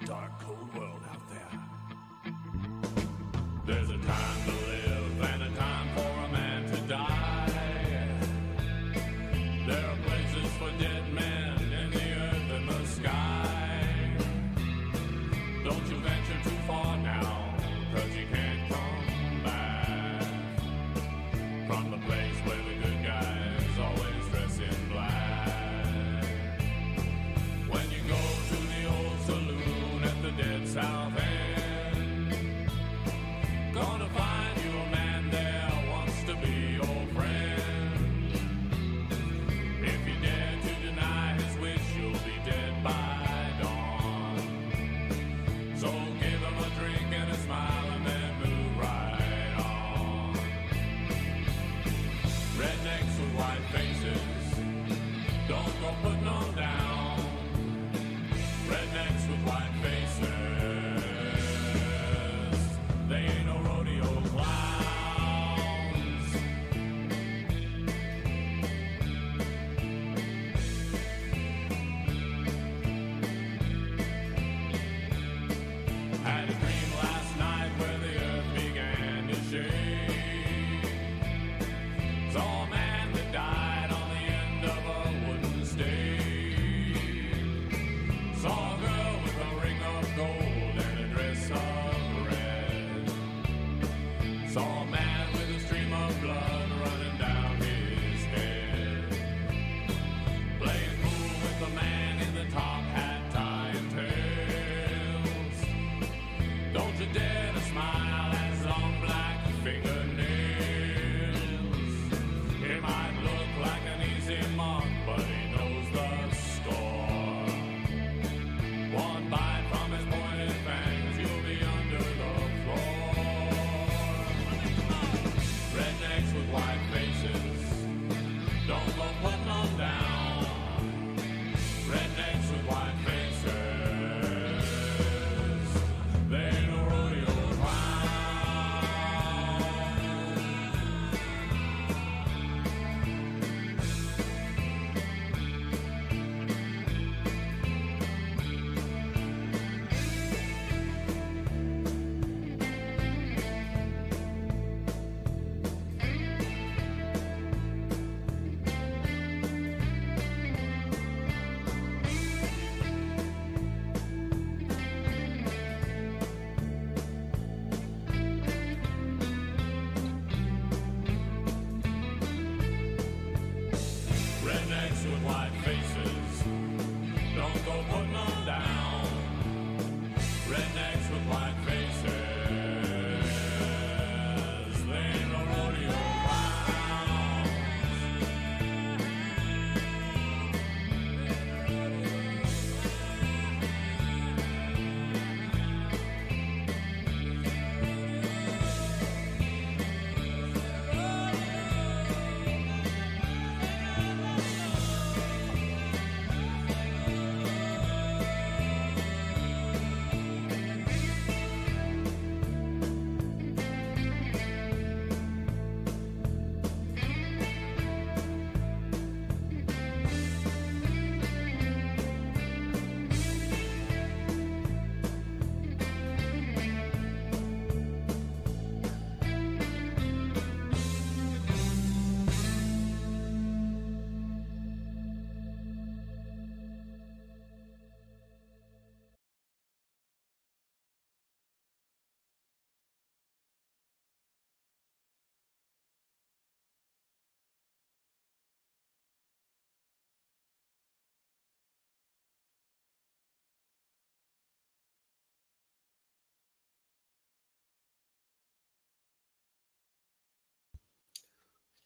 dark, cold world out there. There's a time to live and a time for a man to die. There are places for dead men in the earth and the sky. Don't you venture too far now, 'cause you can't come back from the place where the good guys always dress in black. When you go to the old saloon at the dead South End, gonna find you a man there wants to be your friend. If you dare to deny his wish, you'll be dead by dawn. So give him a drink and a smile and then move right on. Rednecks with white faces, don't go putting them down. Rednecks with white faces, they ain't no rodeo clowns. Had a dream last night where the earth began to shake. Saw a man that died on the end of a wooden stake. Saw a girl with a ring of gold and a dress of red. Saw a man with a stream of blood running down his head. Playing pool with the man in the top hat, tie and tails. Don't you dare to smile at his long black fingernails. He might look like an easy mark, but he knows the score. One bite from his pointed fangs, you'll be under the floor. Rednecks with white faces, don't go putting them down. Rednecks with white faces, they ain't no rodeo Rednecks with white faces, don't go putting them down. Rednecks with white faces, they ain't no rodeo clowns.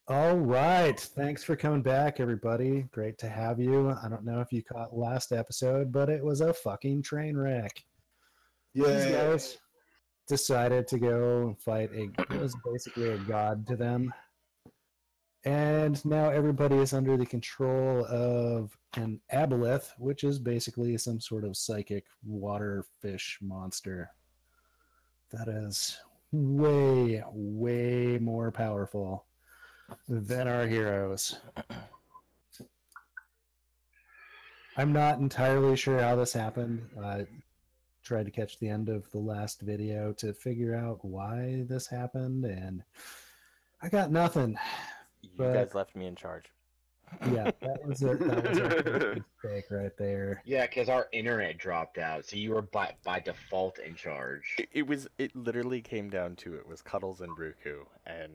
All right. Thanks for coming back, everybody. Great to have you. I don't know if you caught last episode, but it was a fucking train wreck. These guys decided to go and fight it was basically a god to them. And now everybody is under the control of an aboleth, which is basically some sort of psychic water fish monster. That is way, way more powerful than our heroes. I'm not entirely sure how this happened. tried to catch the end of the last video to figure out why this happened, and I got nothing. You guys left me in charge. Yeah, that was our first mistake right there. Yeah, because our internet dropped out, so you were by default in charge. It literally came down to it was Cuddles and Ruku, and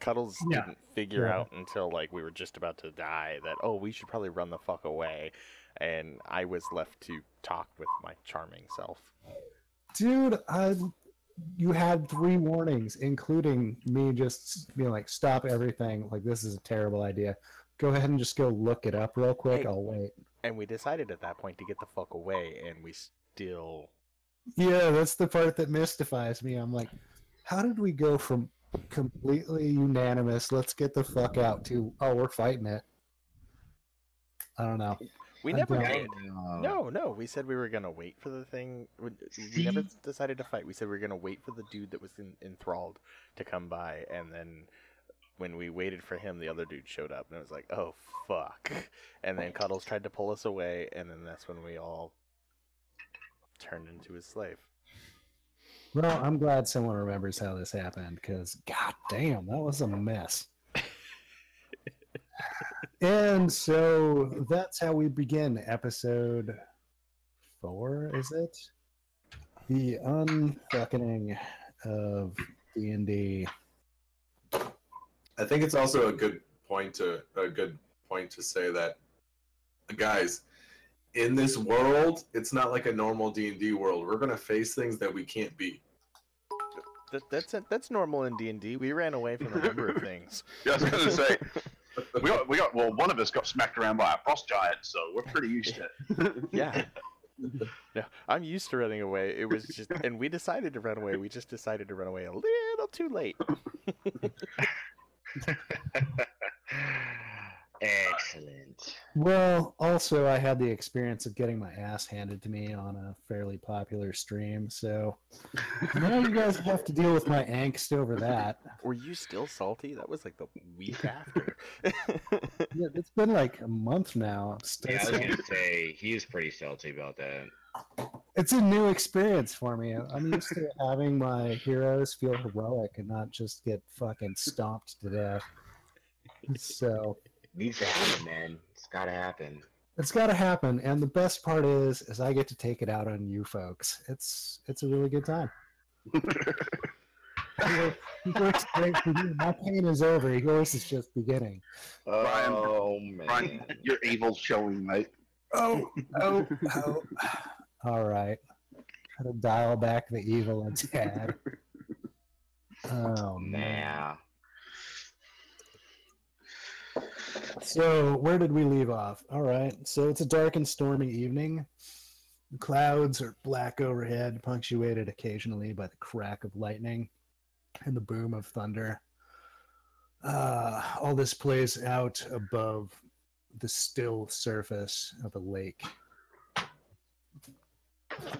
Cuddles didn't figure out until like we were just about to die that we should probably run the fuck away, and I was left to talk with my charming self. Dude, you had 3 warnings, including me just being like, stop everything. Like, this is a terrible idea. Go ahead and just go look it up real quick. Hey, I'll wait. And we decided at that point to get the fuck away, and we still... Yeah, that's the part that mystifies me. I'm like, how did we go from completely unanimous, let's get the fuck out, to, we're fighting it? I don't know. We never did. No. We said we were going to wait for the thing. We never decided to fight. We said we were going to wait for the dude that was enthralled to come by. And then when we waited for him, the other dude showed up. And it was like, oh, fuck. And then Cuddles tried to pull us away. And then that's when we all turned into his slave. Well, I'm glad someone remembers how this happened. Because, god damn, that was a mess. And so that's how we begin episode 4, is it? The unfucking of D&D. I think it's also a good point to say that, guys, in this world, it's not like a normal D&D world. We're gonna face things that we can't beat. That's normal in D&D. We ran away from a number of things. Yeah, I was gonna say. Well, one of us got smacked around by a frost giant, so we're pretty used to it. Yeah. Yeah, I'm used to running away. It was just, and we decided to run away. We just decided to run away a little too late. Excellent. Well, also, I had the experience of getting my ass handed to me on a fairly popular stream, so now you guys have to deal with my angst over that. Were you still salty? That was like the week after. Yeah, it's been like a month now. Yeah, I was going to say, he's pretty salty about that. It's a new experience for me. I'm used to having my heroes feel heroic and not just get fucking stomped to death. So... needs to happen, man. It's gotta happen. It's gotta happen, and the best part is I get to take it out on you folks. It's a really good time. It works great for you. My pain is over. Yours is just beginning. Oh, man. Brian, your evil's showing, mate. Oh. All right. Try to dial back the evil a tad. Oh, man. So, where did we leave off? All right, so it's a dark and stormy evening. The clouds are black overhead, punctuated occasionally by the crack of lightning and the boom of thunder. All this plays out above the still surface of a lake.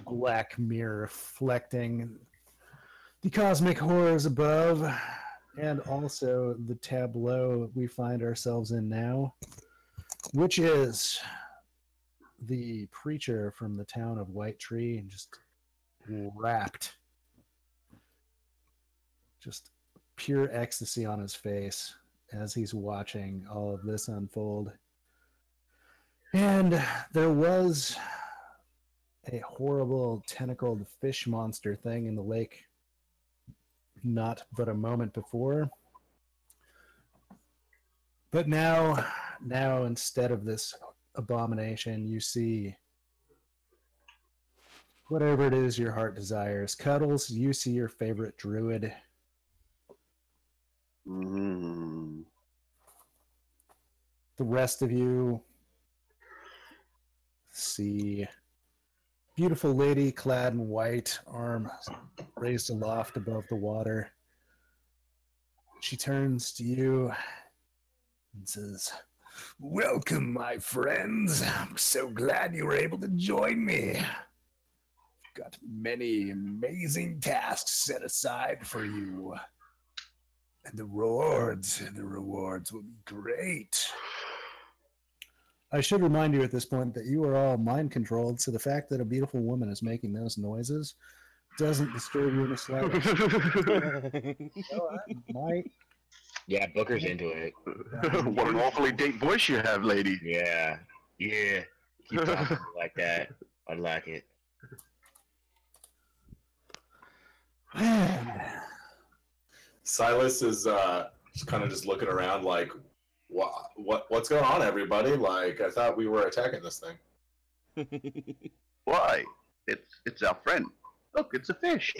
Black mirror reflecting the cosmic horrors above. And also the tableau we find ourselves in now, which is the preacher from the town of White Tree, and just wrapped, just pure ecstasy on his face as he's watching all of this unfold. And there was a horrible tentacled fish monster thing in the lake not but a moment before. But now instead of this abomination, you see whatever it is your heart desires. Cuddles, you see your favorite druid. Mm. The rest of you see beautiful lady clad in white, arm raised aloft above the water. She turns to you and says, "Welcome, my friends. I'm so glad you were able to join me. I've got many amazing tasks set aside for you. And the rewards will be great. I should remind you at this point that you are all mind controlled, so the fact that a beautiful woman is making those noises doesn't disturb you in the slightest. So I might. Yeah, Booker's into it. What an awfully deep voice you have, lady. Yeah. Yeah. Keep talking like that. I like it. Silas is just kind of just looking around like, what's going on, everybody? Like, I thought we were attacking this thing. Why? It's our friend. Look, it's a fish.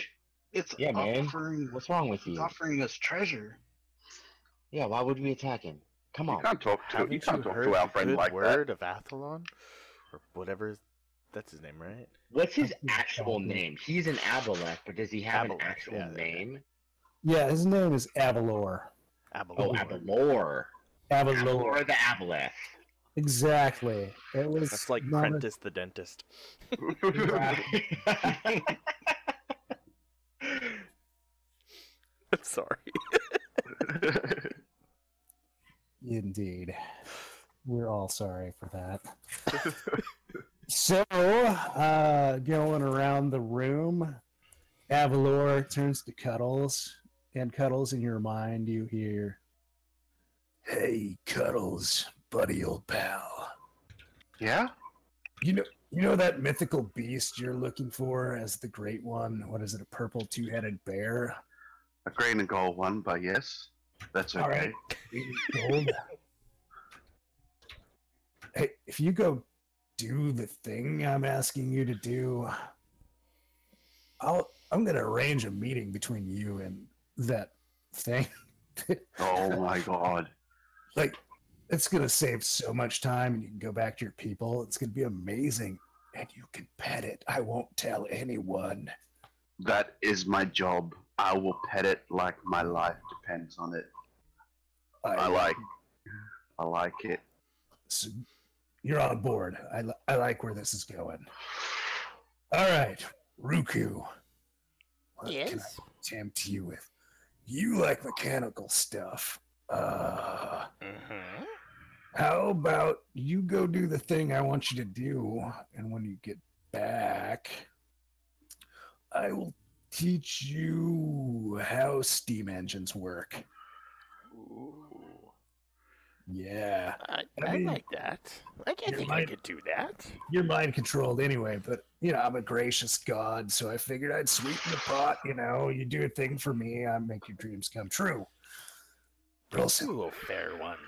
It's Yeah, man. offering. What's wrong with It's you? offering us treasure. Yeah, why would we attack him? Come You on. can't talk to Haven't heard our the friend good like word of Athlon? Or whatever. That's his name, right? What's his actual name? He's an Abalor, but does he have an Abalor, actual yeah. name? Yeah, his name is Abalor. Abalor. Oh, Abalor. Abalor. Abalor the Aboleth. Exactly. It was. That's like not a- Prentice the dentist. Sorry. Indeed. We're all sorry for that. So, going around the room, Avalor turns to Cuddles, and Cuddles, in your mind, you hear, "Hey, Cuddles, buddy, old pal. Yeah? You know that mythical beast you're looking for as the Great One? What is it, a purple two-headed bear? A green and gold one, but yes. That's okay. All right. Gold. Hey, if you go do the thing I'm asking you to do, I'm gonna arrange a meeting between you and that thing. Oh my god. Like, it's gonna save so much time, and you can go back to your people. It's gonna be amazing, and you can pet it. I won't tell anyone. That is my job. I will pet it like my life depends on it. I like it. So you're on board. I like where this is going. All right, Ruku. What can I tempt you with? You like mechanical stuff. How about you go do the thing I want you to do, and when you get back, I will teach you how steam engines work. Ooh. Yeah. I mean, like that. I think I could do that. You're mind controlled anyway, but I'm a gracious god, so I figured I'd sweeten the pot. You do a thing for me, I make your dreams come true. Real simple. Ooh, fair one.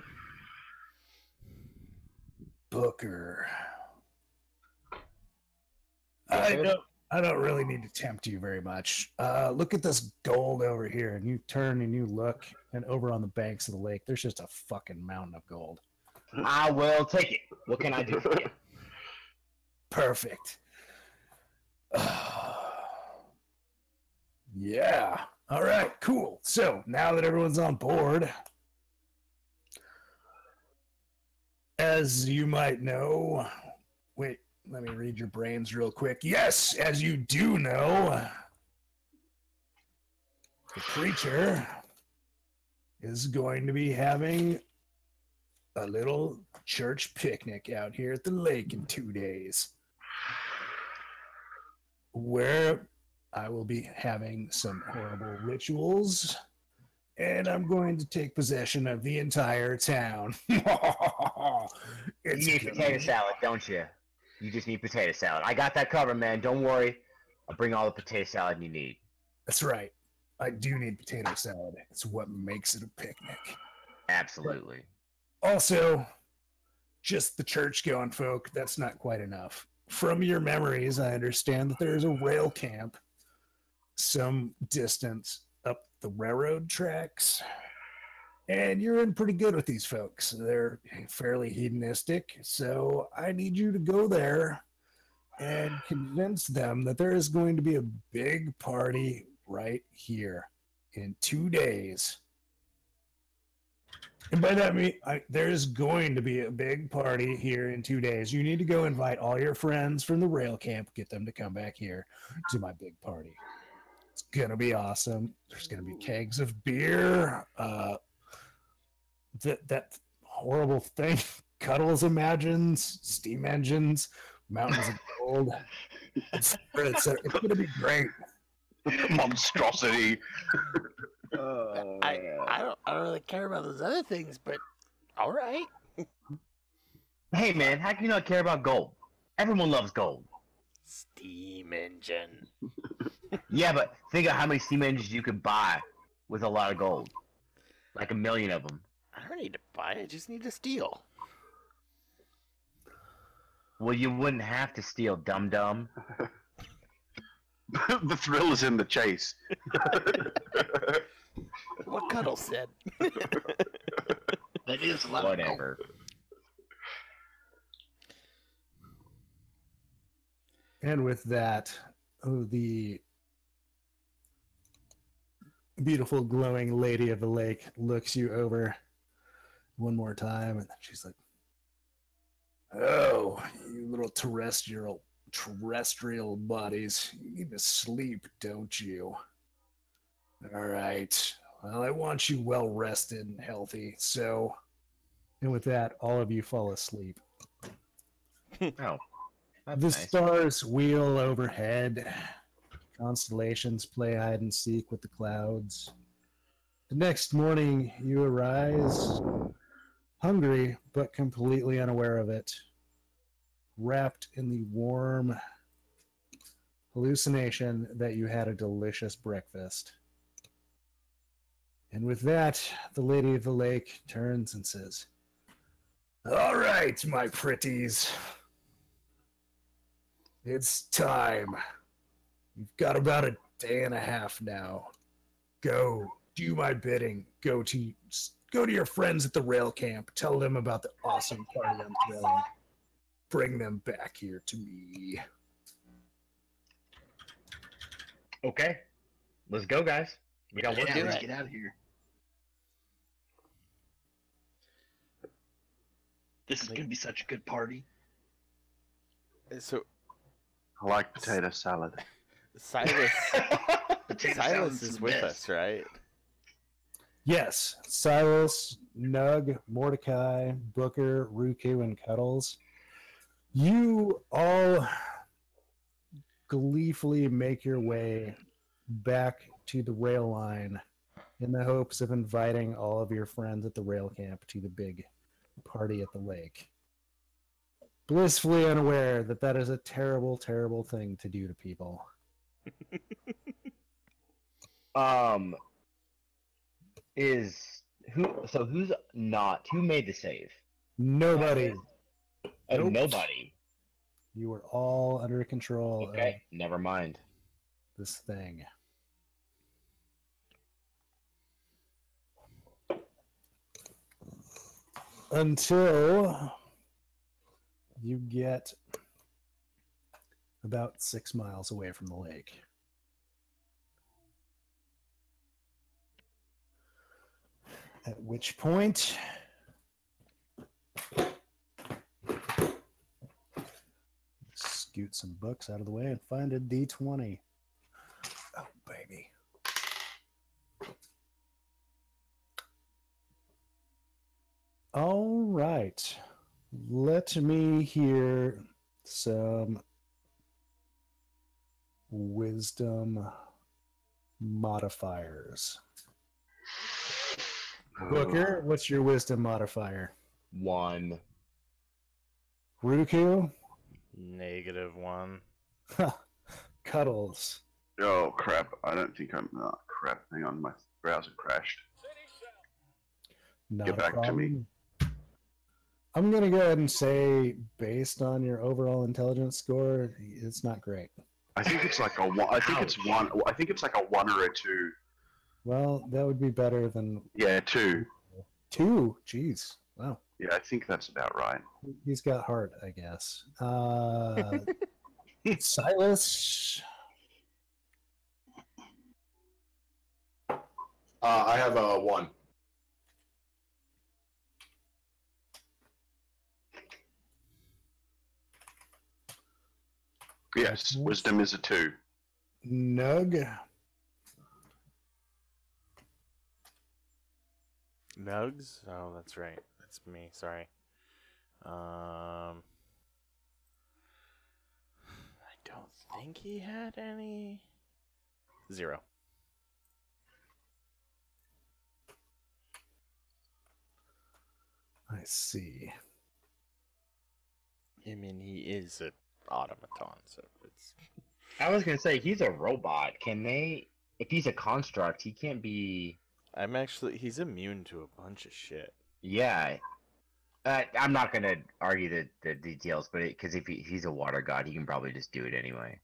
Booker. Yes, sir? I don't really need to tempt you very much. Look at this gold over here, and you turn and you look, and over on the banks of the lake, there's just a fucking mountain of gold. I will take it. What can I do for you? Perfect. Yeah. All right, cool. So now that everyone's on board, as you might know, wait, let me read your brains real quick. Yes, as you do know, the creature is going to be having a little church picnic out here at the lake in 2 days, where I will be having some horrible rituals, and I'm going to take possession of the entire town. You need potato salad, don't you? You just need potato salad. I got that covered, man. Don't worry. I'll bring all the potato salad you need. That's right. I do need potato salad. It's what makes it a picnic. Absolutely. Also, just the church-going folk, that's not quite enough. From your memories, I understand that there is a rail camp some distance up the railroad tracks. And you're in pretty good with these folks. They're fairly hedonistic, so I need you to go there and convince them that there is going to be a big party right here in 2 days. And by that I mean, there's going to be a big party here in 2 days. You need to go invite all your friends from the rail camp, get them to come back here to my big party. It's going to be awesome. There's going to be kegs of beer. That horrible thing Cuddles imagines steam engines, mountains of gold. It's going to be great. Monstrosity. I don't really care about those other things, but all right. Hey man, how can you not care about gold? Everyone loves gold. Steam engine. Yeah, but think of how many steam engines you could buy with a lot of gold. Like 1 million of them. I don't need to buy. I just need to steal. Well, you wouldn't have to steal, dum-dum. The thrill is in the chase. What Cuddle said. That is a lot Whatever. And with that, the beautiful glowing lady of the lake looks you over one more time, and then she's like, "Oh, you little terrestrial bodies, you need to sleep, don't you? All right. Well, I want you well rested and healthy, so..." And with that, all of you fall asleep. Oh. That's The nice. stars wheel overhead. Constellations play hide and seek with the clouds. The next morning, you arise, hungry but completely unaware of it, wrapped in the warm hallucination that you had a delicious breakfast. And with that, the Lady of the Lake turns and says, "All right, my pretties. It's time. You've got about a day and a half now. Go, do my bidding. Go to your friends at the rail camp. Tell them about the awesome party I'm throwing. Bring them back here to me." Okay. Let's go, guys. We got work to do. Let's get out of here. This is gonna be such a good party. So I like potato salad. Silas Potato Silas salad's is the with best. us, right? Yes, Silas, Nug, Mordecai, Booker, Ruku, and Cuddles. You all gleefully make your way back to the rail line in the hopes of inviting all of your friends at the rail camp to the big party at the lake. Blissfully unaware that that is a terrible, terrible thing to do to people. Who made the save? Nobody. Oh, Nope. nobody. You were all under control Okay, never mind. of this thing. Until you get about 6 miles away from the lake. At which point, scoot some books out of the way and find a D20. Oh, baby. All right. Let me hear some wisdom modifiers. Booker, what's your wisdom modifier? 1. Ruku? -1. Cuddles. Oh crap! I don't think I'm. Oh, crap! Hang on, my browser crashed. Not Get a back to me. problem. I'm gonna go ahead and say, based on your overall intelligence score, it's not great. I think it's like a one. I think it's one. I think it's like a 1 or a 2. Well, that would be better than Yeah, 2. 2. Jeez. Wow. Yeah, I think that's about right. He's got heart, I guess. Silas? I have a 1. Yes, wisdom is a 2. Nug? Nugs? Oh, that's right. That's me. Sorry. I don't think he had any. 0. I see. I mean, he is an automaton, so it's. I was gonna say he's a robot. Can they? If he's a construct, he can't be. He's immune to a bunch of shit. Yeah. I'm not gonna argue the details, but because if he's a water god, he can probably just do it anyway.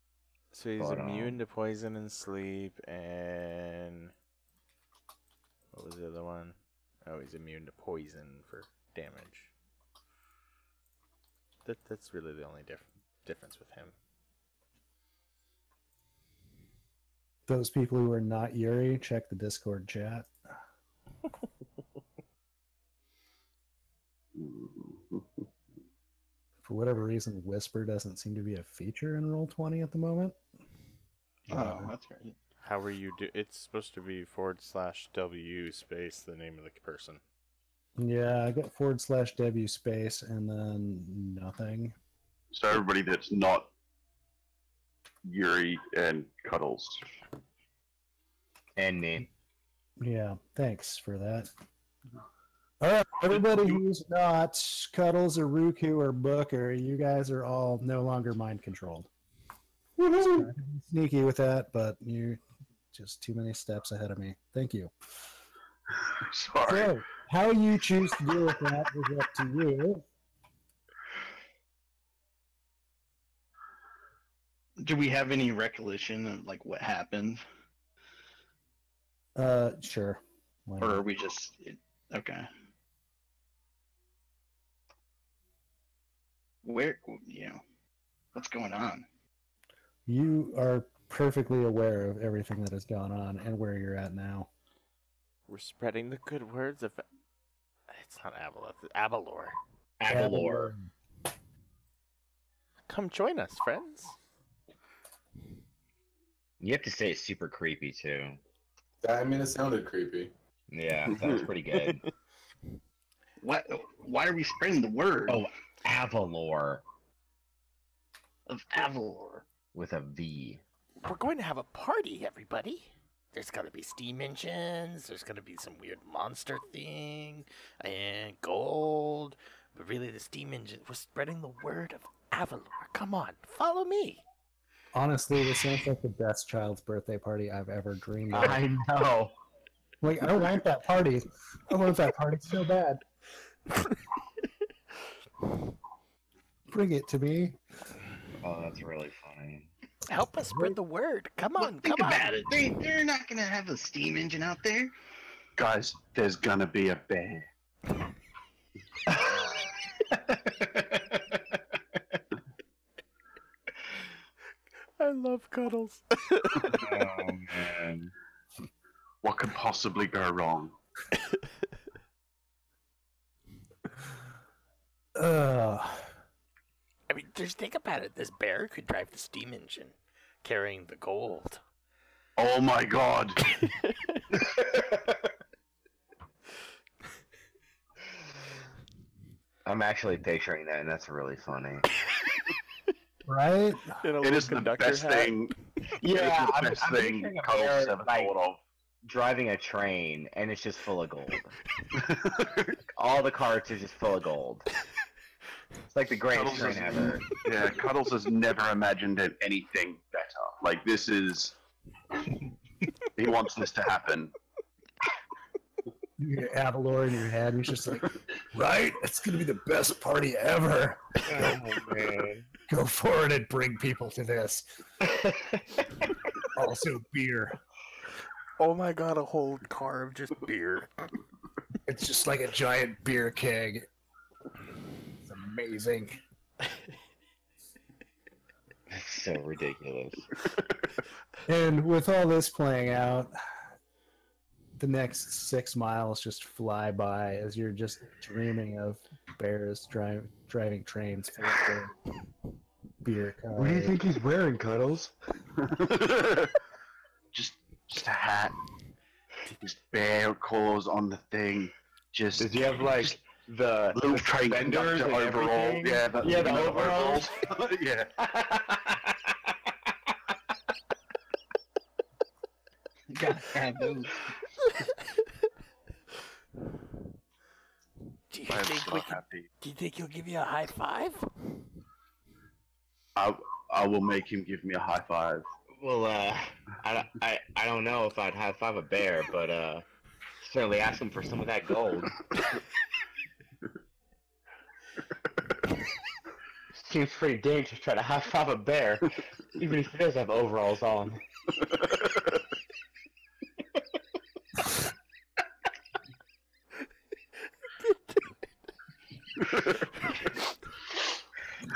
So he's immune to poison and sleep, and what was the other one? Oh, he's immune to poison for damage. That's really the only difference with him. Those people who are not Yuri, check the Discord chat. For whatever reason, Whisper doesn't seem to be a feature in Roll20 at the moment. Oh, that's great. How are you It's supposed to be /W space the name of the person. Yeah, I got /W space and then nothing. So everybody that's not Yuri and Cuddles. And me. Yeah, thanks for that. All right, everybody who's not Cuddles or Ruku or Booker, you guys are all no longer mind controlled. Sneaky with that, but you're just too many steps ahead of me. Thank you. Sorry. So, how you choose to deal with that is up to you. Do we have any recollection of like what happened, Sure. Why or not? are we just okay? Where what's going on? You are perfectly aware of everything that has gone on and where you're at now. We're spreading the good words of. It's not Abalor. It's Abalor. Abalor. Come join us, friends. You have to say it's super creepy too. I mean, it sounded creepy. Yeah, that was pretty good. What? Why are we spreading the word Oh, Abalor of Avalor? with a V. We're going to have a party, everybody. There's going to be steam engines. There's going to be some weird monster thing and gold. But really, the steam engine. We're spreading the word of Avalor. Come on, follow me. Honestly, this sounds like the best child's birthday party I've ever dreamed of. I know. Like, I want that party. I want that party so bad. Bring it to me. Oh, that's really funny. Help us spread the word. Come on, Think come on. about it. They're not gonna have a steam engine out there. Guys, there's gonna be a bear. I love Cuddles. Oh man. What could possibly go wrong? I mean, just think about it. This bear could drive the steam engine, carrying the gold. Oh my god! I'm actually picturing that, and that's really funny. Right? It is the best thing. Yeah, It's the best thing picturing a Cuddles bear, has ever like, thought of. driving a train, and it's just full of gold. All the carts are just full of gold. It's like the greatest Cuddles train is- ever. Yeah, Cuddles has never imagined anything better. Like, this is... He wants this to happen. You get Abalor in your head, and he's just like, right? It's going to be the best party ever. Oh, man. Go forward and bring people to this. Also, beer. Oh my god, a whole car of just beer. It's just like a giant beer keg. It's amazing. That's so ridiculous. And with all this playing out, the next 6 miles just fly by as you're just dreaming of bears driving trains full of beer cars. What do you think he's wearing, Cuddles? just a hat. Just bear claws on the thing. Just Does he have, like, the Little train suspenders conductor and overall. everything. Yeah, The overalls. Yeah. Goddamn those. Do you I'm think so we can? happy. Do you think he'll give you a high five? I will make him give me a high five. Well, I don't know if I'd high five a bear, but certainly ask him for some of that gold. Seems pretty dangerous to try to high five a bear, even if he does have overalls on.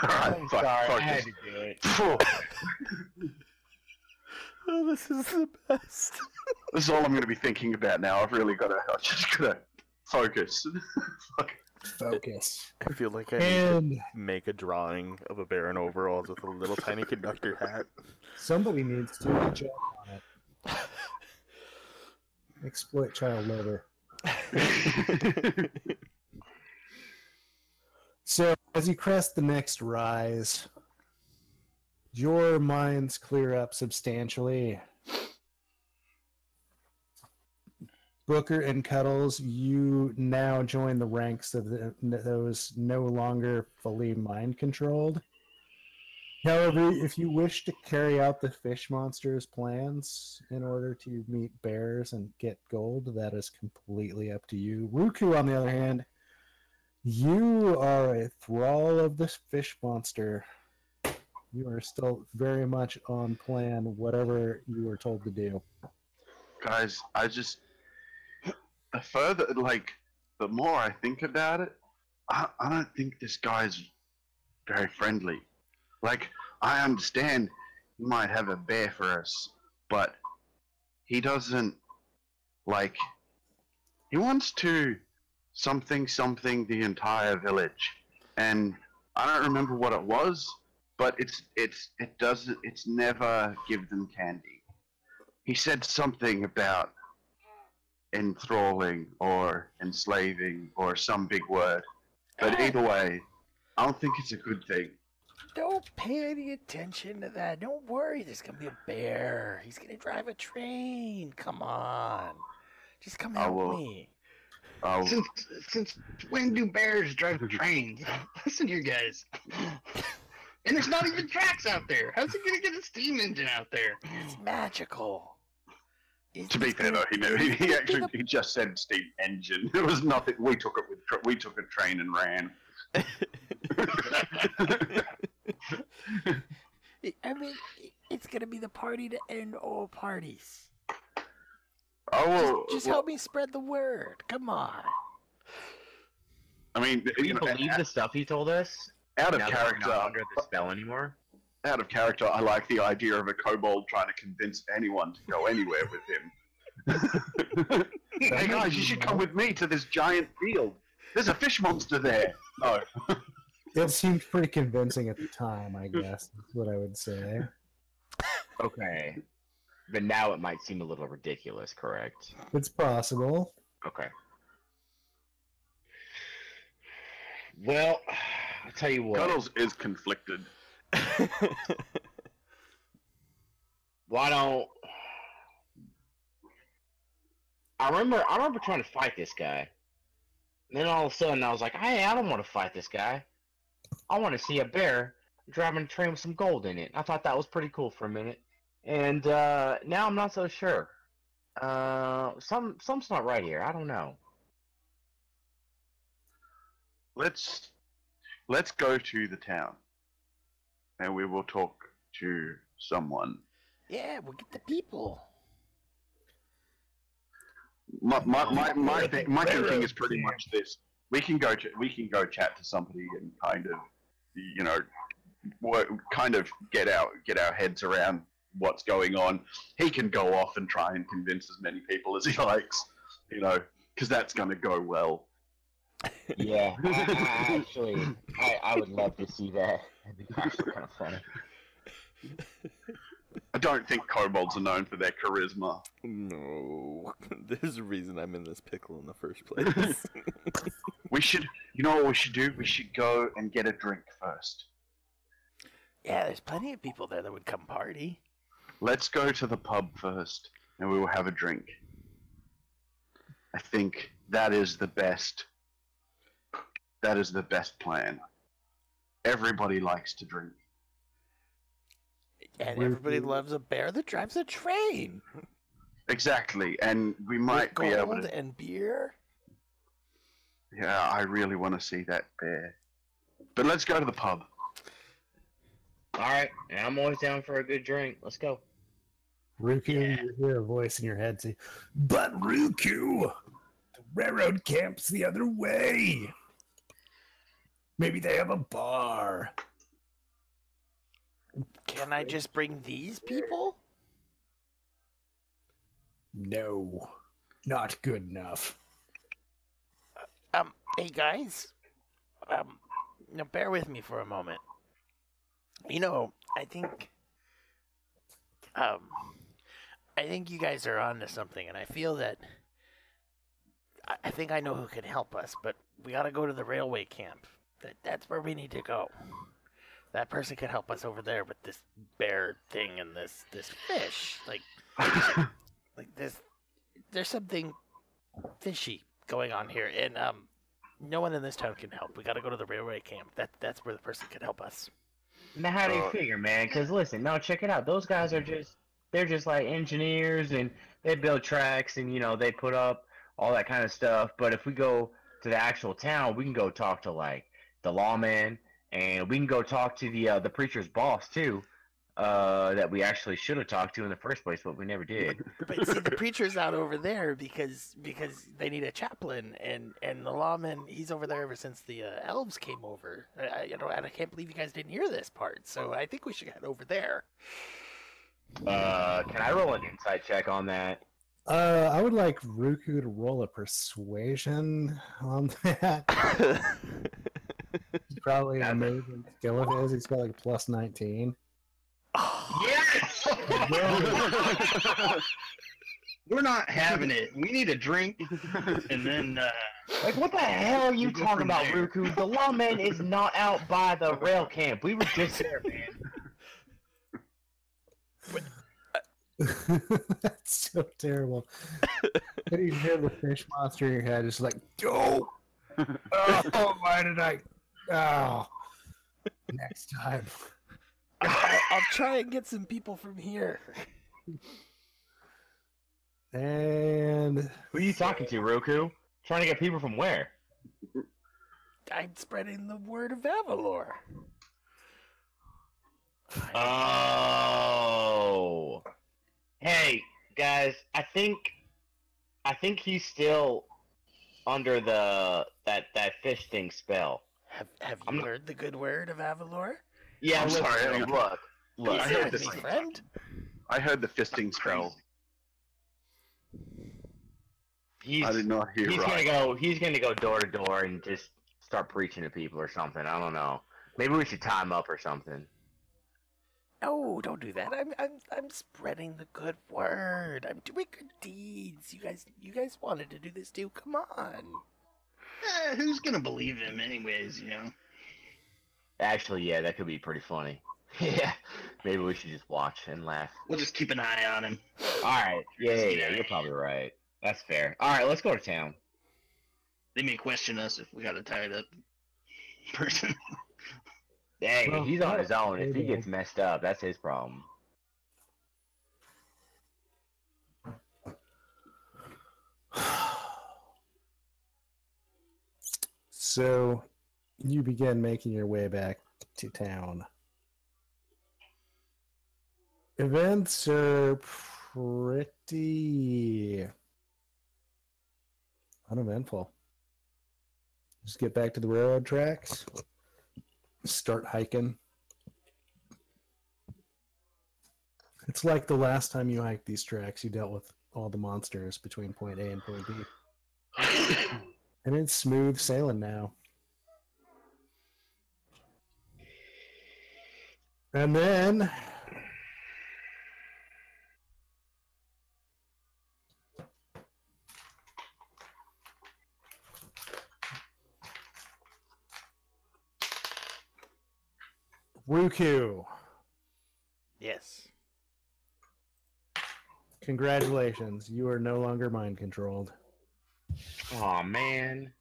Alright, I'm fuck, sorry, I focus. had to do it. Oh, this is the best. This is all I'm going to be thinking about now. I've just got to focus. Focus. I feel like I need And to make a drawing of a bear in overalls with a little tiny conductor hat. somebody needs to get a job on it. Exploit child labor. So, as you crest the next rise, your minds clear up substantially. Booker and Cuddles, you now join the ranks of those no longer fully mind-controlled. However, if you wish to carry out the fish monster's plans in order to meet bears and get gold, that is completely up to you. Ruku, on the other hand, you are a thrall of this fish monster. You are still very much on plan, whatever you were told to do. Guys, the more I think about it, I don't think this guy's very friendly. Like, I understand he might have a bear for us, but he doesn't, like, he wants to something the entire village. And I don't remember what it was, but it's never give them candy. He said something about enthralling or enslaving or some big word. But either way, I don't think it's a good thing. Don't pay any attention to that. Don't worry, there's gonna be a bear. He's gonna drive a train. Come on. Just come help me. Since when do bears drive trains? Listen here, guys. And there's not even tracks out there. How's he gonna get a steam engine out there? It's magical. To be fair though, he just said steam engine. It was nothing. We took a train and ran. I mean, it's gonna be the party to end all parties. Oh, Just help me spread the word. Come on. I mean, Do you believe the stuff he told us? Out of Now that we're character. not under the spell anymore. Out of character, I like the idea of a kobold trying to convince anyone to go anywhere with him. Hey guys, you should come with me to this giant field. There's a fish monster there. Oh. It seemed pretty convincing at the time, I guess, is what I would say. Okay. But now it might seem a little ridiculous, correct? It's possible. Okay. Well, I'll tell you what. Cuddles is conflicted. Why don't... I remember trying to fight this guy. And then all of a sudden I was like, hey, I don't want to fight this guy. I want to see a bear driving a train with some gold in it. I thought that was pretty cool for a minute. And now I'm not so sure. Something's not right here. I don't know. Let's go to the town, and we will talk to someone. Yeah, we'll get the people. My thinking is pretty much this: we can go chat to somebody and kind of get our heads around what's going on. He can go off and try and convince as many people as he likes, because that's going to go well. Yeah, I would love to see that. That'd be actually kind of funny. I don't think kobolds are known for their charisma. No. There's a reason I'm in this pickle in the first place. We should, you know what we should do? We should go and get a drink first. Yeah, there's plenty of people there that would come party. Let's go to the pub first, and we will have a drink. I think that is the best. That is the best plan. Everybody likes to drink. And everybody loves a bear that drives a train. Exactly, and we might be able to... and beer. Yeah, I really want to see that bear. But let's go to the pub. Alright, and I'm always down for a good drink. Let's go. Ruku, you hear a voice in your head say, "But Ruku, the railroad camp's the other way. Maybe they have a bar." Can I just bring these people? No, not good enough. Hey guys, now bear with me for a moment. You know, I think you guys are onto something, and I feel that I think I know who can help us, but we gotta go to the railway camp. That's where we need to go. That person could help us over there with this bear thing and this fish. Like this, there's something fishy going on here, and no one in this town can help. We gotta go to the railway camp. That's where the person can help us. Now, how do you figure, man? Because listen, no, check it out. Those guys are they're just like engineers, and they build tracks, and, you know, they put up all that kind of stuff. But if we go to the actual town, we can go talk to, like, the lawman, and we can go talk to the preacher's boss, too, that we actually should have talked to in the first place, but we never did. But see, the preacher's out over there because they need a chaplain, and the lawman, he's over there ever since the elves came over. And I can't believe you guys didn't hear this part, so I think we should head over there. Can I roll an insight check on that? I would like Ruku to roll a persuasion on that. It's probably an amazing skill of his. He's got like a plus 19. Yes! We're not having it. We need a drink, and then, Like, what the hell are you talking about, there. Ruku? The lawman is not out by the rail camp. We were just there, man. That's so terrible. And you hear the fish monster in your head. It's like, oh, why did I? Oh, next time. I'll try and get some people from here. And Who are you talking to, Ruku? Trying to get people from where? I'm spreading the word of Abalor. Oh. Hey, guys, I think he's still under that fish thing spell. Have you heard the good word of Abalor? Yeah, I'm listen, sorry, look. I heard Is he friend? I heard the fisting spell. He's I did not hear right. He's gonna go door to door and just start preaching to people or something. I don't know. Maybe we should tie him up or something. No, don't do that. I'm spreading the good word. I'm doing good deeds. You guys wanted to do this too. Come on. who's gonna believe him anyways, you know? Actually, yeah, that could be pretty funny. Yeah, maybe we should just watch and laugh. We'll just keep an eye on him. Alright, yeah, you're probably right. That's fair. Alright, let's go to town. They may question us if we got a tied up person. Hey, Well, he's on his own. If he gets messed up, that's his problem. So, you begin making your way back to town. Events are pretty uneventful. Just get back to the railroad tracks, start hiking. It's like the last time you hiked these tracks, you dealt with all the monsters between point A and point B. And it's smooth sailing now. And then Ruku, Yes. congratulations. You are no longer mind controlled. Aw, man.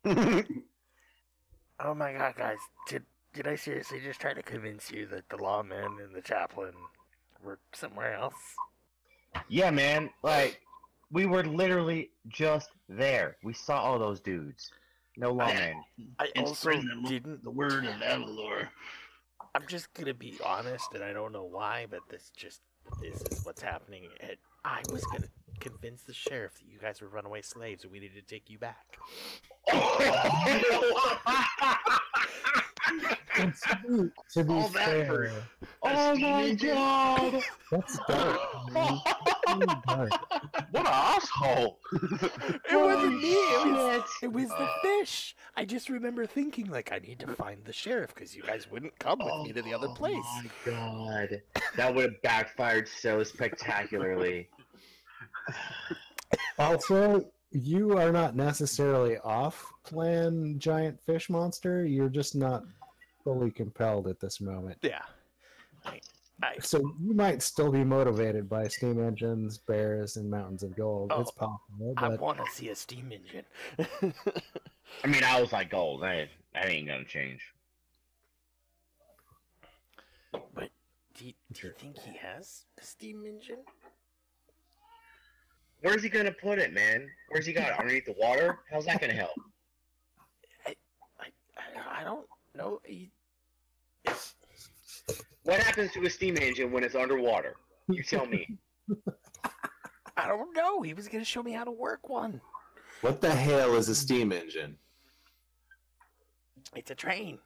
Oh my god, guys. Did I seriously just try to convince you that the lawman and the chaplain were somewhere else? Yeah, man. Like, we were literally just there. We saw all those dudes. No lawman. I And also spreading the, didn't. the word of Abalor. I'm just gonna be honest, and I don't know why, but this is what's happening. And I was gonna convince the sheriff that you guys were runaway slaves and we needed to take you back. To be All that fair, for Oh my god! that's dark. Man. Really dark. What an asshole! It wasn't me. Shit. It was the fish. I just remember thinking, like, I need to find the sheriff because you guys wouldn't come with me to the other place. Oh my god. That would have backfired so spectacularly. Also, you are not necessarily off plan giant fish monster. You're just not fully compelled at this moment. Yeah. So you might still be motivated by steam engines, bears, and mountains of gold. Oh, It's possible, I but want to see a steam engine. I mean, I was like gold. That ain't gonna change. But do you think he has a steam engine? Where's he gonna put it, man? Where's he got it? Underneath the water? How's that gonna help? I don't know. What happens to a steam engine when it's underwater? You tell me. I don't know. He was going to show me how to work one. What the hell is a steam engine? It's a train.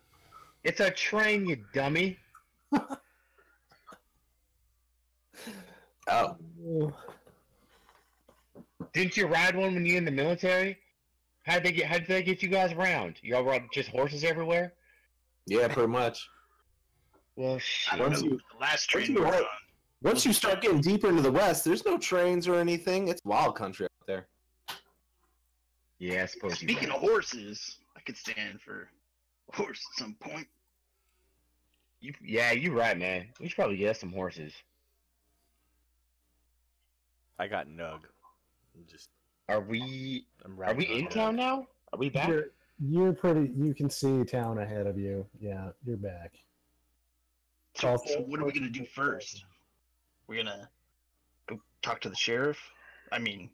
It's a train, you dummy. Oh. Didn't you ride one when you were in the military? How did they get you guys around? Y'all ride just horses everywhere? Yeah, pretty much. Well, shit. I don't Once know. you- The last train you we were hit- on. Once you start getting deeper into the west, there's no trains or anything. It's wild country out there. Yeah, I suppose you're Speaking right. of horses, I could stand for a horse at some point. You're right, man. We should probably get us some horses. I got Nug. Are we I'm in riding on town Nug. now? Are we back? you're pretty. You can see town ahead of you. Yeah, you're back. So Also- what are we gonna do first? We're gonna go talk to the sheriff. I mean,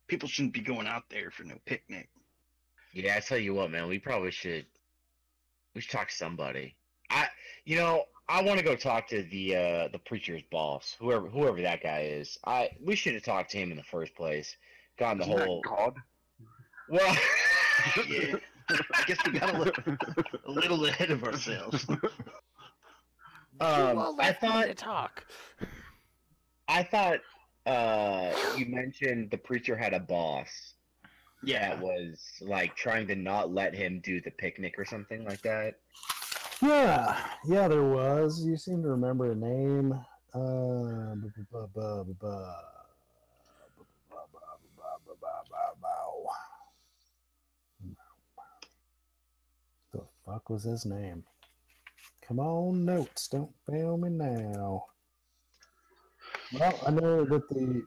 people shouldn't be going out there for no picnic. Yeah, I tell you what, man. We should talk to somebody. I want to go talk to the preacher's boss, whoever that guy is. We should have talked to him in the first place. Gotten the Isn't that whole God? well. Yeah, I guess we got a little ahead of ourselves. I thought to talk. You mentioned the preacher had a boss that was like trying to not let him do the picnic or something like that. Yeah, there was. You seem to remember a name. The fuck was his name? Come on, notes, don't fail me now. Well, I know that the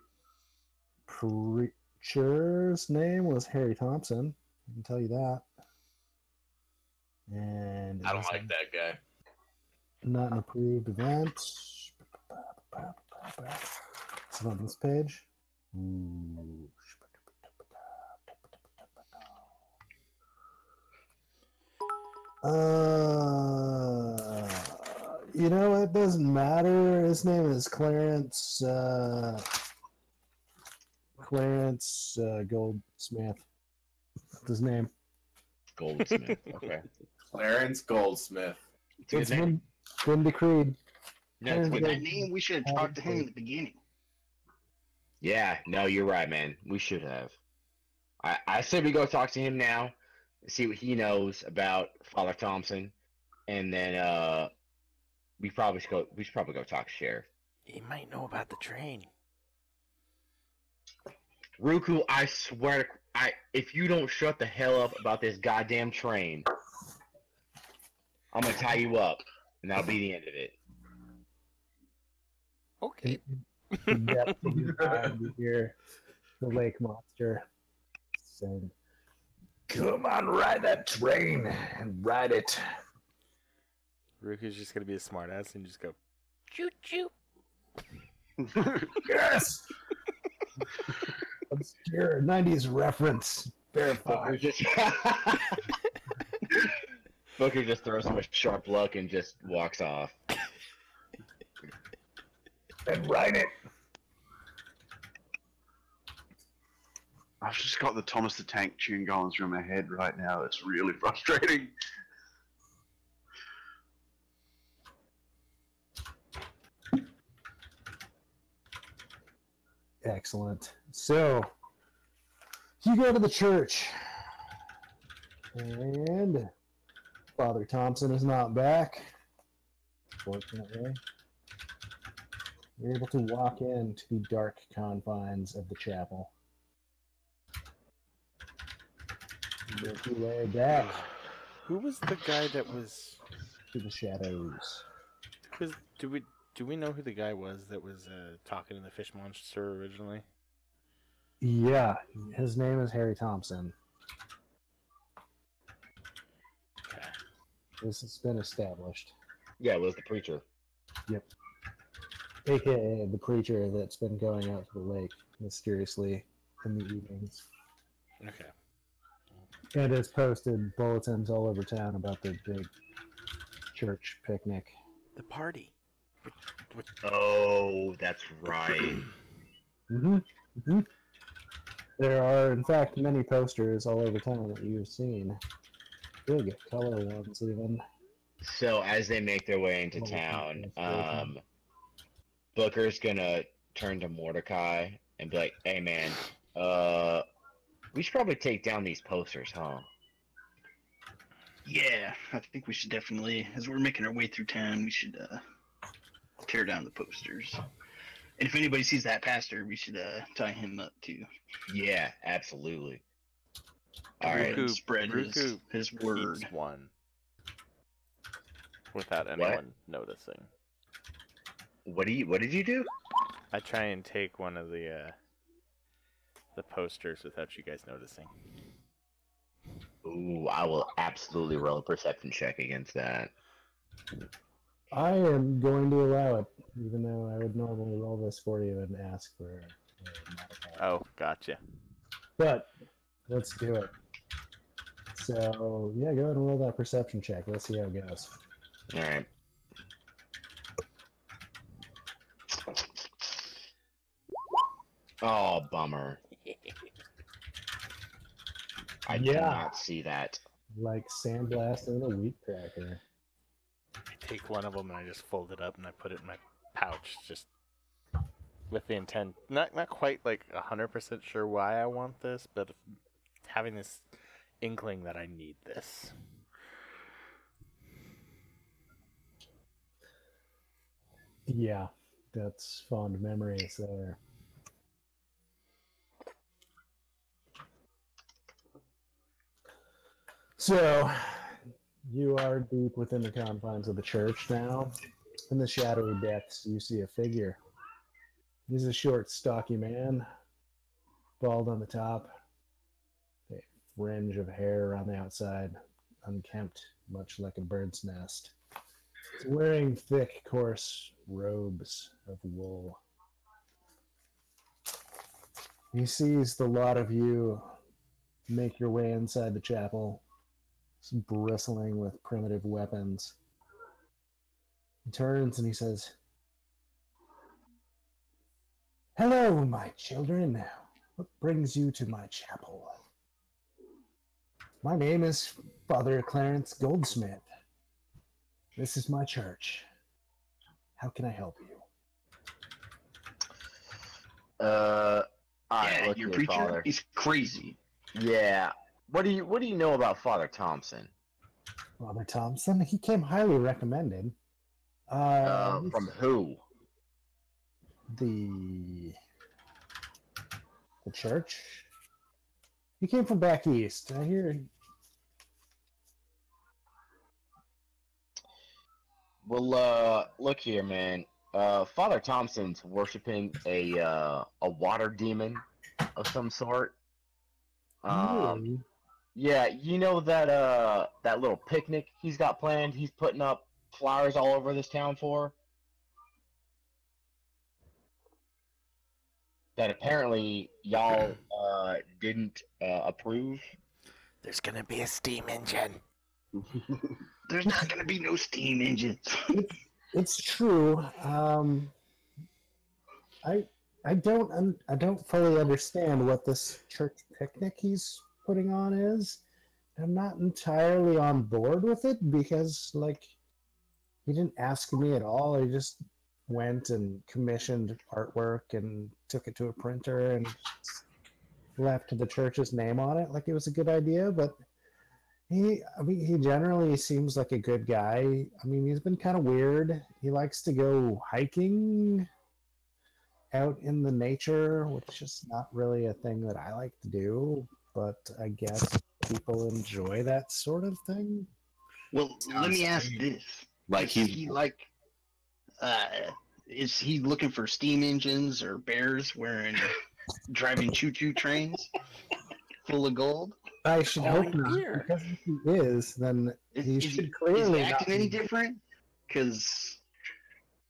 preacher's name was Harry Thompson. I can tell you that. And I don't like that guy. not an approved event. Is it on this page? Ooh. It doesn't matter. His name is Clarence. Clarence Goldsmith. That's his name. Goldsmith. Okay. Clarence Goldsmith. It's been decreed. No, it's With good. that name, we should have talked to him in the beginning. Yeah, no, you're right, man. We should have. I said we go talk to him now, see what he knows about Father Thompson, and then we should probably go talk to Sheriff. He might know about the train. Ruku, I swear, if you don't shut the hell up about this goddamn train, I'm gonna tie you up. and that'll be the end of it. Okay. In the depth of your mind, you hear the lake monster saying, "Come on, ride that train and ride it." Ruku's just gonna be a smartass and just go, choo choo. Yes. Obscure 90s reference. Verified. Booker just throws him a sharp look and just walks off. And ride it. I've just got the Thomas the Tank tune going through my head right now. It's really frustrating. Excellent. So, you go to the church, and Father Thompson is not back. Fortunately, you're able to walk into the dark confines of the chapel. You make your way back Who was the guy that was? to the shadows. Do we know who the guy was that was talking to the fish monster originally? Yeah, his name is Harry Thompson. Okay. This has been established. Yeah, it was the preacher. Yep. AKA the preacher that's been going out to the lake mysteriously in the evenings. Okay. And has posted bulletins all over town about the big church picnic. The party. Oh, that's right. There are, in fact, many posters all over town that you've seen. Big color ones, even. So as they make their way into town, Booker's gonna turn to Mordecai and be like, "Hey, man, we should probably take down these posters, huh?" Yeah, I think we should definitely, as we're making our way through town, we should tear down the posters. And if anybody sees that pastor, we should tie him up too. Yeah, absolutely. All right, And spread his word. Keeps one without anyone noticing. What did you do? I try and take one of the posters without you guys noticing. Ooh, I will absolutely roll a perception check against that. I am going to allow it, even though I would normally roll this for you and ask for a modifier. Oh, gotcha. But let's do it. So, yeah, go ahead and roll that perception check. Let's see how it goes. All right. Oh, bummer. I did not see that. Like sandblasting a wheat cracker. I take one of them and I just fold it up and I put it in my pouch, just with the intent, not quite like 100% sure why I want this, but having this inkling that I need this. Yeah, that's fond memories there. So, you are deep within the confines of the church now. In the shadowy depths, you see a figure. He's a short, stocky man, bald on the top, a fringe of hair on the outside, unkempt, much like a bird's nest. He's wearing thick, coarse robes of wool. He sees the lot of you make your way inside the chapel, bristling with primitive weapons. He turns and he says, "Hello, my children. What brings you to my chapel?" "My name is Father Clarence Goldsmith. This is my church. How can I help you?" Yeah, your preacher, Father. he's crazy. Yeah. What do you know about Father Thompson? Father Thompson? He came highly recommended. From who? The church? He came from back east. I hear. Well, look here, man. Father Thompson's worshiping a water demon of some sort. Really? Yeah, you know that little picnic he's got planned. He's putting up flyers all over this town for. That apparently y'all didn't approve. There's gonna be a steam engine. There's not gonna be no steam engines. It's true. I don't fully understand what this church picnic he's putting on is. I'm not entirely on board with it because, like, he didn't ask me at all. He just went and commissioned artwork and took it to a printer and left the church's name on it like it was a good idea. But he generally seems like a good guy. I mean, he's been kind of weird. He likes to go hiking out in the nature, which is not really a thing that I like to do, but I guess people enjoy that sort of thing. Well, let me ask this: Like is he looking for steam engines or bears driving choo-choo trains full of gold? I should hope not, because if he is, then he should clearly is he acting not any different? Because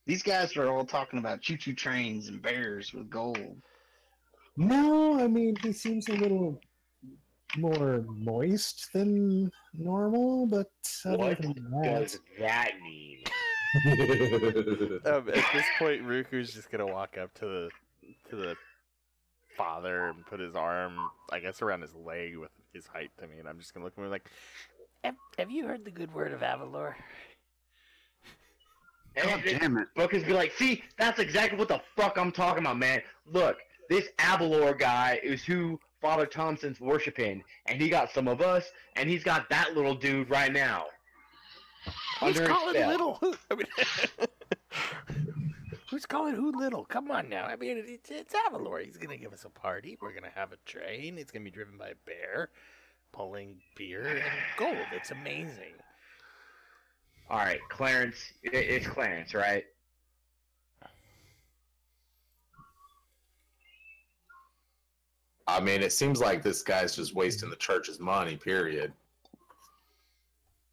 these guys are all talking about choo-choo trains and bears with gold. No, I mean, he seems a little more moist than normal, but What other than that, does that mean? At this point, Ruku's just gonna walk up to the father and put his arm, I guess, around his leg with his height to me, and I'm just gonna look at him like, "Have you heard the good word of Abalor?" God damn it. Bookers be like, see, that's exactly what the fuck I'm talking about, man. Look, this Abalor guy is who Father Thompson's worshiping, and he got some of us, and he's got that little dude right now. Who's Under his calling spell. little? Who's calling who little? Come on now. I mean, it's Abalor. He's gonna give us a party. We're gonna have a train. It's gonna be driven by a bear, pulling beer and gold. It's amazing. All right, Clarence. It's Clarence, right? I mean, it seems like this guy's just wasting the church's money, period.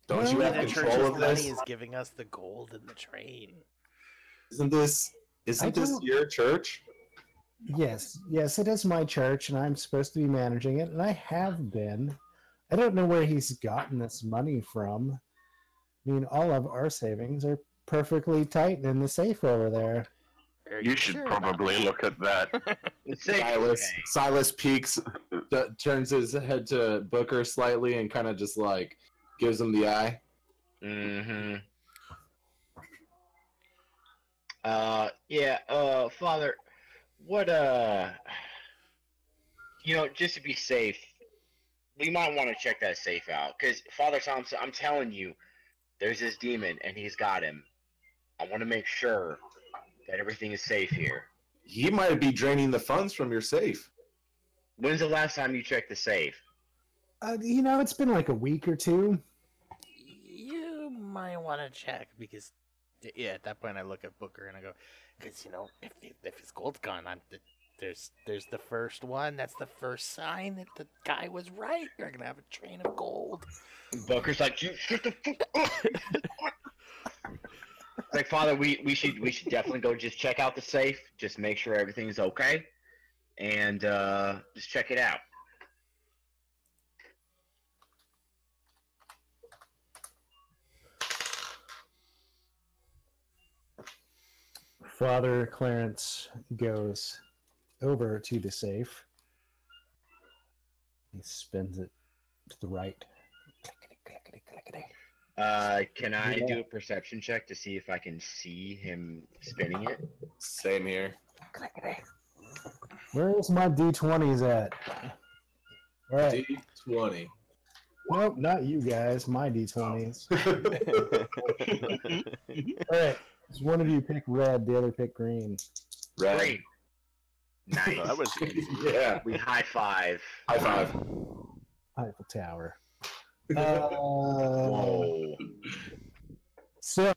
Don't you have The control church's of this? money is giving us the gold and the train. Isn't this your church? yes, it is my church, and I'm supposed to be managing it, and I have been. I don't know where he's gotten this money from. I mean, all of our savings are perfectly tight in the safe over there. You should probably look at that. Silas peeks, turns his head to Booker slightly, and kind of just like gives him the eye. Mm-hmm. Father, what, just to be safe, we might want to check that safe out, because Father Thompson, I'm telling you, there's this demon, and he's got him. I want to make sure that everything is safe here. He might be draining the funds from your safe. When's the last time you checked the safe? It's been like a week or two. You might want to check, because, at that point I look at Booker and I go, because, if his gold's gone, there's the first one. That's the first sign that the guy was right. You're going to have a train of gold. Booker's like, you shut the fuck up. Like, Father, we should definitely go just check out the safe, just make sure everything's okay, and just check it out. Father Clarence goes over to the safe. He spins it to the right. Can I do a perception check to see if I can see him spinning it? Same here. Where's my D20s at? All right. D20. Nope, not you guys. My D20s. All right. So one of you pick red, the other pick green. Red. Great. Nice. That was easy. Yeah. We high five. High five. Eiffel Tower. Whoa. So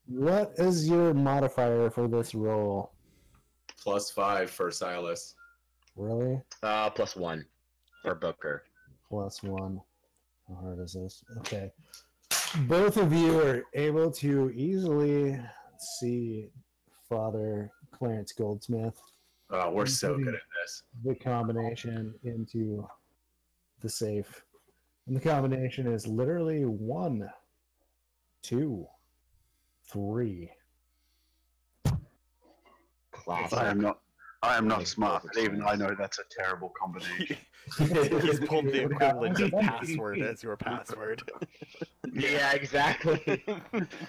What is your modifier for this roll? +5 for Silas. Really? +1 for Booker. +1. How hard is this? Okay. Both of you are able to easily see Father Clarence Goldsmith. Oh, we're so good at this. The combination into the safe. And the combination is literally 1, 2, 3. Classic. I am not smart, but even I know that's a terrible combination. He's pulled the equivalent of password as your password. Yeah, exactly.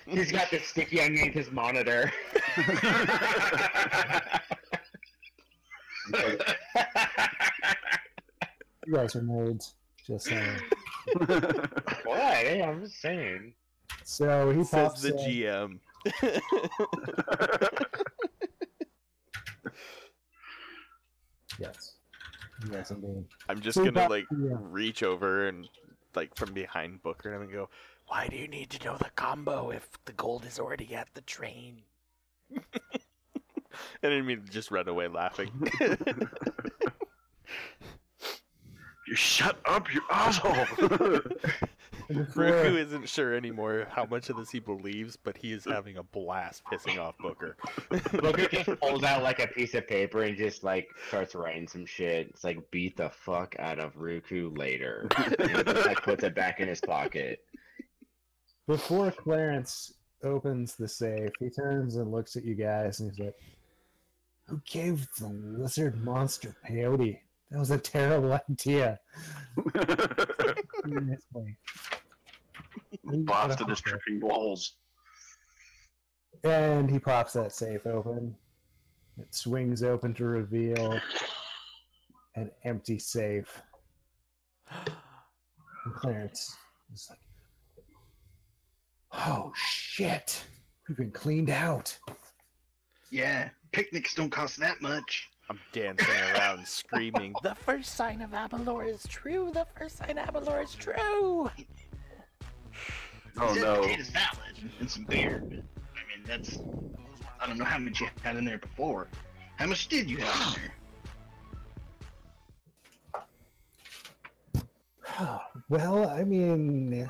He's got the sticky underneath his monitor. You guys are nerds. Just saying. What? Hey, I'm just saying. So he Says pops the in. GM. Yes. Yes, indeed. I'm just So he gonna pops- like yeah. reach over and like from behind Booker and go, "Why do you need to know the combo if the gold is already at the train?" And I mean, just run away laughing. You shut up, you asshole! Ruku isn't sure anymore how much of this he believes, but he is having a blast pissing off Booker. Booker just pulls out like a piece of paper and just like starts writing some shit. It's like beat the fuck out of Ruku later. And he just like puts it back in his pocket. Before Clarence opens the safe, he turns and looks at you guys and he's like, "Who gave the lizard monster peyote? That was a terrible idea." Seriously. Bastard is tripping balls. And he pops that safe open. It swings open to reveal an empty safe. And Clarence is like, "Oh shit, we've been cleaned out." Yeah, picnics don't cost that much. I'm dancing around screaming, "The first sign of Abalor is true! The first sign of Abalor is true!" Oh He said no. potato salad and some beer. But, I mean, that's... I don't know how much you had in there before. How much did you have in there? Well, I mean,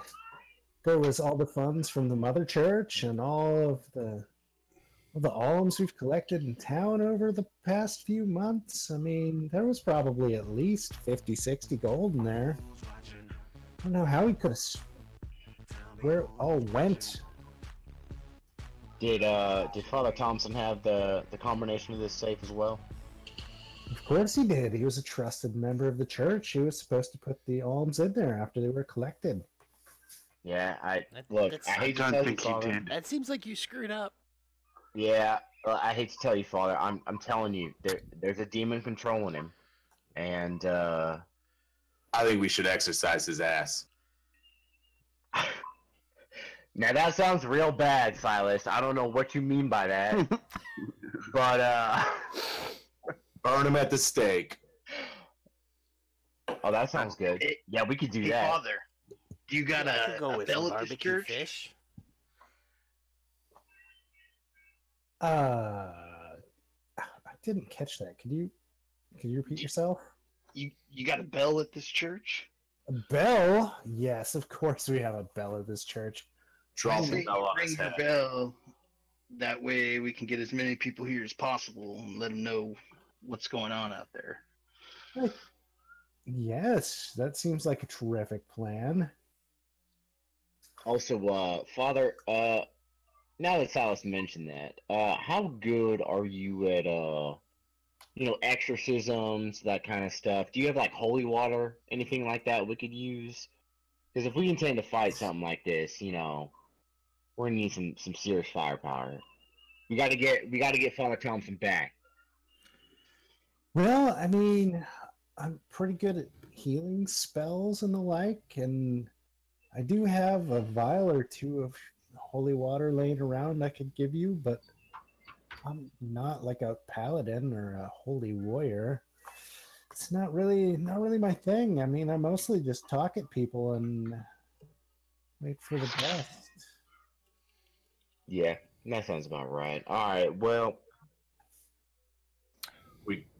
there was all the funds from the Mother Church and all of the alms we've collected in town over the past few months. I mean, there was probably at least 50, 60 gold in there. I don't know how he could have... Where it all went. Did Father Thompson have the combination of this safe as well? Of course he did. He was a trusted member of the church. He was supposed to put the alms in there after they were collected. Yeah, I That's- hate to I tell don't you, think he Father. did. That seems like you screwed up. Yeah, I hate to tell you, Father. I'm telling you, there's a demon controlling him, and I think we should exercise his ass. now that sounds real bad, Silas. I don't know what you mean by that, but Burn him at the stake. oh, that sounds good. Yeah, we could do Hey, that. Father, do you got I could a go with bell some at this barbecue church? fish. I didn't catch that. Could you repeat yourself? You got a bell at this church? A bell? Yes, of course we have a bell at this church. Drop Say the you bell on ring his the head. bell. That way we can get as many people here as possible and let them know what's going on out there. Yes, that seems like a terrific plan. Also, Father, now that Silas mentioned that, how good are you at, exorcisms, that kind of stuff? Do you have, like, holy water, anything like that we could use? Because if we intend to fight something like this, we're gonna need some serious firepower. We gotta get Father Thompson back. Well, I mean, I'm pretty good at healing spells and the like, and I do have a vial or two of holy water laying around I could give you, but I'm not like a paladin or a holy warrior. It's not really my thing. I mean, I mostly just talk at people and wait for the best. Yeah, That sounds about right. All right. Well,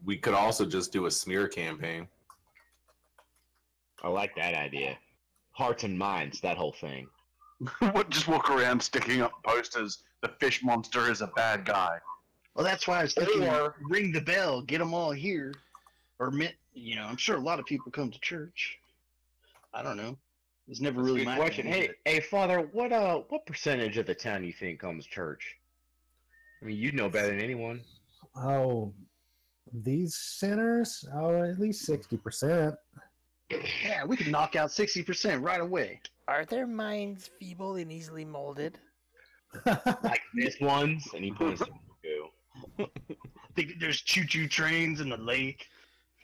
We could also just do a smear campaign. I like that idea. Hearts and minds, that whole thing. Just walk around sticking up posters. The fish monster is a bad guy. Well, that's why I was thinking, Or- ring the bell, get them all here. Or, I'm sure a lot of people come to church. I don't know. It's never really Good my question. thing, Hey, Father, what percentage of the town you think comes to church? I mean, you know better than anyone. Oh, these sinners? Oh, at least 60%. Yeah, we could knock out 60% right away. Are their minds feeble and easily molded? Like this one's, and he points to Ruku. Think there's choo-choo trains in the lake.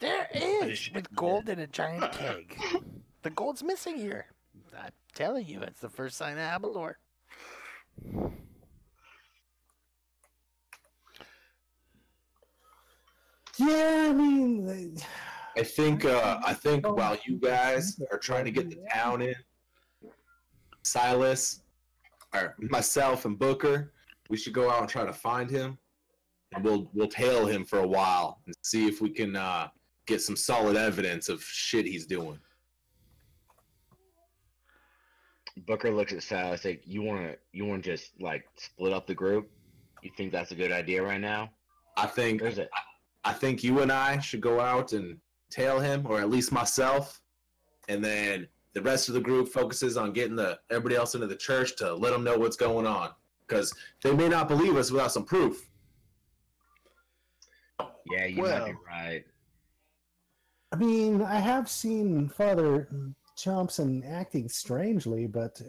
There is, with gold in a giant keg. The gold's missing here. I'm telling you, it's the first sign of Abalor. Yeah, I mean, I think while you guys are trying to get the town in, Silas, or myself and Booker, we should go out and try to find him, and we'll tail him for a while and see if we can get some solid evidence of shit he's doing. Booker looks at Silas like, you wanna just like split up the group? You think that's a good idea right now? I think you and I should go out and tail him, or at least myself, and then the rest of the group focuses on getting everybody else into the church to let them know what's going on, because they may not believe us without some proof. Yeah, you might be right. I mean, I have seen Father Thompson acting strangely, but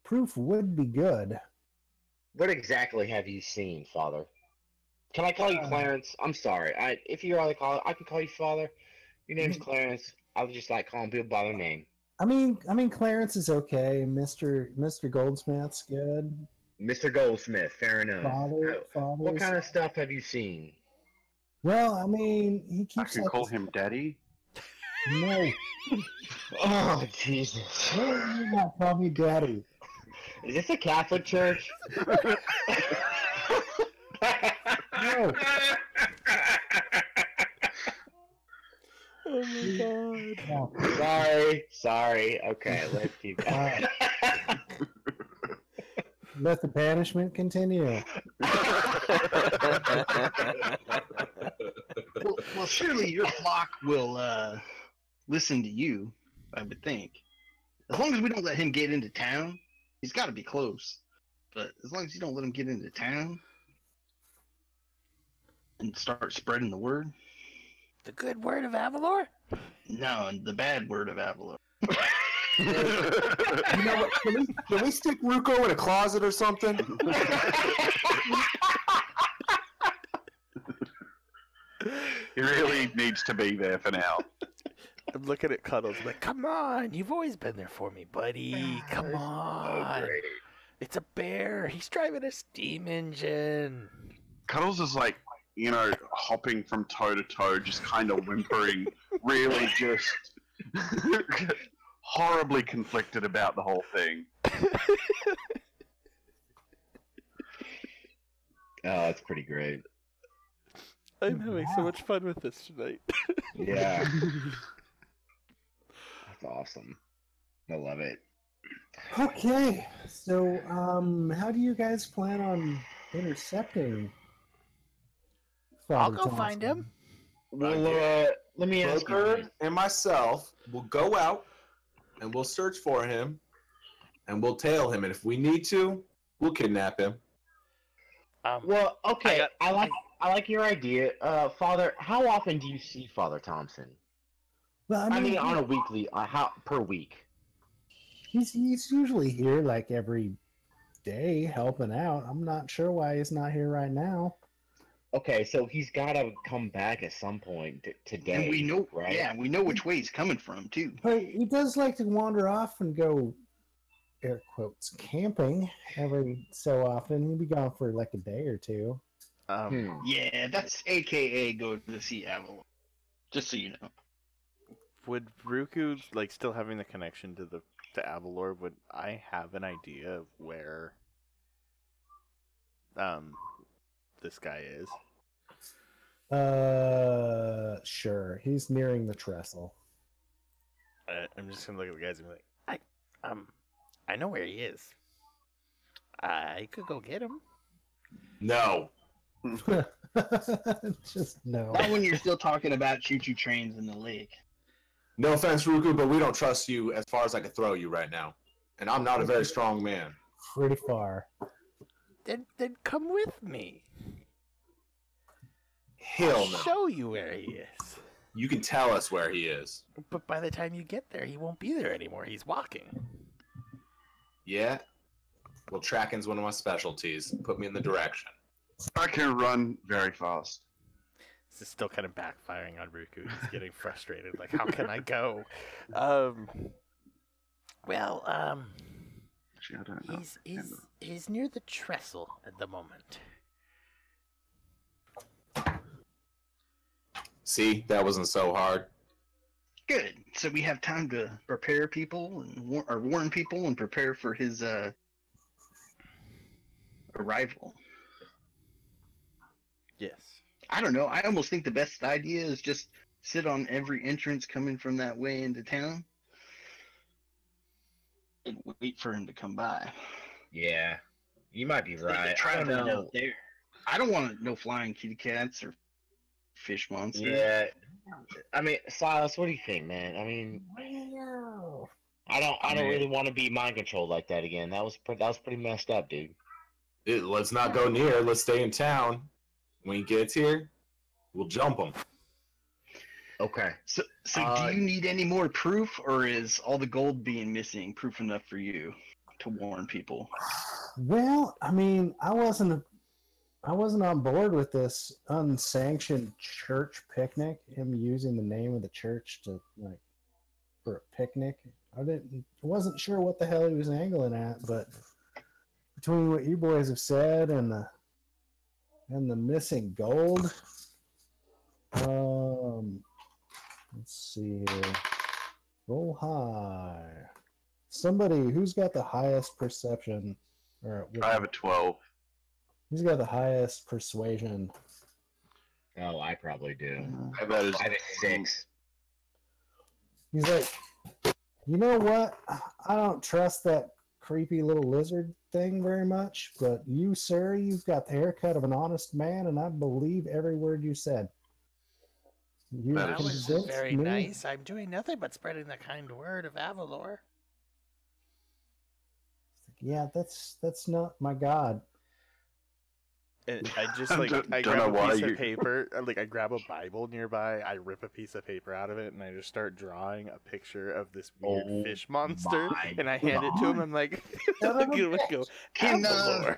proof would be good. What exactly have you seen, Father? Can I call you Clarence? I'm sorry. If you rather call, I can call you Father. Your name's Clarence. I would just like calling people by their name. I mean, Clarence is okay. Mr. Goldsmith's good. Mr. Goldsmith, fair enough. Father. What kind of stuff have you seen? Well, I mean, he I keeps. can call him Daddy. No. Oh, Jesus. No, you not call me Daddy. Is this a Catholic church? No. Oh my god. No. Sorry. Okay, let's keep going. Let the banishment continue. Well, surely your flock will listen to you, I would think. As long as we don't let him get into town, he's got to be close. But as long as you don't let him get into town and start spreading the word. The good word of Abalor? No, the bad word of Abalor. You know what? Can we stick Ruko in a closet or something? He really needs to be there for now. I'm looking at Cuddles like, come on, you've always been there for me, buddy. Come on. It's a bear. He's driving a steam engine. Cuddles is like, hopping from toe to toe, just kind of whimpering, really just horribly conflicted about the whole thing. Oh, that's pretty great. I'm having so much fun with this tonight. Yeah. That's awesome. I love it. Okay, so how do you guys plan on intercepting Father I'll go Thompson? find him. Well, let me ask Booker you. and myself will go out and we'll search for him and we'll tail him, and if we need to, we'll kidnap him. Well, okay, I like your idea, Father. How often do you see Father Thompson? Well, I mean, on a weekly, how per week? He's usually here like every day helping out. I'm not sure why he's not here right now. Okay, so he's got to come back at some point today. And we know, right? yeah, we know which way he's coming from, too. But he does like to wander off and go, air quotes, camping every so often. He'll be gone for like a day or two. Yeah, that's AKA go to see Avalon. Just so you know. Would Ruku still having the connection to Abalor? Would I have an idea of where this guy is? Sure. He's nearing the trestle. I'm just gonna look at the guys and be like, I know where he is. I could go get him. No. Just no. Not when you're still talking about choo-choo trains in the lake. No offense, Ruku, but we don't trust you as far as I can throw you right now. And I'm not a very strong man. Pretty far. Then come with me. Hell I'll no. show you where he is. You can tell us where he is. But by the time you get there, he won't be there anymore. He's walking. Yeah? Well, tracking's one of my specialties. Put me in the direction. I can run very fast. This is still kind of backfiring on Ruku. He's getting frustrated. Like, how can I go? Well, Actually, I don't know. He's near the trestle at the moment. See? That wasn't so hard. Good. So we have time to prepare people and warn people and prepare for his arrival. Yes. I don't know. I almost think the best idea is just sit on every entrance coming from that way into town and wait for him to come by. Yeah, you might be right. I don't Traveling know. out there. I don't want no flying kitty cats or fish monsters. Yeah, I mean, Silas, what do you think, man? I mean, I don't really want to be mind controlled like that again. That was pretty messed up, dude. Let's not go near. Let's stay in town. When he gets here, we'll jump him. Okay. So do you need any more proof, or is all the gold being missing proof enough for you to warn people? Well, I mean, I wasn't on board with this unsanctioned church picnic. Him using the name of the church to for a picnic. I wasn't sure what the hell he was angling at, but between what you boys have said and the missing gold, let's see here. Roll high. Somebody who's got the highest perception. I have a 12. Who's got the highest persuasion? Oh, I probably do. I bet it's 5 and 6. He's like, you know what? I don't trust that creepy little lizard thing very much, but you, sir, you've got the haircut of an honest man, and I believe every word you said. You That was convinced very me. nice. I'm doing nothing but spreading the kind word of Abalor. Yeah, that's not my god. And I just I I don't grab know a why piece you- of paper, I grab a Bible nearby, I rip a piece of paper out of it, and I just start drawing a picture of this weird Oh fish monster, my and I hand it to him. I'm like, go, Can Abalor.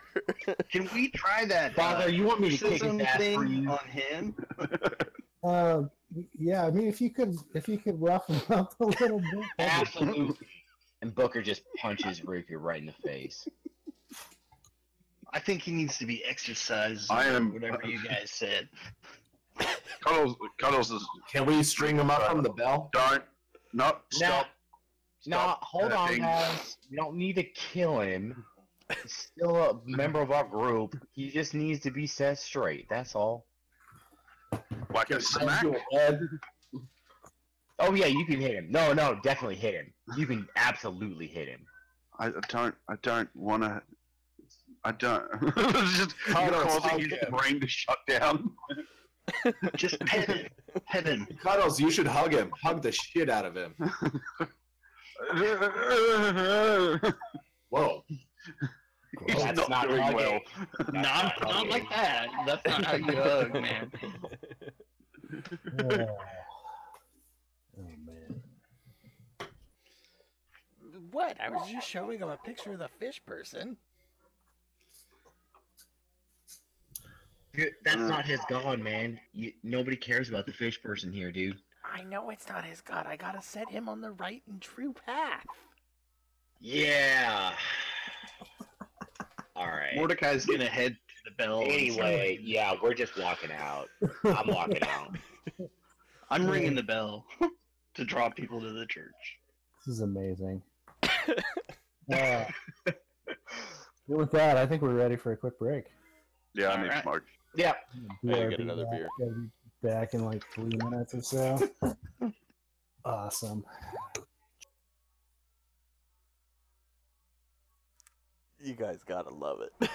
can we try that? Father, you want me to kick his exorcism ass for thing you? on him? Yeah, I mean, if you could rough him up a little bit. Absolutely. And Booker just punches Riku right in the face. I think he needs to be exercised. I am- whatever you guys said. Cuddles is. Can we string him up from the bell? Don't. No, stop. No, Stop hold on, hurting. guys. We don't need to kill him. He's still a member of our group. He just needs to be set straight. That's all. Like a smack. Oh yeah, you can hit him. No, definitely hit him. You can absolutely hit him. I don't want to. I don't. It's just Cuddles, causing hug his him. brain to shut down. Just pet him. Cuddles, you should hug him. Hug the shit out of him. Whoa. He's That's not doing hugging. well. Not like that. That's not how you hug, man. Oh man. What? I was just showing him a picture of the fish person. That's not his god, man. Nobody cares about the fish person here, dude. I know it's not his god. I gotta set him on the right and true path. Yeah. All right. Mordecai's gonna head to the bell. and Anyway, yeah, we're just walking out. I'm walking out. I'm ringing the bell to draw people to the church. This is amazing. With that, I think we're ready for a quick break. Yeah, I need Alright. smoke. Yeah. Yeah, get another beer. Back in like 3 minutes or so. Awesome. You guys gotta love it.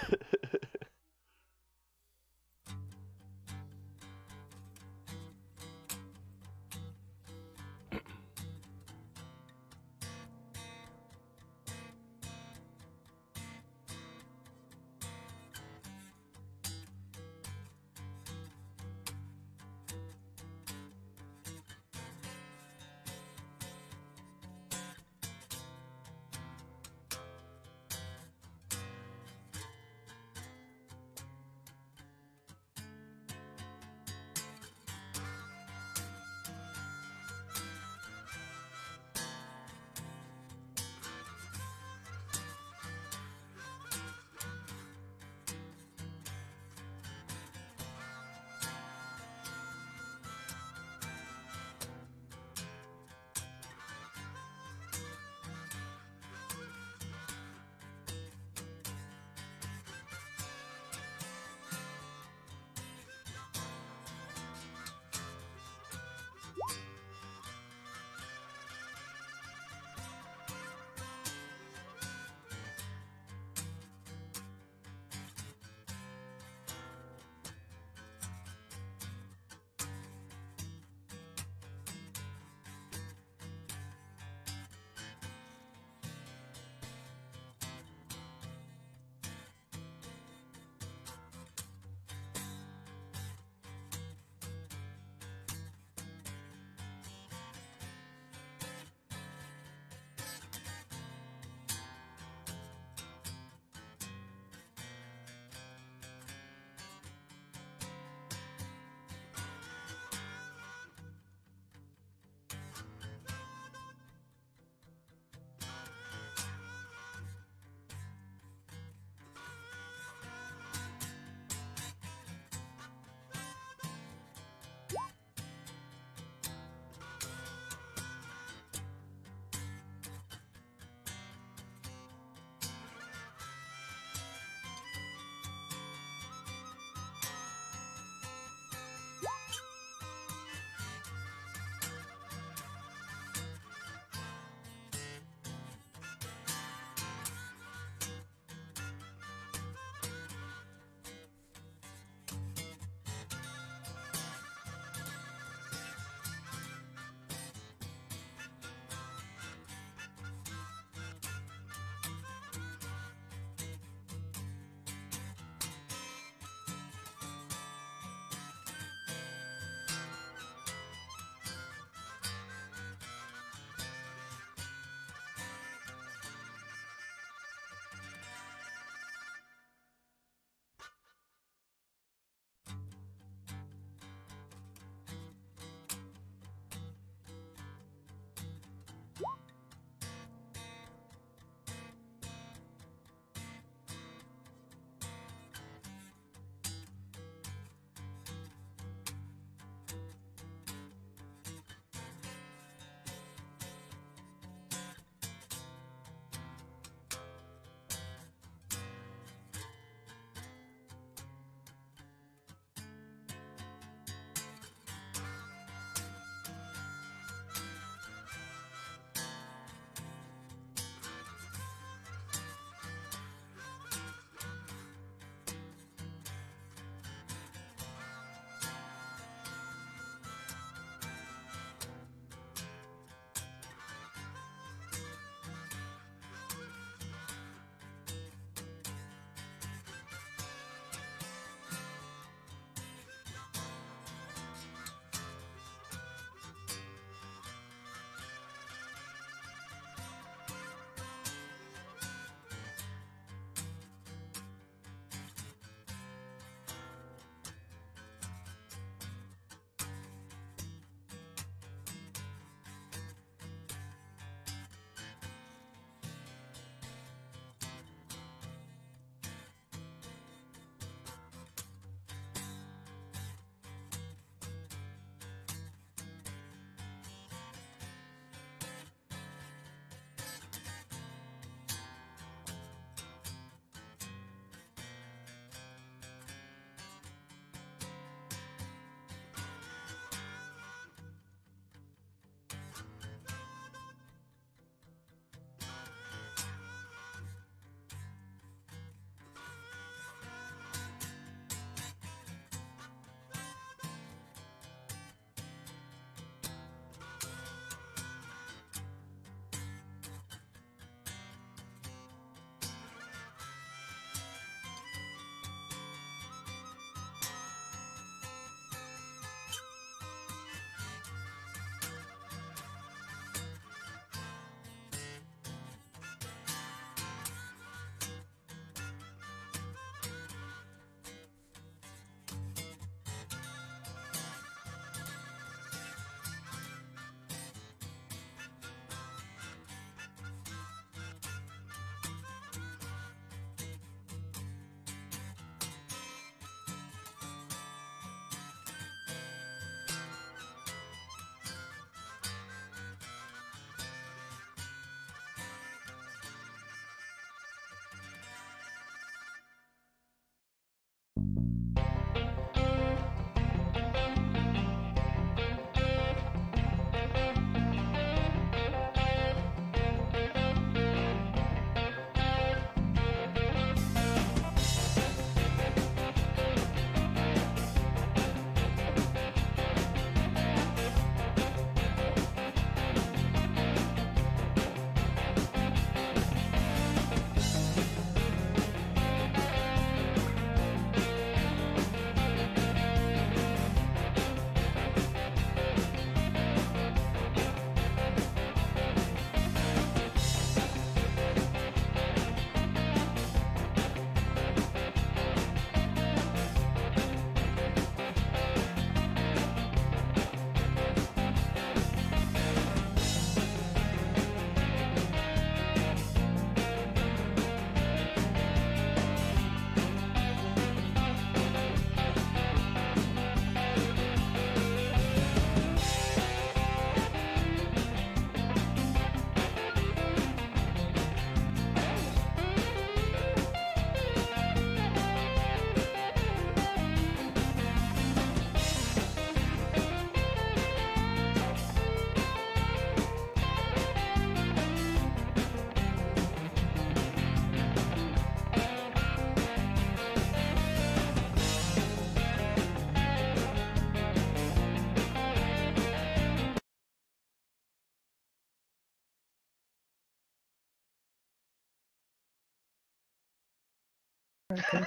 Okay.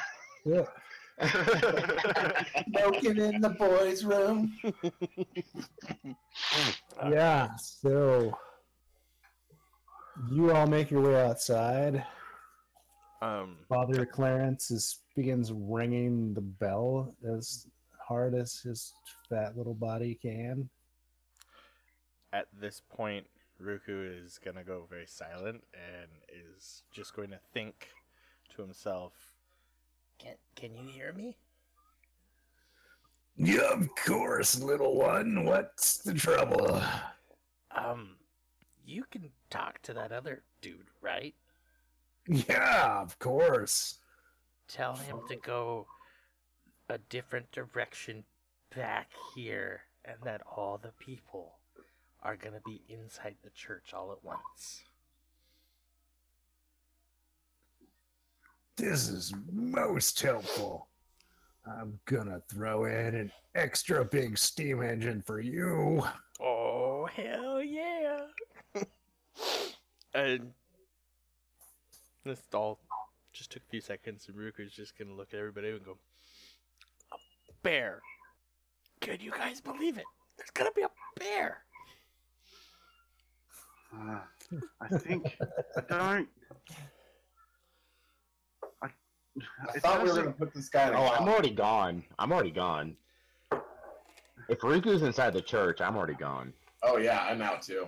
Yeah. Smoking in the boys' room. Yeah, so you all make your way outside. Father Clarence begins ringing the bell as hard as his fat little body can. At this point, Ruku is gonna go very silent and is just going to think to himself, Can you hear me? Yeah, of course, little one. What's the trouble? You can talk to that other dude, right? Yeah, of course. Tell him to go a different direction back here, and that all the people are gonna be inside the church all at once. This is most helpful. I'm gonna throw in an extra big steam engine for you. Oh, hell yeah! And this all just took a few seconds, and Ruku's just gonna look at everybody and go, "A bear! Can you guys believe it? There's gonna be a bear!" I think I don't. I thought we were gonna put this guy in a I'm box. already gone. I'm already gone. If Riku's inside the church, I'm already gone. Oh yeah, I'm out too.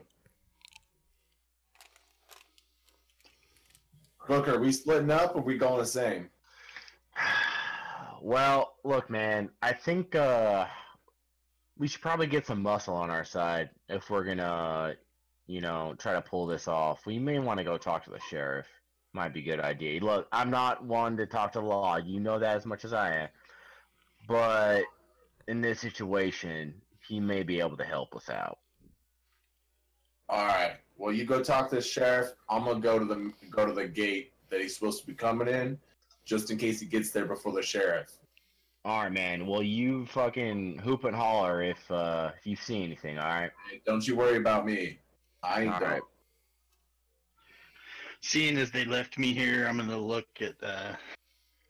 Booker, are we splitting up or are we going the same? Well, look, man, I think we should probably get some muscle on our side if we're gonna, try to pull this off. We may want to go talk to the sheriff. Might be a good idea. Look, I'm not one to talk to the law. You know that as much as I am. But in this situation, he may be able to help us out. All right. Well, you go talk to the sheriff. I'm gonna go to the gate that he's supposed to be coming in, just in case he gets there before the sheriff. All right, man. Well, you fucking hoop and holler if you see anything. All right. Hey, don't you worry about me. I ain't All going. right. Seeing as they left me here, I'm gonna look at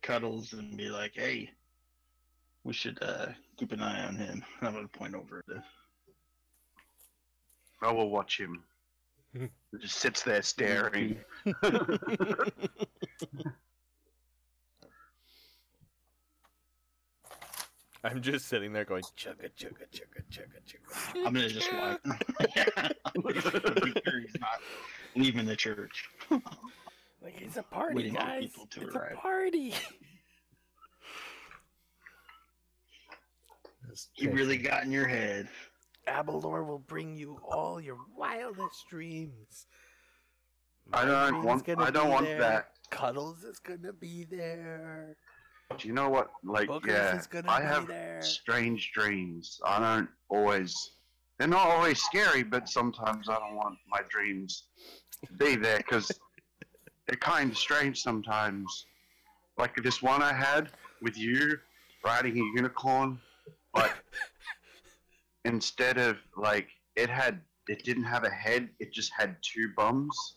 Cuddles and be like, "Hey, we should keep an eye on him." I'm gonna point over to. I will watch him. He just sits there staring. I'm just sitting there going, chugga, chugga, chugga, chugga, chugga. I'm gonna just walk. Make sure he's not leaving the church. Like, it's a party, Waiting for guys. people to It's arrive. a party. He really got in your head. Abalor will bring you all your wildest dreams. I don't want there. that. Cuddles is gonna be there. Do you know what? Like, Booker's is gonna I be have there. strange dreams. I don't always. They're not always scary, but sometimes I don't want my dreams to be there because they're kind of strange sometimes. Like this one I had with you riding a unicorn, but instead of like it didn't have a head, it just had two bums.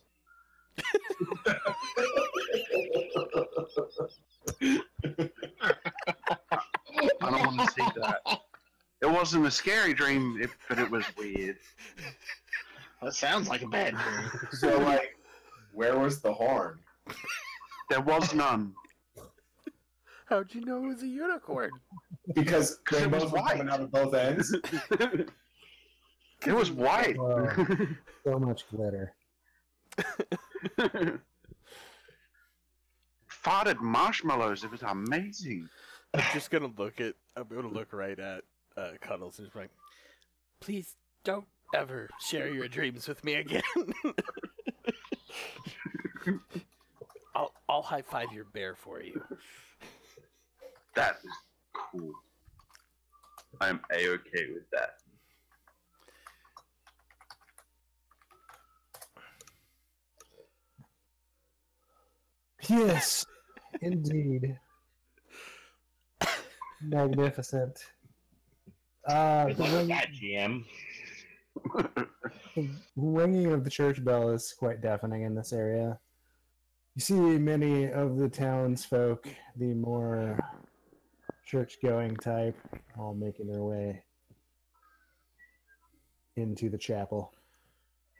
I don't want to see that. It wasn't a scary dream, but it was weird. That sounds like a bad dream. So, like, where was the horn? There was none. How'd you know it was a unicorn? Because it was rainbows were coming out of both ends. It was white. So much glitter. Farted marshmallows. It was amazing. I'm gonna look right at Cuddles and just be like, please don't ever share your dreams with me again. I'll high five your bear for you. That is cool. I'm A-okay with that. Yes, indeed. Magnificent. Good The luck with that, GM. ringing of the church bell is quite deafening in this area. You see many of the townsfolk, the more church-going type, all making their way into the chapel.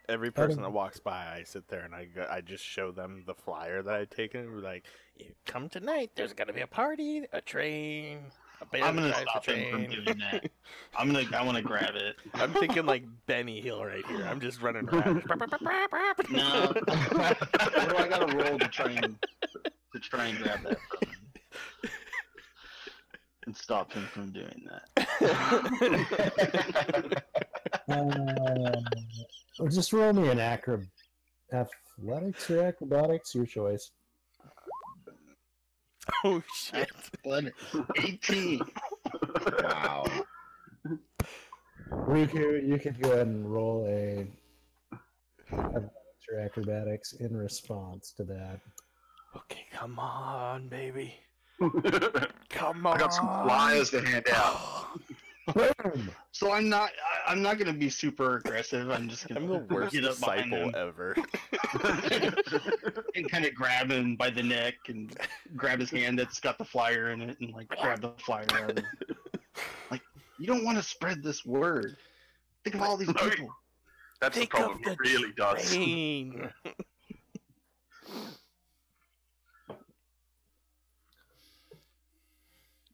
Every person that walks by, I sit there and I just show them the flyer that I'd taken. And we're like, "You come tonight. There's gonna be a party, a train, a band. I'm gonna drives stop the him train." from doing that. I want to grab it. I'm thinking like Benny Hill right here. I'm just running around. No. What do I gotta roll to try and grab that from him? And stop him from doing that. Just roll me an athletics or acrobatics, your choice. Oh shit! 18. Wow. Riku, you can go ahead and roll a athletics or acrobatics in response to that. Okay, come on, baby. Come on. I got some flyers to hand out. So I'm not gonna be super aggressive. I'm just gonna I'm the worst get up behind disciple him ever. and kind of grab him by the neck and grab his hand that's got the flyer in it and like grab the flyer out of him. Like, you don't want to spread this word. Think of all these people. That's the problem. It really does. Train.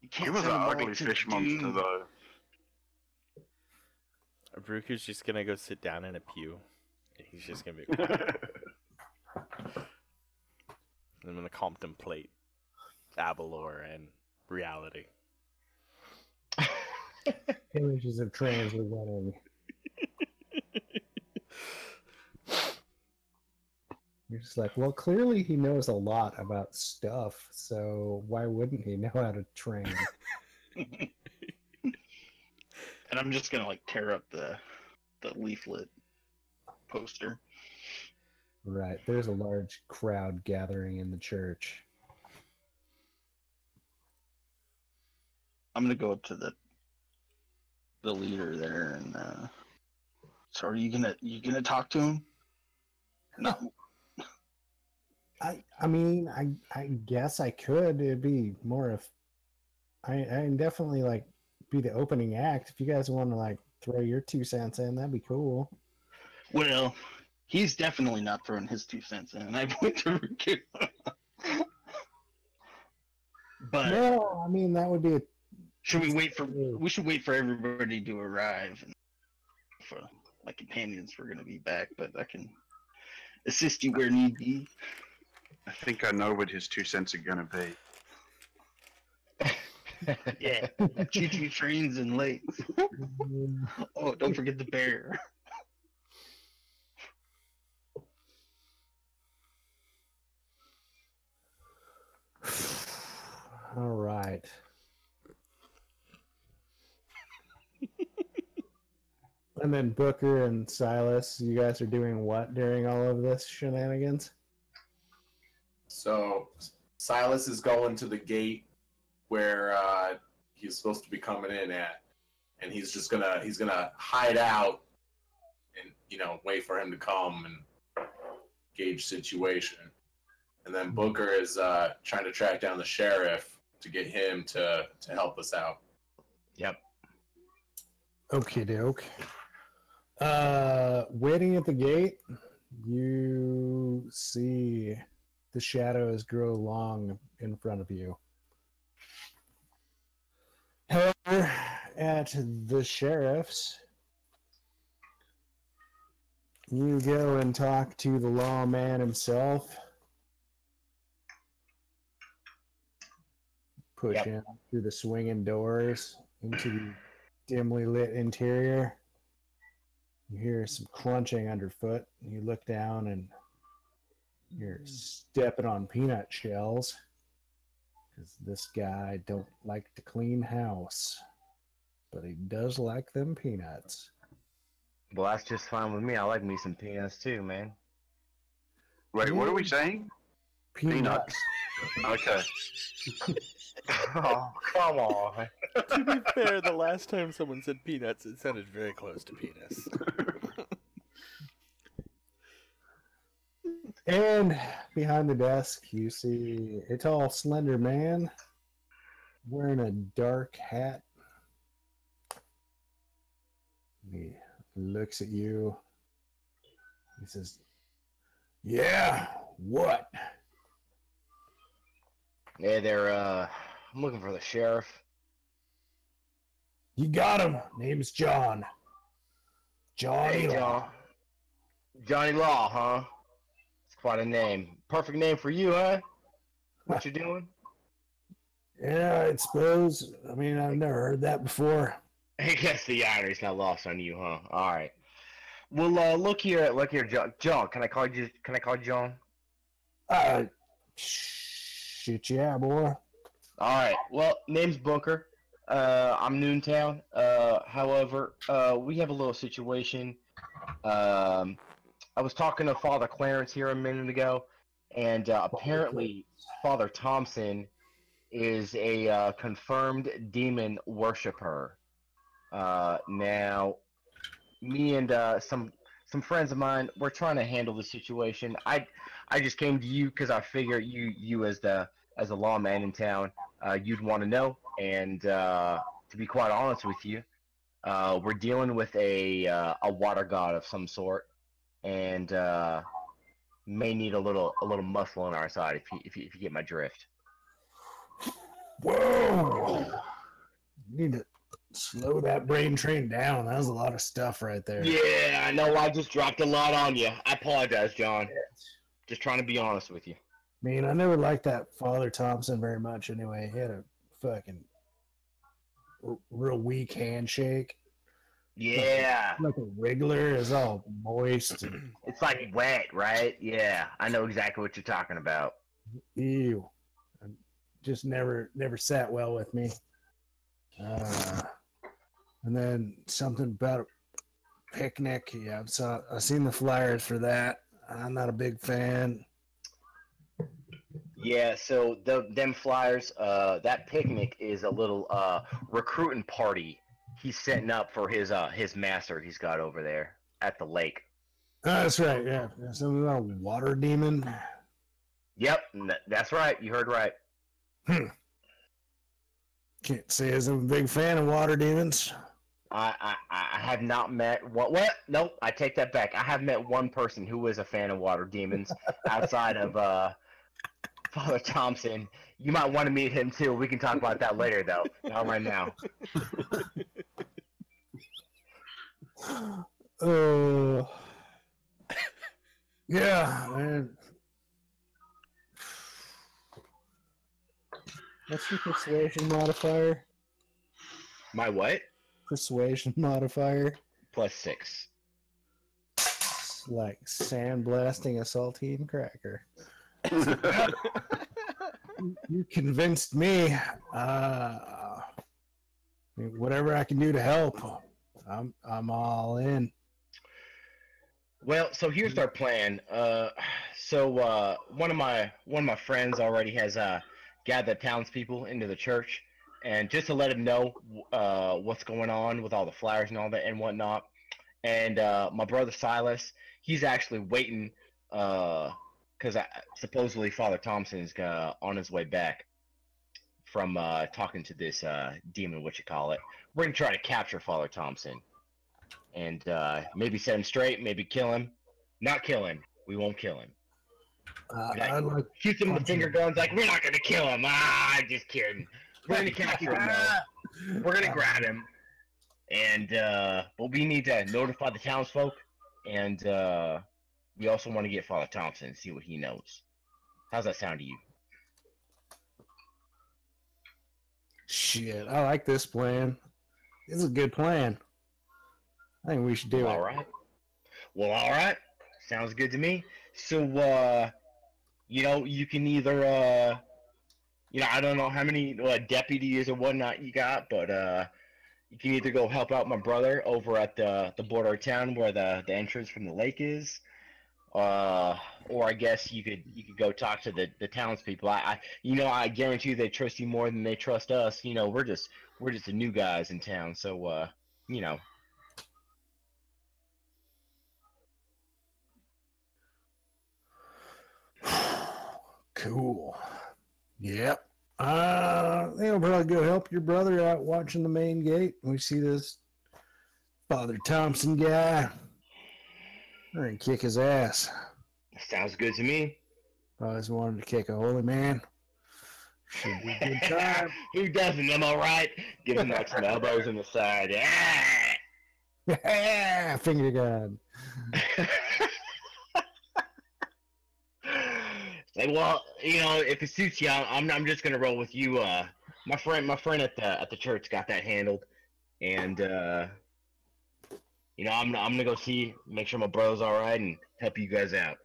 You can't He was an send them ugly right to fish doom. monster, though. Ruku's just gonna go sit down in a pew. He's just gonna be quiet. I'm gonna contemplate Abalor and reality. Images of trains were running. You're just like, well, clearly he knows a lot about stuff, so why wouldn't he know how to train? And I'm just gonna like tear up the leaflet poster. Right, there's a large crowd gathering in the church. I'm gonna go up to the leader there and so are you gonna talk to him? No. I mean, I guess I could. It'd be more of I definitely like be the opening act. If you guys want to like throw your 2 cents in, that'd be cool. Well, he's definitely not throwing his 2 cents in. I point to Riku. But No, I mean that would be a should we wait for everybody to arrive and for my companions we're gonna be back, but I can assist you where need be. I think I know what his 2 cents are gonna be. Yeah. Choo-choo trains and lakes. Oh, don't forget the bear. all right. And then Booker and Silas, you guys are doing what during all of this shenanigans? So Silas is going to the gate where he's supposed to be coming in at, and he's gonna hide out and wait for him to come and gauge situation. And then Booker is trying to track down the sheriff to get him to help us out. Yep. Okie doke. Waiting at the gate, you see the shadows grow long in front of you. However, at the sheriff's, you go and talk to the lawman himself. Push him through the swinging doors into the dimly lit interior. You hear some crunching underfoot. You look down and you're stepping on peanut shells because this guy don't like to clean house, but he does like them peanuts. Well, that's just fine with me. I like me some peanuts too, man. Wait, what are we saying? Peanuts. Okay. Oh, come on. To be fair, the last time someone said peanuts, it sounded very close to penis. And behind the desk, you see a tall, slender man wearing a dark hat. He looks at you. He says, "Yeah, what?" Hey there, I'm looking for the sheriff. You got him. Name's John. Johnny Hey, Law. Johnny Law, huh? It's quite a name. Perfect name for you, huh? What you doing? Yeah, I suppose. I mean, I've never heard that before. I guess the irony's not lost on you, huh? All right. Well, look here, John. John, can I call you? Can I call you John? Shit, yeah, boy. All right. Well, name's Booker. I'm Noontown. However, we have a little situation. I was talking to Father Clarence here a minute ago, and apparently Father Thompson is a confirmed demon worshiper. Now, me and some friends of mine, we're trying to handle the situation. I just came to you because I figure you as a lawman in town, you'd want to know. And to be quite honest with you, we're dealing with a water god of some sort, and may need a little muscle on our side if you get my drift. Whoa! You need to slow that brain train down. That was a lot of stuff right there. Yeah, I know. I just dropped a lot on you. I apologize, John. Just trying to be honest with you. I mean, I never liked that Father Thompson very much anyway. He had a fucking real weak handshake. Yeah. Like a wriggler. Is all moist. It's like wet, right? Yeah, I know exactly what you're talking about. Ew. Just never sat well with me. And then something about a picnic. Yeah, I've seen the flyers for that. I'm not a big fan. Yeah, so them flyers, that picnic is a little recruiting party he's setting up for his master he's got over there at the lake. That's right. Yeah, something about a water demon. Yep, that's right. You heard right. Can't say I'm a big fan of water demons. I have not met what? Nope, I take that back. I have met one person who is a fan of water demons outside of Father Thompson. You might want to meet him too. We can talk about that later, though. Not right now. Yeah, man. What's your persuasion modifier? My what? Persuasion modifier. +6. It's like sandblasting a saltine cracker. You convinced me. Whatever I can do to help, I'm all in. Well, so here's our plan. So one of my friends already has gathered townspeople into the church, and just to let them know what's going on with all the flyers and all that and whatnot. And my brother Silas, he's actually waiting because supposedly Father Thompson's on his way back from talking to this demon, what you call it. We're gonna try to capture Father Thompson and maybe set him straight, maybe kill him. Not kill him. We won't kill him. Shoot him with finger guns. Like, we're not gonna kill him. I'm just kidding. We're gonna capture him though. We're gonna grab him, and but we need to notify the townsfolk, and we also want to get Father Thompson and see what he knows. How's that sound to you? Shit, I like this plan. This is a good plan. I think we should do it. All right. Well, all right. Sounds good to me. So, you can either, I don't know how many deputies or whatnot you got, but you can either go help out my brother over at the border of town where the entrance from the lake is, or I guess you could go talk to the townspeople. I guarantee you they trust you more than they trust us. We're just the new guys in town, so Cool. Yep. They'll probably go help your brother out watching the main gate. We see this Father Thompson guy. We're gonna kick his ass. Sounds good to me. Always wanted to kick a holy man. Should be a good time. Who doesn't? Am I right? Give him like some elbows in the side. Yeah. Finger gun. Say, well, if it suits you, I'm just gonna roll with you. My friend at the church got that handled, and I'm gonna go make sure my bro's all right, and help you guys out.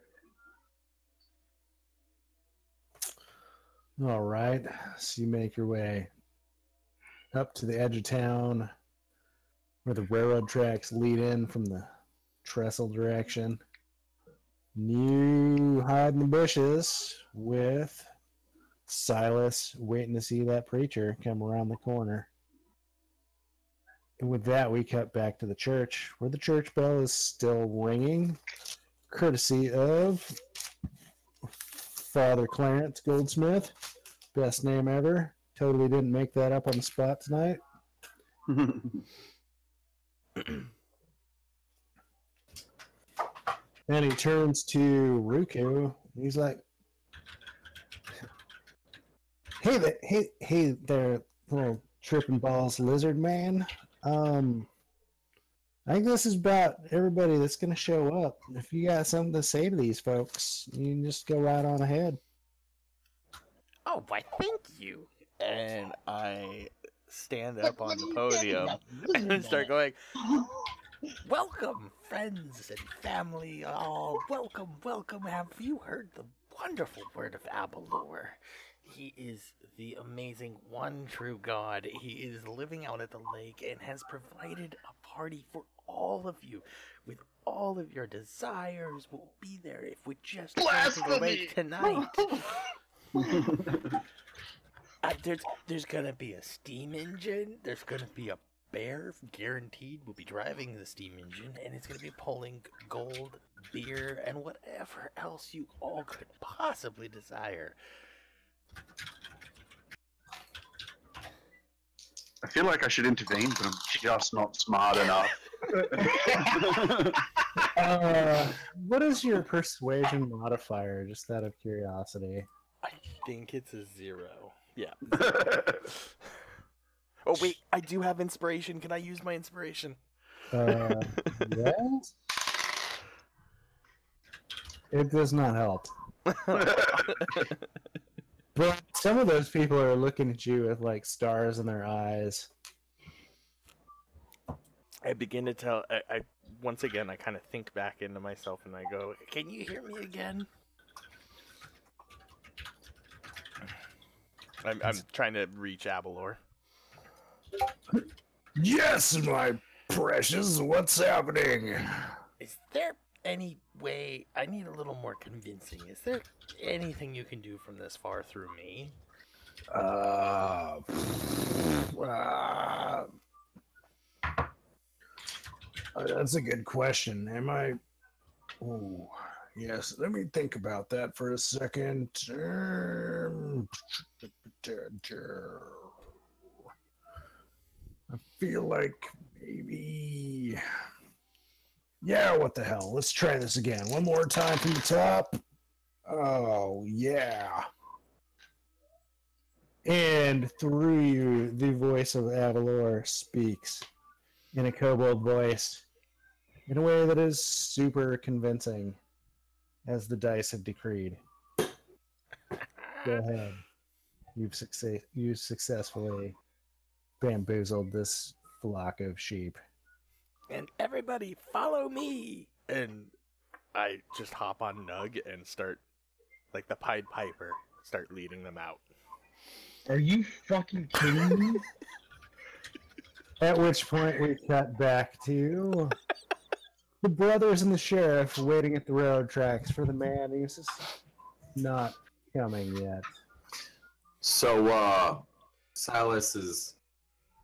All right. So you make your way up to the edge of town where the railroad tracks lead in from the trestle direction. You hide in the bushes with Silas waiting to see that preacher come around the corner. And with that, we cut back to the church, where the church bell is still ringing, courtesy of Father Clarence Goldsmith. Best name ever. Totally didn't make that up on the spot tonight. And he turns to Ruku. He's like, hey there, little tripping balls lizard man. I think this is about everybody that's going to show up. If you got something to say to these folks, you can just go right on ahead. Oh, why, thank you. And I stand up on the podium and start going, welcome, friends and family, all. Welcome, welcome. Have you heard the wonderful word of Abalor? He is the amazing one true God. He is living out at the lake and has provided a party for all of you. With all of your desires, we'll be there if we just go to the lake tonight. There's gonna be a steam engine. There's gonna be a bear, guaranteed. Will be driving the steam engine, and it's gonna be pulling gold, beer, and whatever else you all could possibly desire. I feel like I should intervene, but I'm just not smart enough. What is your persuasion modifier, just out of curiosity? I think it's a 0. Yeah. 0. Oh, wait, I do have inspiration. Can I use my inspiration? Yes? It does not help. But some of those people are looking at you with, like, stars in their eyes. I begin to tell... once again, I kind of think back into myself and I go, can you hear me again? I'm trying to reach Abalor. Yes, my precious, what's happening? Is there any way... I need a little more convincing. Is there anything you can do from this far through me? That's a good question. Am I... Oh, yes, let me think about that for a second. I feel like maybe... Yeah, what the hell? Let's try this again. One more time from the top. Oh, yeah. And through you, the voice of Abalor speaks in a kobold voice in a way that is super convincing, as the dice have decreed. Go ahead. You've successfully bamboozled this flock of sheep. And everybody follow me! And I just hop on Nug and start, like the Pied Piper, start leading them out. Are you fucking kidding me? At which point we cut back to the brothers and the sheriff waiting at the railroad tracks for the man who's just not coming yet. So, Silas is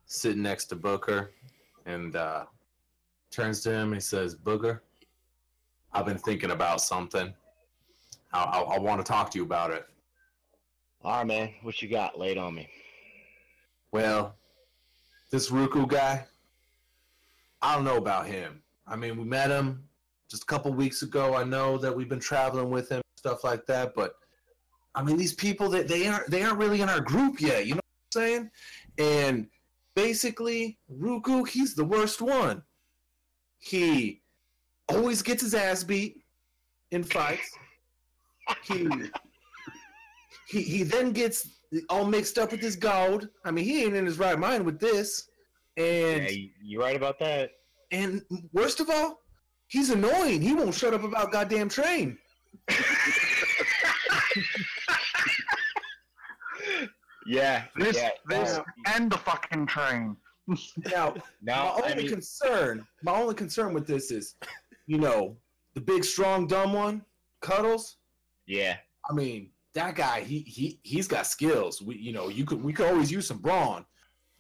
sitting next to Booker and turns to him and he says, Booker, I've been thinking about something. I want to talk to you about it. All right, man. What you got? Lay it on me. Well, this Ruku guy, I don't know about him. I mean, we met him just a couple weeks ago. I know that we've been traveling with him, stuff like that. But I mean, these people that they aren't really in our group yet. You know what I'm saying? And basically, Ruku, he's the worst one. He always gets his ass beat in fights. He then gets all mixed up with his gold. I mean, he ain't in his right mind with this. And Yeah, you're right about that. And worst of all, he's annoying. He won't shut up about goddamn train. Yeah. This yeah. and the fucking train. Now, Now, my only concern with this is, you know, the big, strong, dumb one, Cuddles. Yeah. I mean, that guy, he's got skills. We could always use some brawn.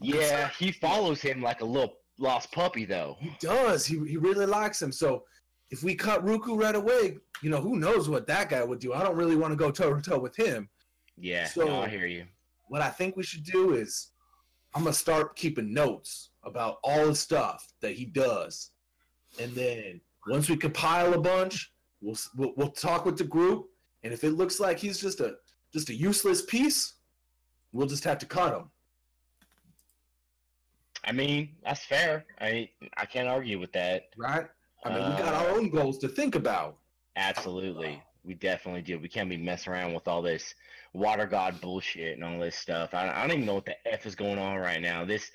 Yeah, he follows him like a little lost puppy, though. He does. He really likes him. So if we cut Ruku right away, you know, who knows what that guy would do. I don't really want to go toe-to-toe with him. Yeah, So, no, I hear you. What I think we should do is I'm going to start keeping notes about all the stuff that he does. And then once we compile a bunch, we'll talk with the group. And if it looks like he's just a useless piece, we'll just have to cut him. I mean, that's fair. I can't argue with that. Right? I mean, we got our own goals to think about. Absolutely. We definitely do. We can't be messing around with all this water god bullshit and all this stuff. I don't even know what the F is going on right now. This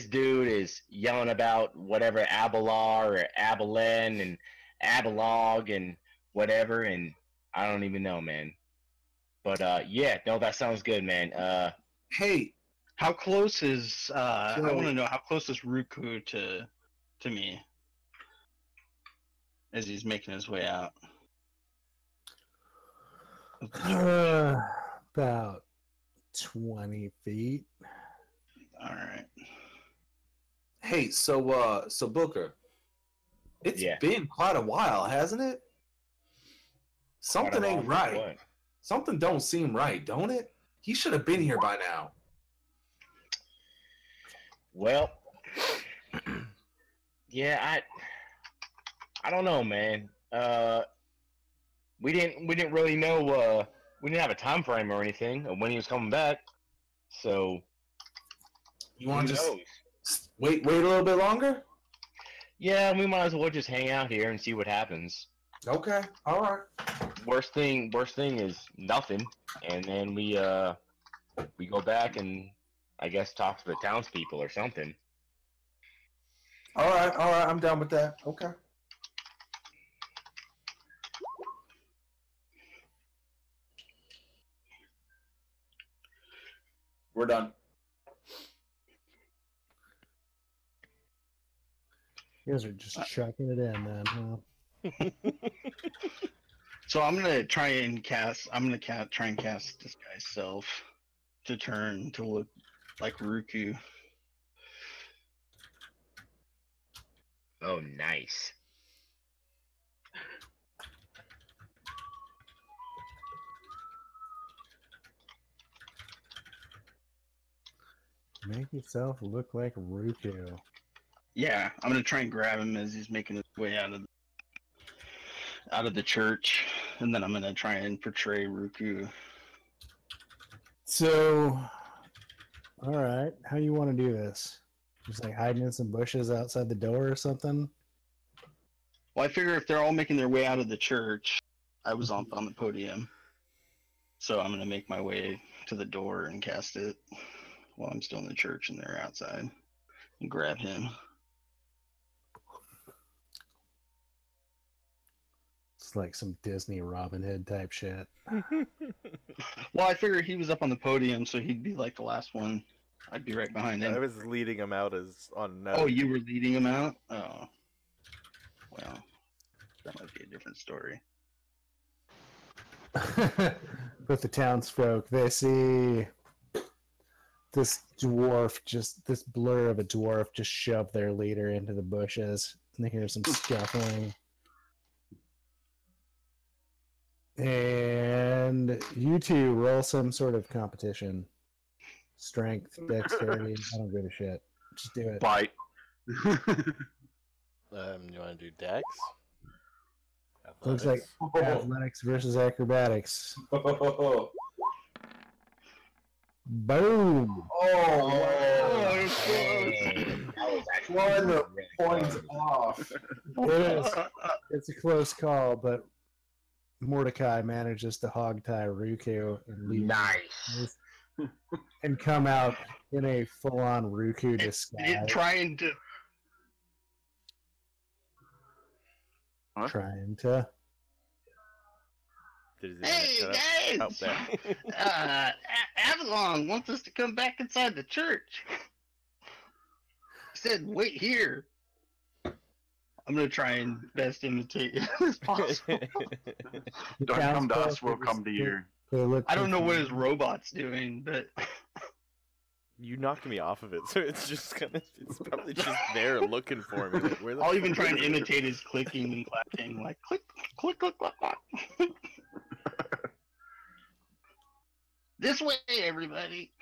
dude is yelling about whatever Abalor or Abalin and Abalog and whatever, and I don't even know, man. But yeah, no, that sounds good, man. Hey, how close is I want to know how close is Ruku to me as he's making his way out? About 20 feet. All right. Hey, so Booker, it's been quite a while, hasn't it? Something ain't right. What? Something don't seem right, don't it? He should have been here by now. Well, yeah, I don't know, man. We didn't really know. We didn't have a time frame or anything of when he was coming back. So you want to just wait a little bit longer? Yeah, we might as well just hang out here and see what happens. Okay, all right. Worst thing is nothing, and then we go back and I guess talk to the townspeople or something. All right, I'm down with that. Okay. We're done. You guys are just chucking it in, then, huh? So I'm gonna try and cast Disguise Self to turn to look like Ruku. Oh, nice. Make yourself look like Ruku. Yeah, I'm gonna try and grab him as he's making his way out of the church, and then I'm gonna try and portray Ruku. So, all right, how you want to do this? Just like hiding in some bushes outside the door or something? Well, I figure if they're all making their way out of the church, I was on the podium, so I'm gonna make my way to the door and cast it while I'm still in the church and they're outside, and grab him. It's like some Disney Robin Hood type shit. Well, I figured he was up on the podium, so he'd be like the last one. I'd be right behind him. I was leading him out as on. Oh, you were leading him out? Oh, well, that might be a different story. But the townsfolk, they see this blur of a dwarf just shove their leader into the bushes, and they hear some scuffling. And you two roll some sort of competition. Strength, dexterity, I don't give a shit. Just do it. Bite. You want to do Dex? Looks like athletics versus acrobatics. Boom! Oh, wow. 1 point off. It's a close call, but Mordecai manages to hogtie Ruku and leave Nice. and come out in a full-on Ruku disguise. Trying to. Trying to. Hey guys! Avalon wants us to come back inside the church. He said, "Wait here." I'm gonna try and best imitate it as possible. Don't come to us, we'll come to you. I don't know what his robot's doing, but you knocked me off of it, so it's just it's probably just there looking for me. Like, where the I'll even try and imitate his clicking and clacking, like click, click, click, click, click. This way, everybody.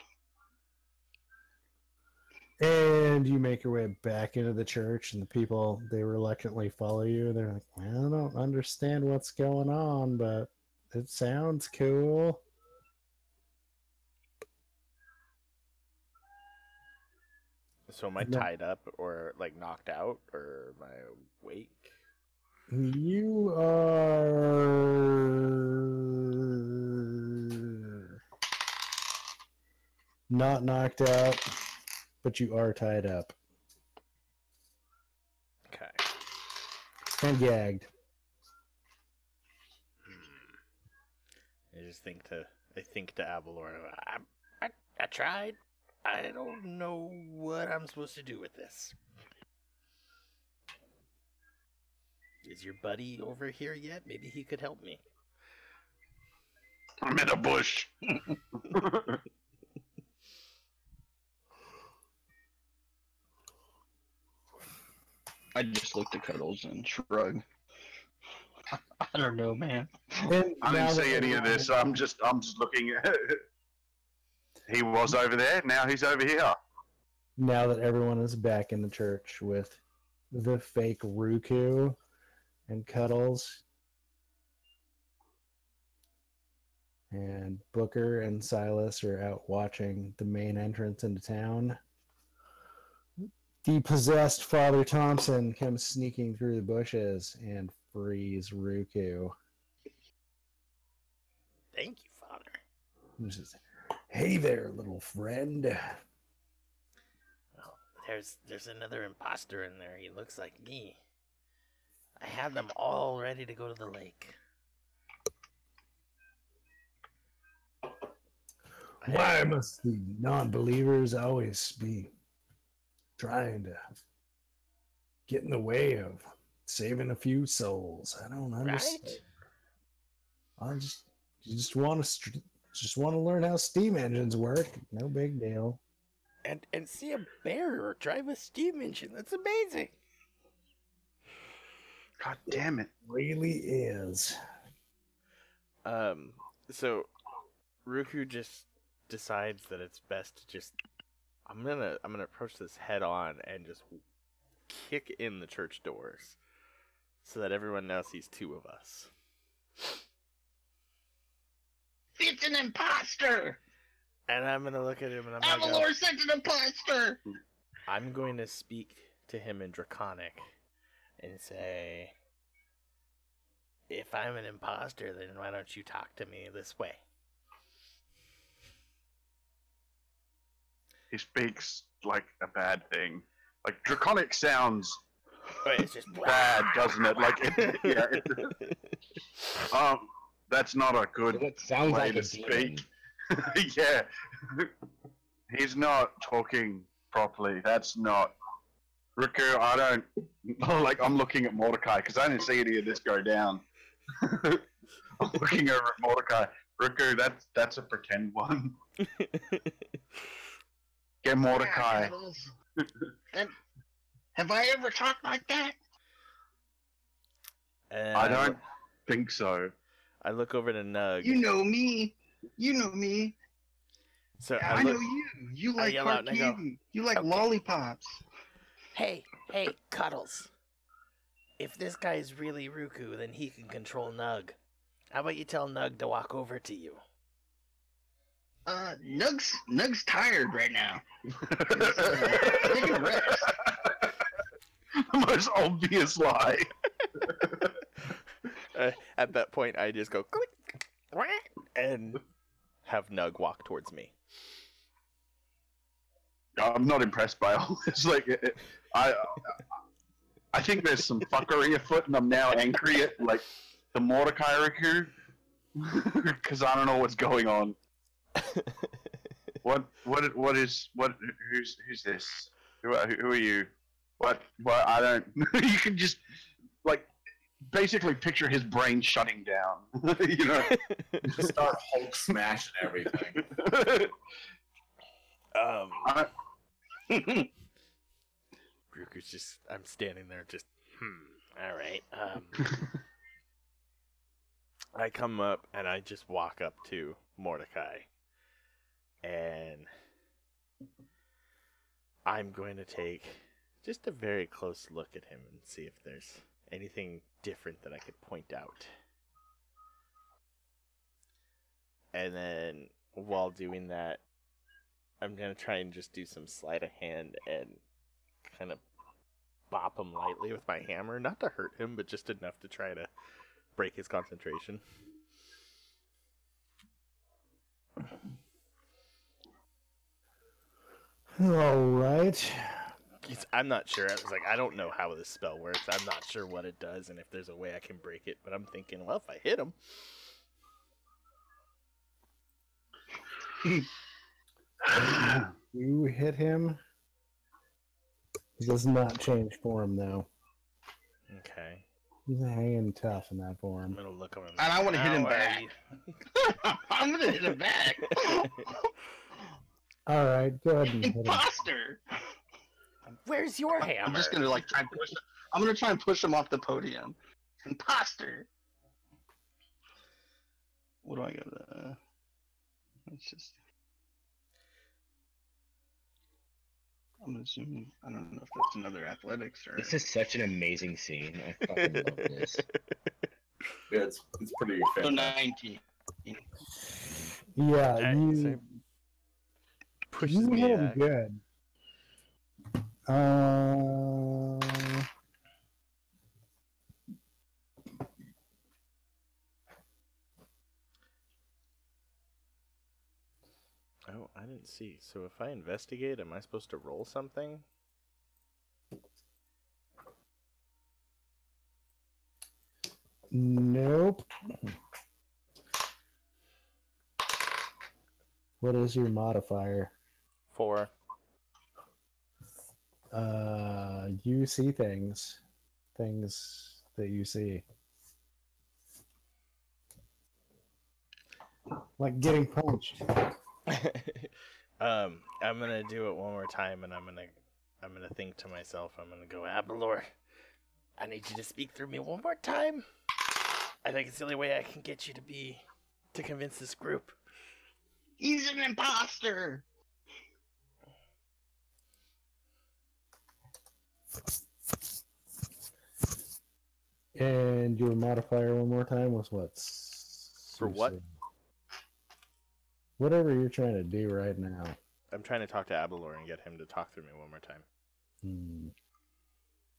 And you make your way back into the church, and the people, they reluctantly follow you. They're like, well, I don't understand what's going on, but it sounds cool. So am I tied up or like knocked out or am I awake? You are not knocked out, but you are tied up. Okay. And gagged. I think to Abalor, I tried. I don't know what I'm supposed to do with this. Is your buddy over here yet? Maybe he could help me. I'm in a bush. I just looked at Cuddles and shrug. I don't know, man. I didn't see any of this. I'm just looking at it. He was over there, now he's over here. Now that everyone is back in the church with the fake Ruku and Cuddles, and Booker and Silas are out watching the main entrance into town, the possessed Father Thompson comes sneaking through the bushes and frees Ruku. Thank you, Father. He says, "Hey there, little friend." Well, there's another imposter in there. He looks like me. I have them all ready to go to the lake. Why must the non-believers always be trying to get in the way of saving a few souls? I don't understand. Right? You just want to learn how steam engines work. No big deal. And see a bear drive a steam engine. That's amazing. God damn it. It really is. So Ruku just decides that it's best to just I'm gonna approach this head on and just kick in the church doors so that everyone now sees two of us. It's an imposter! And I'm gonna look at him and I'm Abalor sent an imposter! I'm going to speak to him in Draconic and say, if I'm an imposter, then why don't you talk to me this way? He speaks like a bad thing. Like, Draconic sounds It's just bad, doesn't it? Like, that's not a good It sounds way like to a speak. Yeah. He's not talking properly. That's not... Riku, I don't... I'm looking at Mordecai, because I didn't see any of this go down. I'm looking over at Mordecai. Riku, that's a pretend one. Get Mordecai. And have I ever talked like that? I don't think so. I look over to Nug. You know me. You know me. So I know you. You like yell hard out and I go, candy. You like "Okay. lollipops. Hey, Cuddles. If this guy's really Ruku, then he can control Nug. How about you tell Nug to walk over to you? Nug's tired right now. Take a rest. The most obvious lie. At that point, I just go click, and have Nug walk towards me. I'm not impressed by all this. Like, I think there's some fuckery afoot, and I'm now angry at like the Mordecai here because I don't know what's going on. Who's this? Who are you? What I don't. You can just like basically picture his brain shutting down. You know, Just start Hulk smashing everything. Ruku's just, I'm standing there just, alright. I come up and I just walk up to Mordecai. And I'm going to take just a very close look at him and see if there's anything different that I could point out. And then while doing that, I'm going to try and just do some sleight of hand and kind of bop him lightly with my hammer. Not to hurt him, but just enough to try to break his concentration. All right. I'm not sure. I was like, I don't know how this spell works. I'm not sure what it does and if there's a way I can break it. But I'm thinking, well, if I hit him... You hit him. He does not change form, though. Okay. He's hanging tough in that form. I'm going to look at him. And I want to hit him How back. I'm going to hit him back. All right, go ahead and hit him. Imposter! Where's your hammer? I'm just going to like try and push him. I'm going to try and push him off the podium. Imposter! What do I go to? Let's just... I'm assuming, I don't know if that's another athletics or... This is such an amazing scene. I fucking love this. Yeah, it's pretty So fantastic. 19. Yeah, Alright, you, so pushes you me hit him back. good. Oh, I didn't see. So if I investigate, am I supposed to roll something? Nope. What is your modifier? 4. You see things that you see. Like getting punched. I'm gonna do it one more time, and I'm gonna think to myself. I'm gonna go, Abalor, I need you to speak through me one more time. I think it's the only way I can get you to convince this group. He's an imposter! And your modifier one more time was what? For what? Whatever you're trying to do right now. I'm trying to talk to Abalor and get him to talk through me one more time.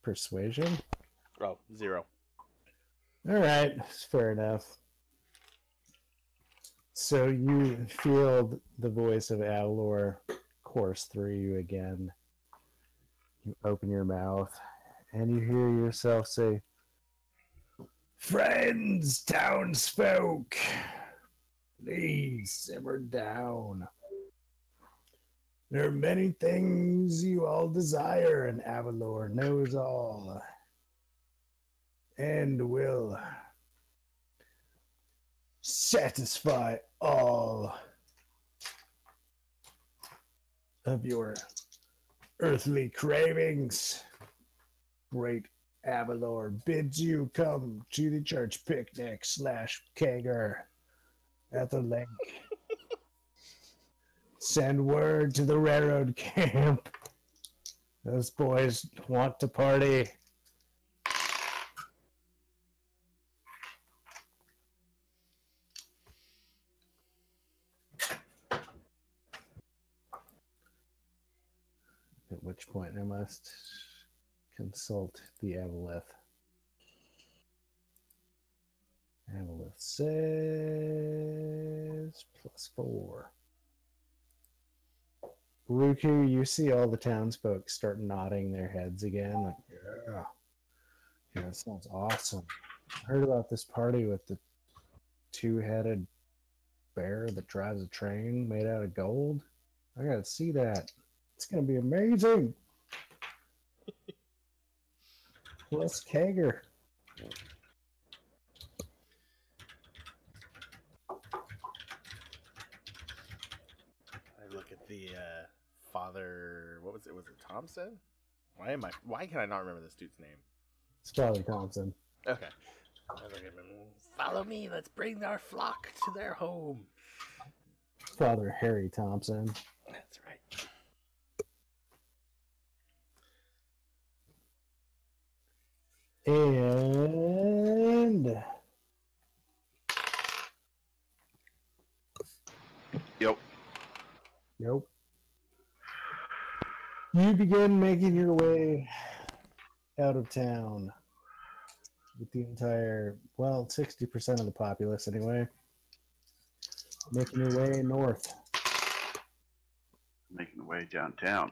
Persuasion? Oh, 0. Alright, fair enough. So you feel the voice of Abalor course through you again. You open your mouth and you hear yourself say, "Friends, townsfolk, please simmer down. There are many things you all desire, and Abalor knows all, and will satisfy all of your earthly cravings. Great Abalor bids you come to the church picnic / kegger at the lake. Send word to the railroad camp. Those boys want to party. At which point I must consult the aboleth. Aboleth says +4. Ruku, you see all the townsfolk start nodding their heads again. Like, yeah, that sounds awesome. I heard about this party with the two-headed bear that drives a train made out of gold. I gotta see that. It's gonna be amazing. Plus Kager. I look at the father. What was it? Was it Thompson? Why can I not remember this dude's name? It's Father Thompson. Okay. I look at him. Follow me. Let's bring our flock to their home. Father Harry Thompson. That's right. And Yep. nope. You begin making your way out of town with the entire, 60% of the populace anyway. Making your way north. Making the way downtown.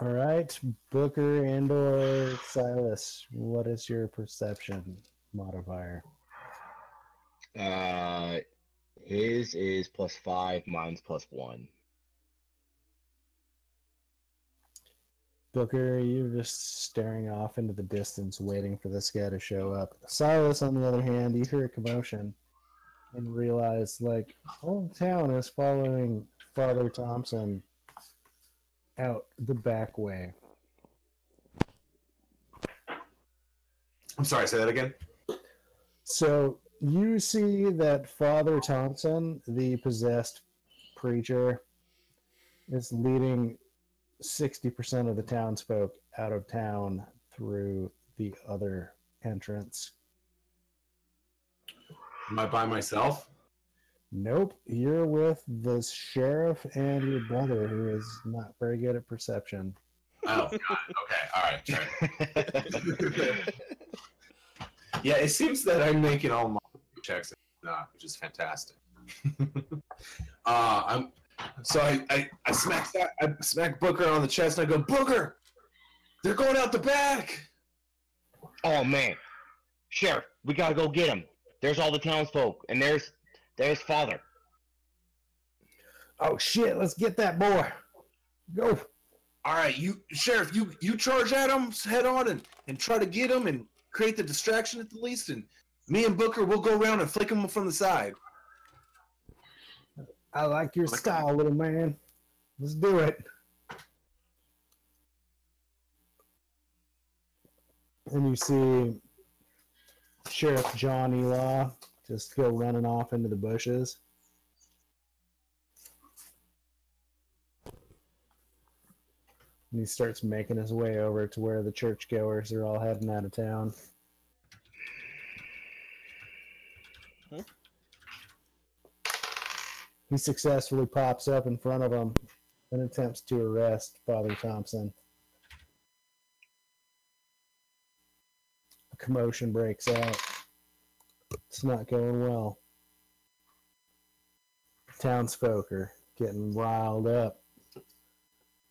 All right, Booker and/or Silas, what is your perception modifier? His is +5, mine's +1. Booker, you're just staring off into the distance, waiting for this guy to show up. Silas, on the other hand, you hear a commotion and realize, like, whole town is following Father Thompson out the back way. I'm sorry, say that again. So you see that Father Thompson, the possessed preacher, is leading 60% of the townsfolk out of town through the other entrance. Am I by myself? Nope, you're with the sheriff and your brother, who is not very good at perception. Oh, God. Okay, all right. Sure. Yeah, it seems that I'm making all my checks, which is fantastic. I smack Booker on the chest and I go, Booker, they're going out the back. Oh man, Sheriff, we gotta go get him. There's all the townsfolk, and there's Father. Oh shit, let's get that boy. Go. All right, Sheriff, you charge at him head on and try to get him and create the distraction at the least, and me and Booker will go around and flick him from the side. I like your style, little man. Let's do it. And you see Sheriff John Elaw just go running off into the bushes. And he starts making his way over to where the churchgoers are all heading out of town. He successfully pops up in front of him and attempts to arrest Father Thompson. A commotion breaks out. It's not going well. Townsfolk are getting riled up.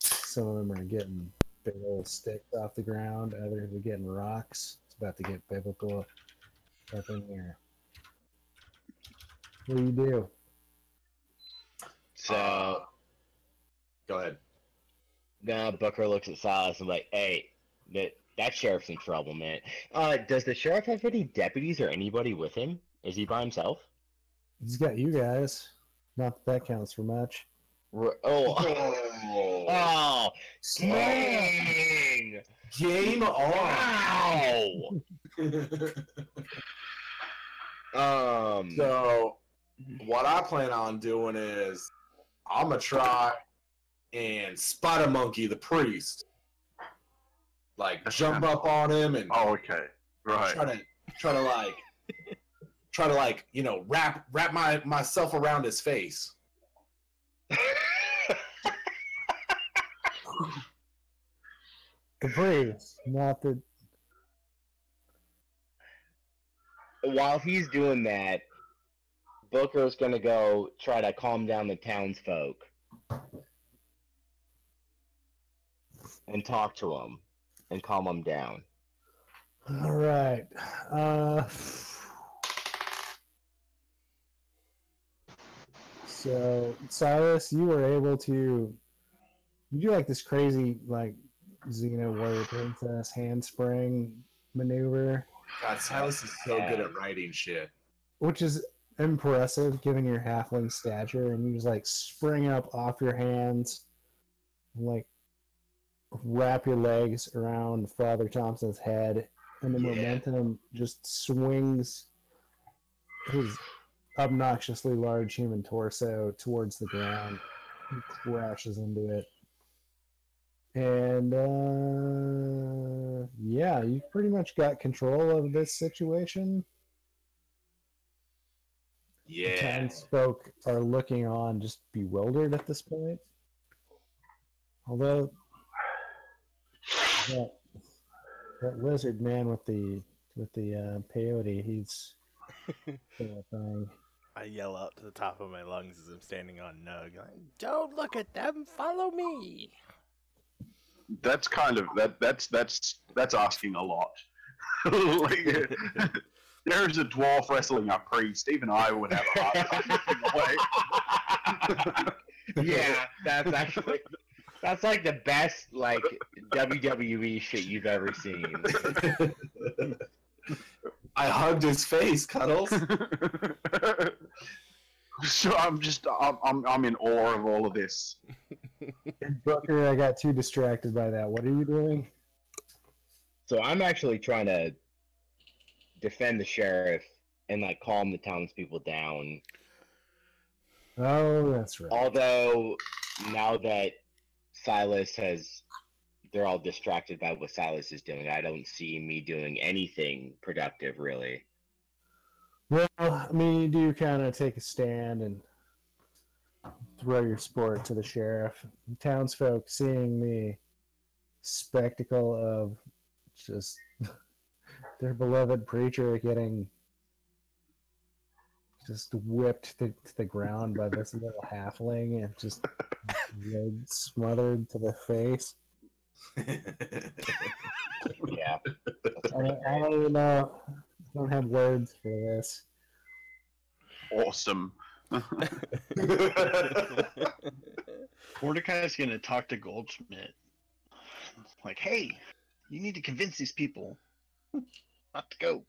Some of them are getting big old sticks off the ground. Others are getting rocks. It's about to get biblical up in here. What do you do? So, Go ahead. now Booker looks at Silas and like, hey, that sheriff's in trouble, man. Does the sheriff have any deputies or anybody with him? Is he by himself? He's got you guys. Not that counts for much. Oh, dang! Game on. Wow. So what I plan on doing is I'm gonna try and Spider Monkey the priest, like jump up on him and Oh, okay. Right. try to like wrap myself around his face. The breeze, not the. While he's doing that, Booker's gonna go try to calm down the townsfolk and talk to them and calm them down. All right. So Silas, you were able to do like this crazy like Xena warrior princess handspring maneuver, God, Silas is so good at writing shit. which is impressive given your halfling stature, and you just like spring up off your hands, and, like wrap your legs around Father Thompson's head, and the momentum just swings his obnoxiously large human torso towards the ground. He crashes into it. And yeah, you've pretty much got control of this situation. The Yeah. townsfolk are looking on, just bewildered at this point. Although that lizard man with the peyote, he's terrifying. I yell out to the top of my lungs as I'm standing on Nug. Like, don't look at them, follow me. That's kind of that's asking a lot. Like, there's a dwarf wrestling a priest. Even I would have a hard time looking away. Yeah, that's like the best like WWE shit you've ever seen. I hugged his face, Cuddles. So I'm in awe of all of this. Booker, I got too distracted by that. What are you doing? So I'm actually trying to defend the sheriff and like calm the townspeople down. Oh, that's right. Although now that they're all distracted by what Silas is doing, I don't see me doing anything productive, really. Well, I mean, you do kind of take a stand and throw your sport to the sheriff. Townsfolk, seeing the spectacle of just their beloved preacher getting just whipped to the ground by this little halfling and just smothered to the face. Yeah. I don't even know. I don't have words for this. Awesome. Mordecai's gonna talk to Goldschmidt. Like, hey, you need to convince these people not to go.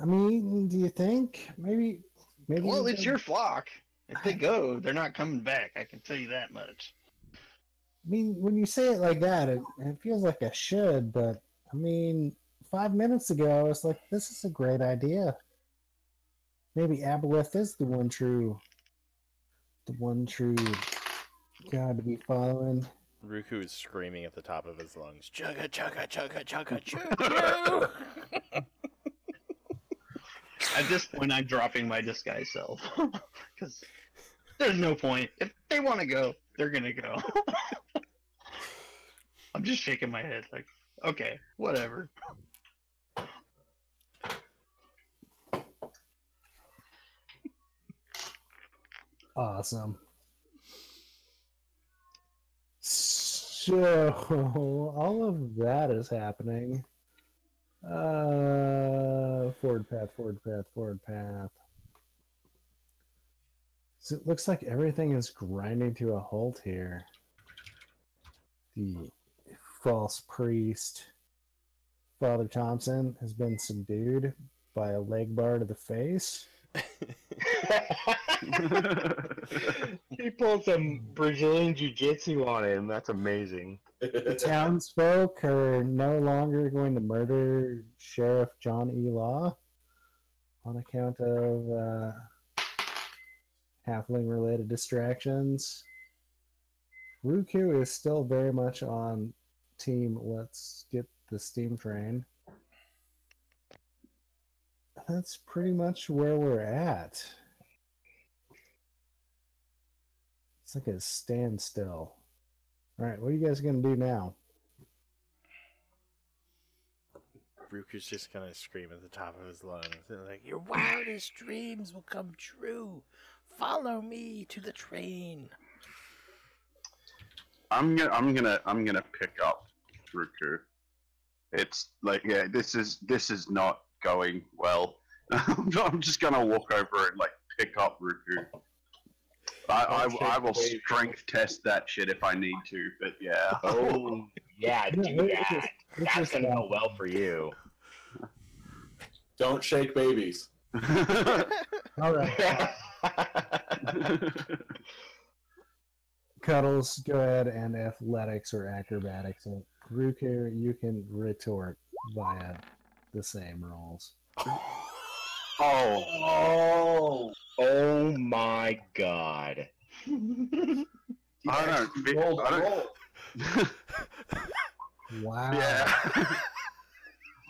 I mean, do you think maybe? Well, it's your flock. If they go, they're not coming back. I can tell you that much. I mean, when you say it like that, it feels like I should, but I mean, 5 minutes ago, I was like, this is a great idea. Maybe Abalor is the one true God to be following. Ruku is screaming at the top of his lungs, chugga, chugga, chugga, chugga, chugga. At this point, I'm dropping my disguise self. Because there's no point. If they want to go, they're going to go. I'm just shaking my head like, okay, whatever. Awesome. So, all of that is happening. Forward path. So it looks like everything is grinding to a halt here. The false priest, Father Thompson, has been subdued by a leg bar to the face. He pulled some Brazilian jiu-jitsu on him. That's amazing. The townsfolk are no longer going to murder Sheriff John E. Law on account of halfling-related distractions. Ruku is still very much on team let's get the steam train. That's pretty much where we're at. It's like a standstill. Alright, what are you guys going to do now? Ruku's just gonna scream at the top of his lungs, and like, "Your wildest dreams will come true. Follow me to the train." I'm gonna pick up Ruku. It's like, yeah, this is not going well. I'm just gonna walk over and like pick up Ruku. I will strength test that shit if I need to, but yeah. Oh, yeah, do that. That's gonna go well for you. Don't shake babies. All right. Cuddles, go ahead and athletics or acrobatics. And Ruku, you can retort via the same rolls. Oh my god. I don't. Wow. Yeah.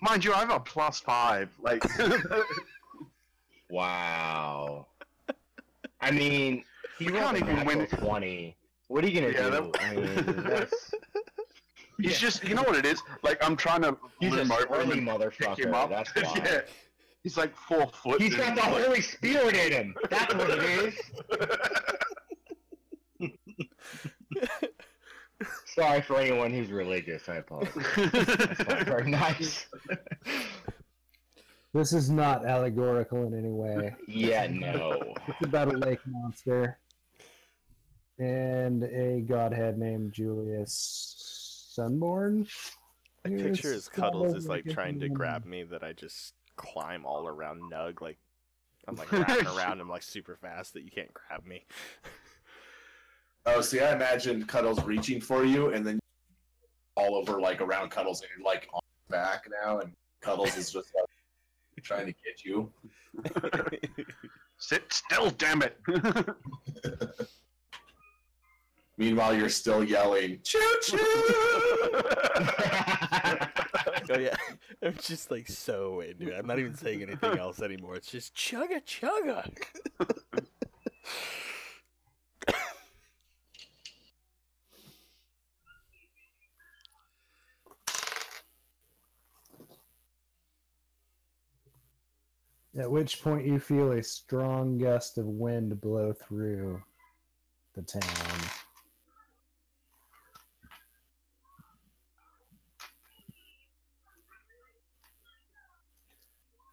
Mind you, I have a +5. Like. Wow. I mean, you can't even win 20. What are you gonna do? I mean, that's... He's just, you know what it is? Like, I'm trying to He's a remote squirmy him and pick him motherfucker, up. that's why. Yeah. He's like 4 foot. He's got the Holy Spirit in him. That's what it is. Sorry for anyone who's religious. I apologize. That's not very nice. This is not allegorical in any way. Yeah, no. It's about a lake monster and a godhead named Julius Sunborn. I picture his Cuddles is like trying to grab me, that I just climb all around Nug, like I'm like wrapping around him like super fast that you can't grab me. Oh, see, I imagined Cuddles reaching for you, and then all over, like, around Cuddles, and you're, like, on his back now, and Cuddles is just, like, trying to get you. Sit still, damn it! Meanwhile, you're still yelling, choo-choo! Oh, yeah. I'm just, like, so into it. I'm not even saying anything else anymore. It's just chugga chugga! At which point you feel a strong gust of wind blow through the town.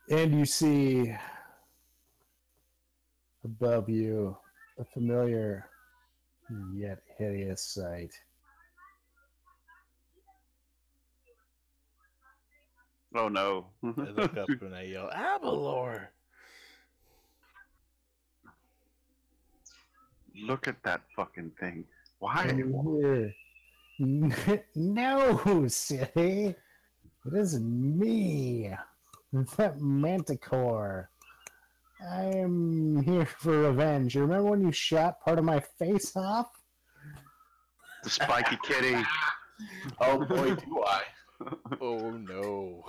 And you see above you a familiar yet hideous sight. Oh no. I look up and I yell, Abalor! Look at that fucking thing. Why? And you hear, no, silly. It is me, that Manticore. I'm here for revenge. You remember when you shot part of my face off? The spiky kitty. Oh boy, do I. Oh no.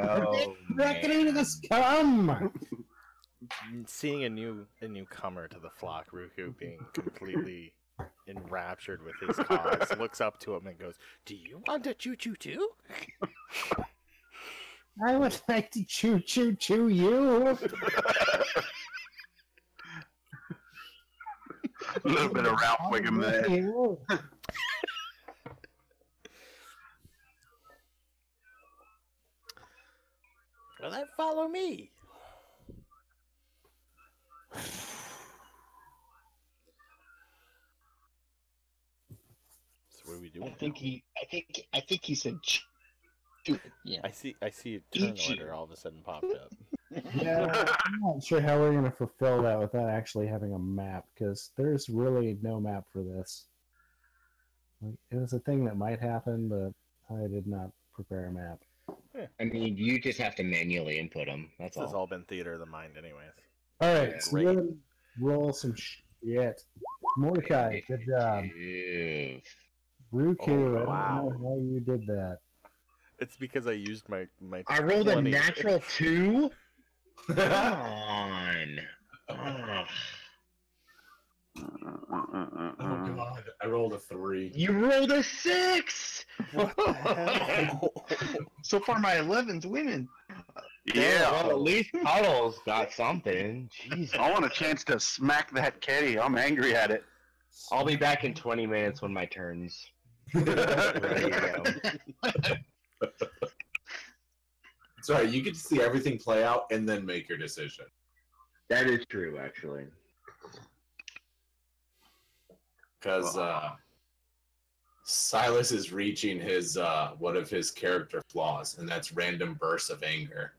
Oh, Reckoning has come! Seeing a newcomer to the flock, Ruku being completely enraptured with his cause, looks up to him and goes, "Do you want to choo-choo too?" I would like to choo-choo-choo you. A little bit of Ralph Wiggum there. Well, then follow me. So what are we doing? I think he said. Yeah. I see a turn order all of a sudden popped up. Yeah, I'm not sure how we're going to fulfill that without actually having a map, because there's really no map for this. Like, it was a thing that might happen, but I did not prepare a map. I mean, you just have to manually input them. That's This has all. all been theater of the mind, anyways. All right, Yeah. so Great. we're gonna roll some shit. Mordecai, good job. Initiative. Ruku, I wow. don't know how you did that. It's because I used my I rolled a 20. natural 2? Come on. Ugh. Oh god, I rolled a 3. You rolled a 6! What the hell? So far, my 11's winning. Yeah. Well, at least Puddle's got something. Jesus. I want a chance to smack that kitty. I'm angry at it. I'll be back in 20 minutes when my turn's ready to go. It's alright, you get to see everything play out and then make your decision. That is true, actually. Because Silas is reaching his one of his character flaws, and that's random bursts of anger.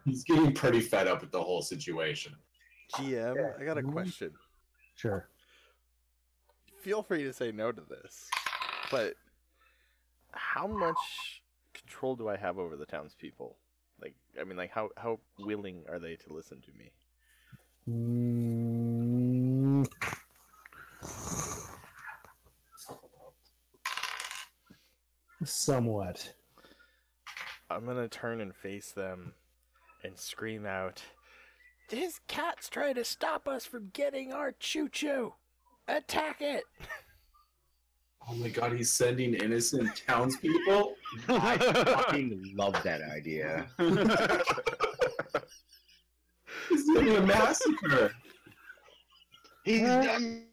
He's getting pretty fed up with the whole situation. GM, I got a question. Sure. Feel free to say no to this, but how much control do I have over the townspeople? Like, I mean, like, how willing are they to listen to me? Somewhat. I'm gonna turn and face them and scream out, "This cat's trying to stop us from getting our choo-choo! Attack it!" Oh my god, he's sending innocent townspeople? I fucking love that idea. He's doing a massacre! He's done.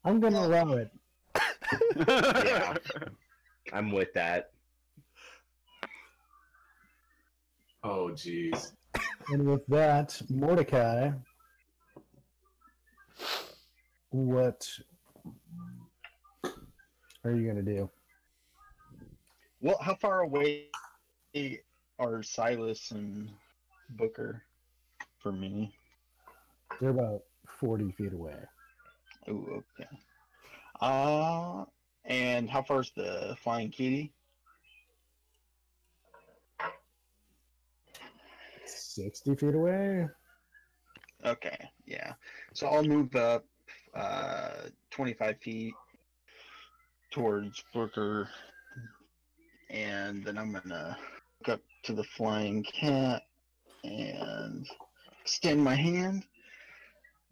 I'm going to allow it. Yeah. I'm with that. Oh, jeez. And with that, Mordecai, what are you going to do? Well, how far away are Silas and Booker from me? They're about 40 feet away. Oh, okay. And how far is the flying kitty? 60 feet away? Okay, yeah. So I'll move up 25 feet towards Booker, and then I'm gonna look up to the flying cat and extend my hand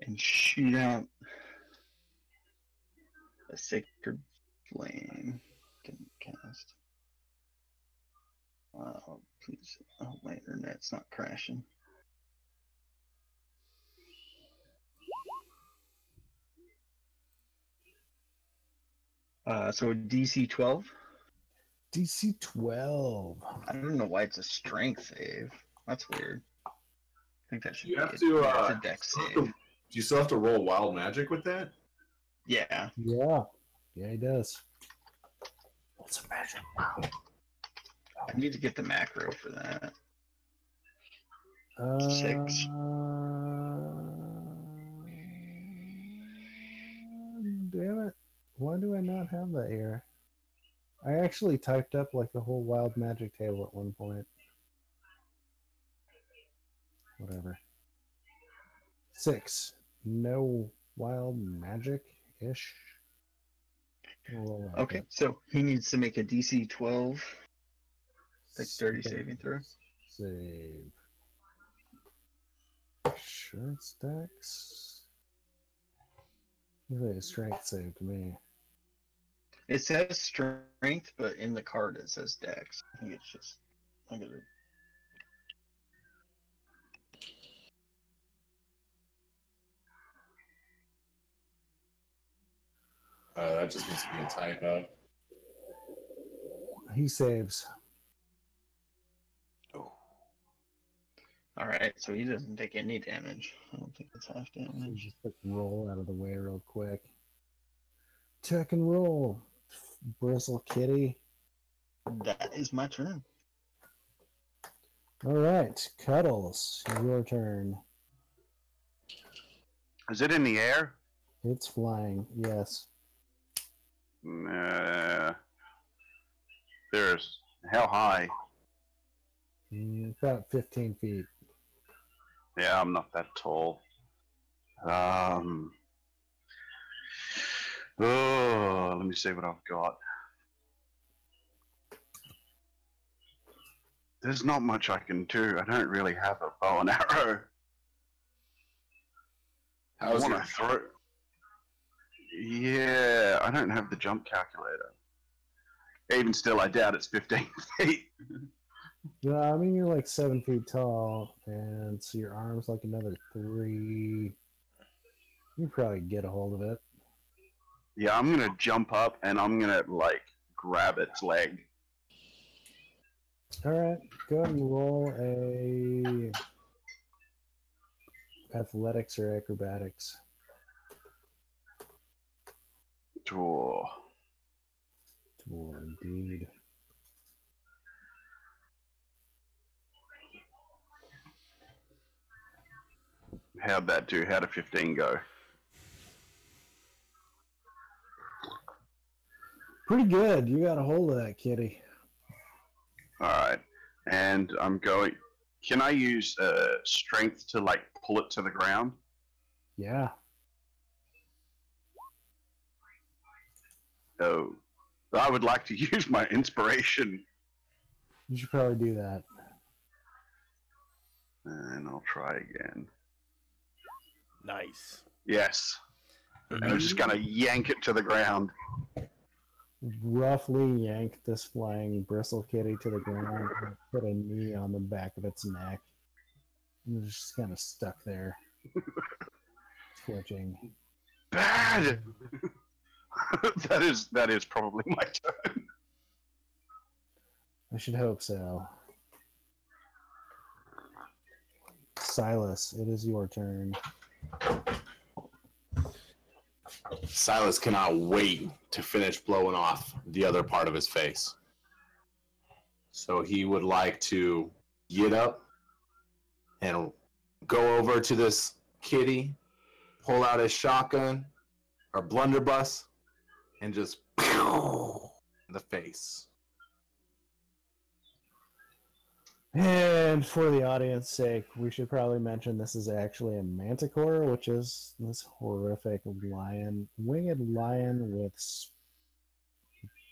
and shoot out a sacred flame. Didn't cast. Oh, please. I hope my internet's not crashing. So DC 12. DC 12. I don't know why it's a strength save. That's weird. I think that should You be have a, to, yeah, it's a dex save. Do you still have to roll wild magic with that? Yeah. Yeah. Yeah, he does. What's a magic? Wow. I need to get the macro for that. 6. Damn it. Why do I not have that here? I actually typed up like the whole wild magic table at one point. Whatever. 6. No wild magic-ish. Okay, so he needs to make a DC 12 dexterity saving throw. Save. Sure, it's dex. Usually a strength save to me. It says strength, but in the card it says dex. I think it's just. I gotta. That just must be a typo. He saves. Alright, so he doesn't take any damage. I don't think it's half damage. Just put roll out of the way real quick. Tuck and roll. Bristle kitty. That is my turn. All right, Cuddles, your turn. Is it in the air? It's flying, yes. Nah. There's how high? About 15 feet. Yeah, I'm not that tall. Oh, let me see what I've got. There's not much I can do. I don't really have a bow and arrow. I want to throw. Yeah, I don't have the jump calculator. Even still, I doubt it's 15 feet. Yeah, I mean, you're like 7 feet tall, and so your arm's like another 3. You probably get a hold of it. Yeah, I'm gonna jump up and I'm gonna like grab its leg. All right, go ahead and roll a athletics or acrobatics. Oh. Indeed. How'd that do? How'd a 15 go? Pretty good. You got a hold of that kitty. Alright. And I'm going. Can I use strength to like pull it to the ground? Yeah. Oh. I would like to use my inspiration. You should probably do that. And I'll try again. Nice. Yes. And I'm just gonna yank it to the ground. Roughly yank this flying bristle kitty to the ground and put a knee on the back of its neck. And it's just kind of stuck there, twitching. Bad! that is probably my turn. I should hope so. Silas, it is your turn. Silas cannot wait to finish blowing off the other part of his face. So he would like to get up and go over to this kitty, pull out his shotgun or blunderbuss, and just in the face. And for the audience's sake, we should probably mention this is actually a manticore, which is this horrific lion, winged lion with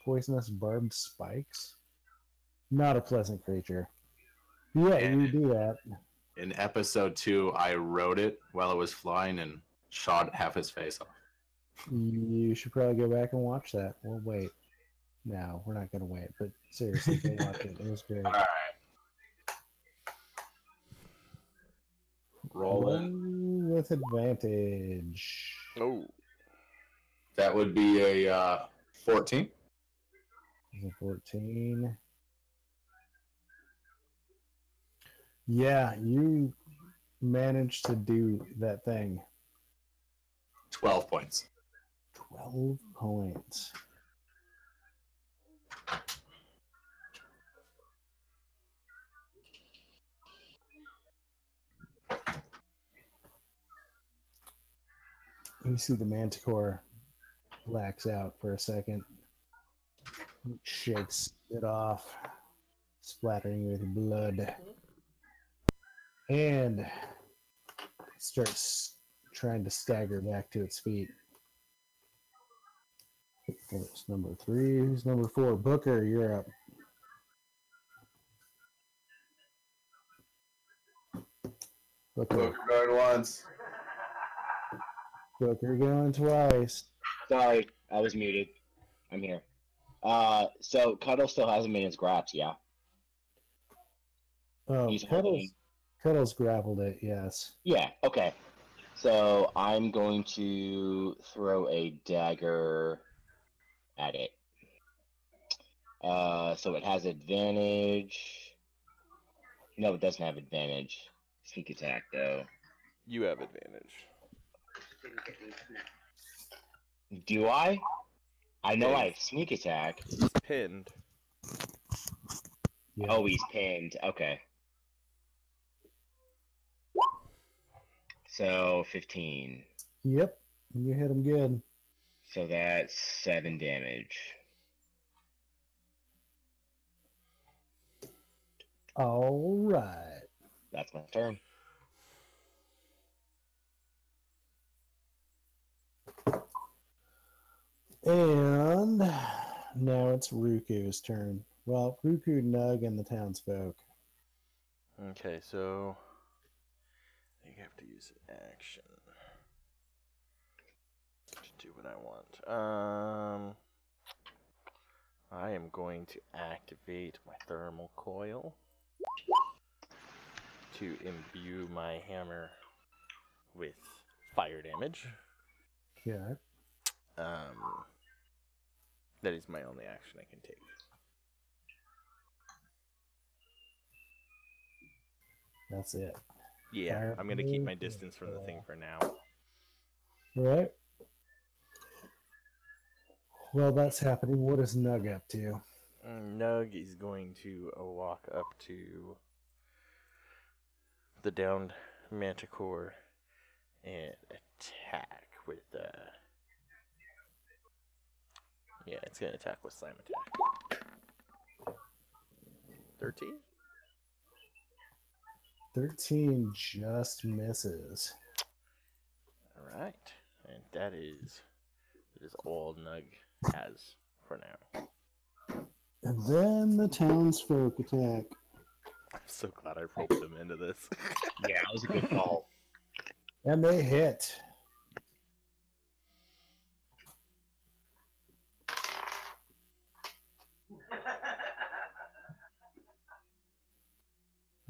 poisonous barbed spikes. Not a pleasant creature. Yeah, And you do that. in episode 2, I wrote it while it was flying and shot half his face off. You should probably go back and watch that. We'll wait. No, we're not going to wait, but seriously, go watch it. It was great. All right. Roll in. With advantage. Oh. That would be a 14. 14. Yeah, you managed to do that thing. 12 points. 12 points. You see the manticore blacks out for a second, shakes it off, splattering with blood, and starts trying to stagger back to its feet. That's number 3. Who's number 4? Booker, you're up. Booker going once. Booker going twice. Sorry, I was muted. I'm here. So Cuddle still has him in his grasp, yeah? Oh, He's holding him. Cuddles grappled it, yes. Yeah, okay. So I'm going to throw a dagger at it. So it has advantage. No, it doesn't have advantage. Sneak attack, though. You have advantage. Do I? I know I have sneak attack. Pinned. Yeah. Oh, he's pinned. Okay. So 15. Yep, you hit him good. So that's 7 damage. All right. That's my turn. And now it's Ruku's turn. Well, Ruku, Nug, and the townsfolk. Okay, so I think I have to use action to do what I want. I am going to activate my thermal coil to imbue my hammer with fire damage. Yeah. That is my only action I can take. That's it. Yeah, Fire I'm gonna keep my damage. distance from the thing for now. Right. Well, that's happening. What is Nug up to? Nug is going to walk up to the downed manticore and attack with yeah, it's gonna attack with slam attack. 13? 13 just misses. Alright. And that is all Nug has for now. And then the townsfolk attack. I'm so glad I roped them into this. Yeah, that was a good call. And they hit.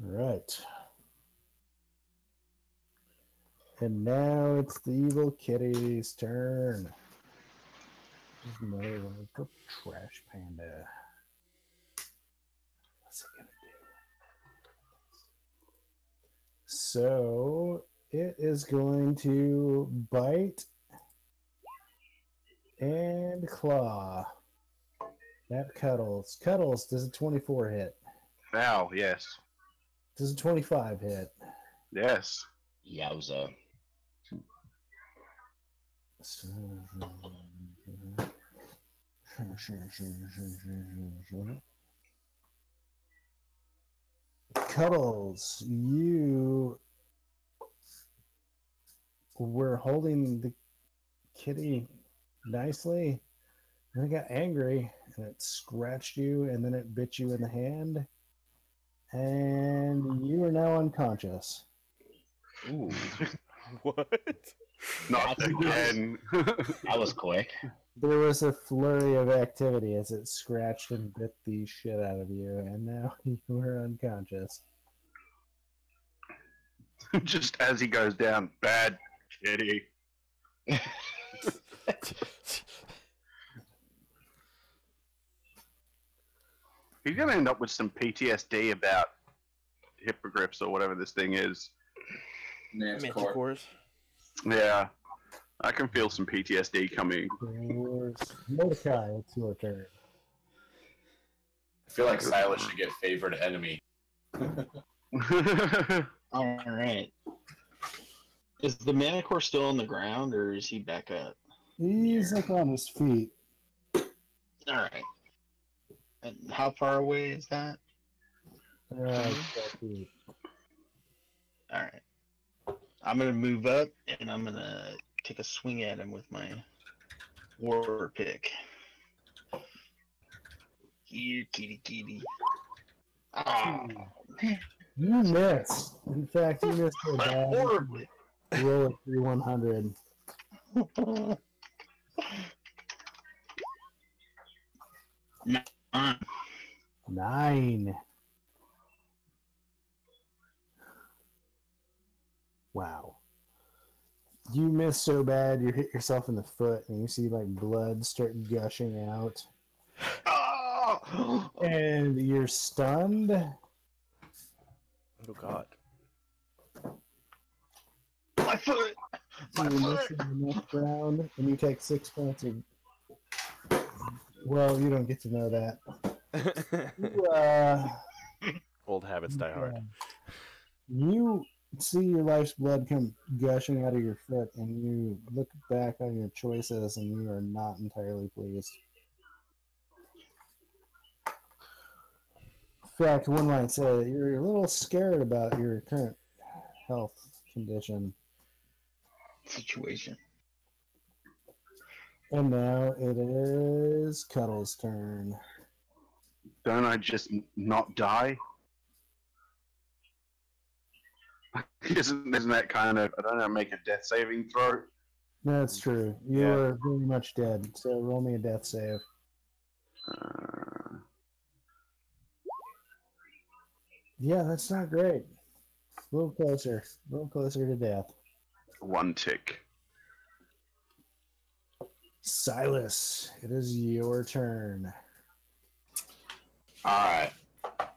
Right. And now it's the evil kitty's turn. There's another one. The trash panda. What's it gonna do? So it is going to bite and claw. That Cuddles. Cuddles, does a 24 hit? Foul, yes. Does a 25 hit? Yes. Yowza. Cuddles, you were holding the kitty nicely, and it got angry, and it scratched you, and then it bit you in the hand, and you are now unconscious. Ooh, What? Not again. that was quick. There was a flurry of activity as it scratched and bit the shit out of you, and now you are unconscious. Just as he goes down, bad kitty. He's gonna end up with some PTSD about hippogriffs or whatever this thing is. Manticores. Yeah, I can feel some PTSD coming. Mordecai, it's your turn. I feel like Silas should get favorite enemy. All right. Is the Manicore still on the ground, or is he back up? He's like on his feet. All right. And how far away is that? 12 feet. All right. I'm gonna move up, and I'm gonna take a swing at him with my war pick. Here, kitty, kitty. Ah, man. You missed. In fact, you missed so bad. Horribly. Roll a 3-100. Nah. 9. Wow. You missed so bad, you hit yourself in the foot, and you see like blood start gushing out. Oh! And you're stunned. Oh god. My foot! So you miss in the next round, and you take 6 points of... Well, you don't get to know that. You, Old habits die hard. you see your life's blood come gushing out of your foot, and you look back on your choices, and you are not entirely pleased. In fact, one might say that you're a little scared about your current health condition. Situation. And now it is Cuddle's turn. Don't I just not die? Isn't that kind of, I don't know, make a death saving throw? That's true. You are very much dead, so roll me a death save. Yeah, that's not great. A little closer to death. One tick. Silas, it is your turn. All right.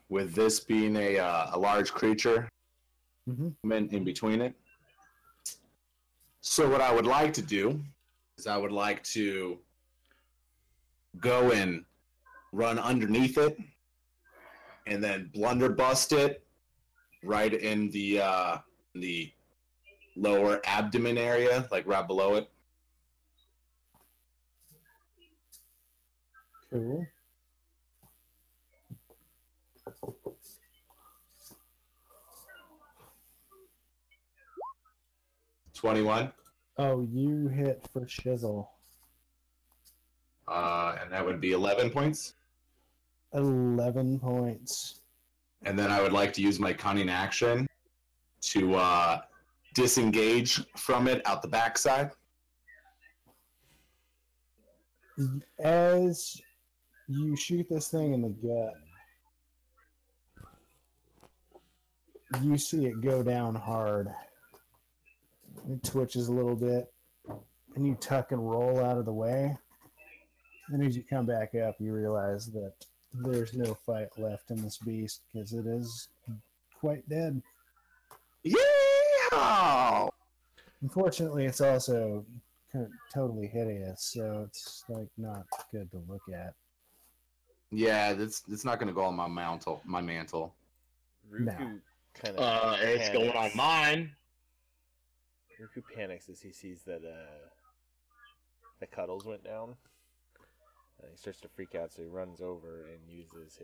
With this being a large creature, in between it. So what I would like to do is I would like to go and run underneath it, and then blunderbuss it right in the lower abdomen area, like right below it. Cool. $21. Oh, you hit for shizzle. And that would be 11 points. 11 points. And then I would like to use my cunning action to disengage from it out the backside. As you shoot this thing in the gut, you see it go down hard. It twitches a little bit, and you tuck and roll out of the way. And as you come back up, you realize that there's no fight left in this beast because it is quite dead. Yeah! Unfortunately, it's also kind of totally hideous, so it's like not good to look at. Yeah, it's not going to go on my mantle. Ruku kind of it's going on mine. Ruku panics as he sees that the Cuddles went down. He starts to freak out, so he runs over and uses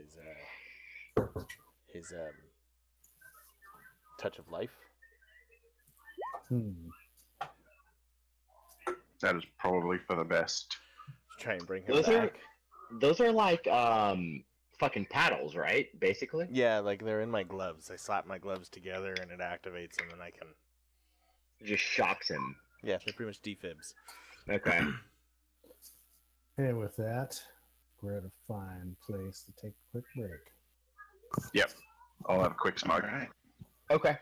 his touch of life. That is probably for the best. Try and bring him back. Those are like fucking paddles, right? Basically. Yeah, like they're in my gloves. I slap my gloves together and it activates them, and I can. It just shocks him. Yeah, they're pretty much defibs. Okay. And with that, we're at a fine place to take a quick break. Yep. I'll have a quick smoke. All right. Okay.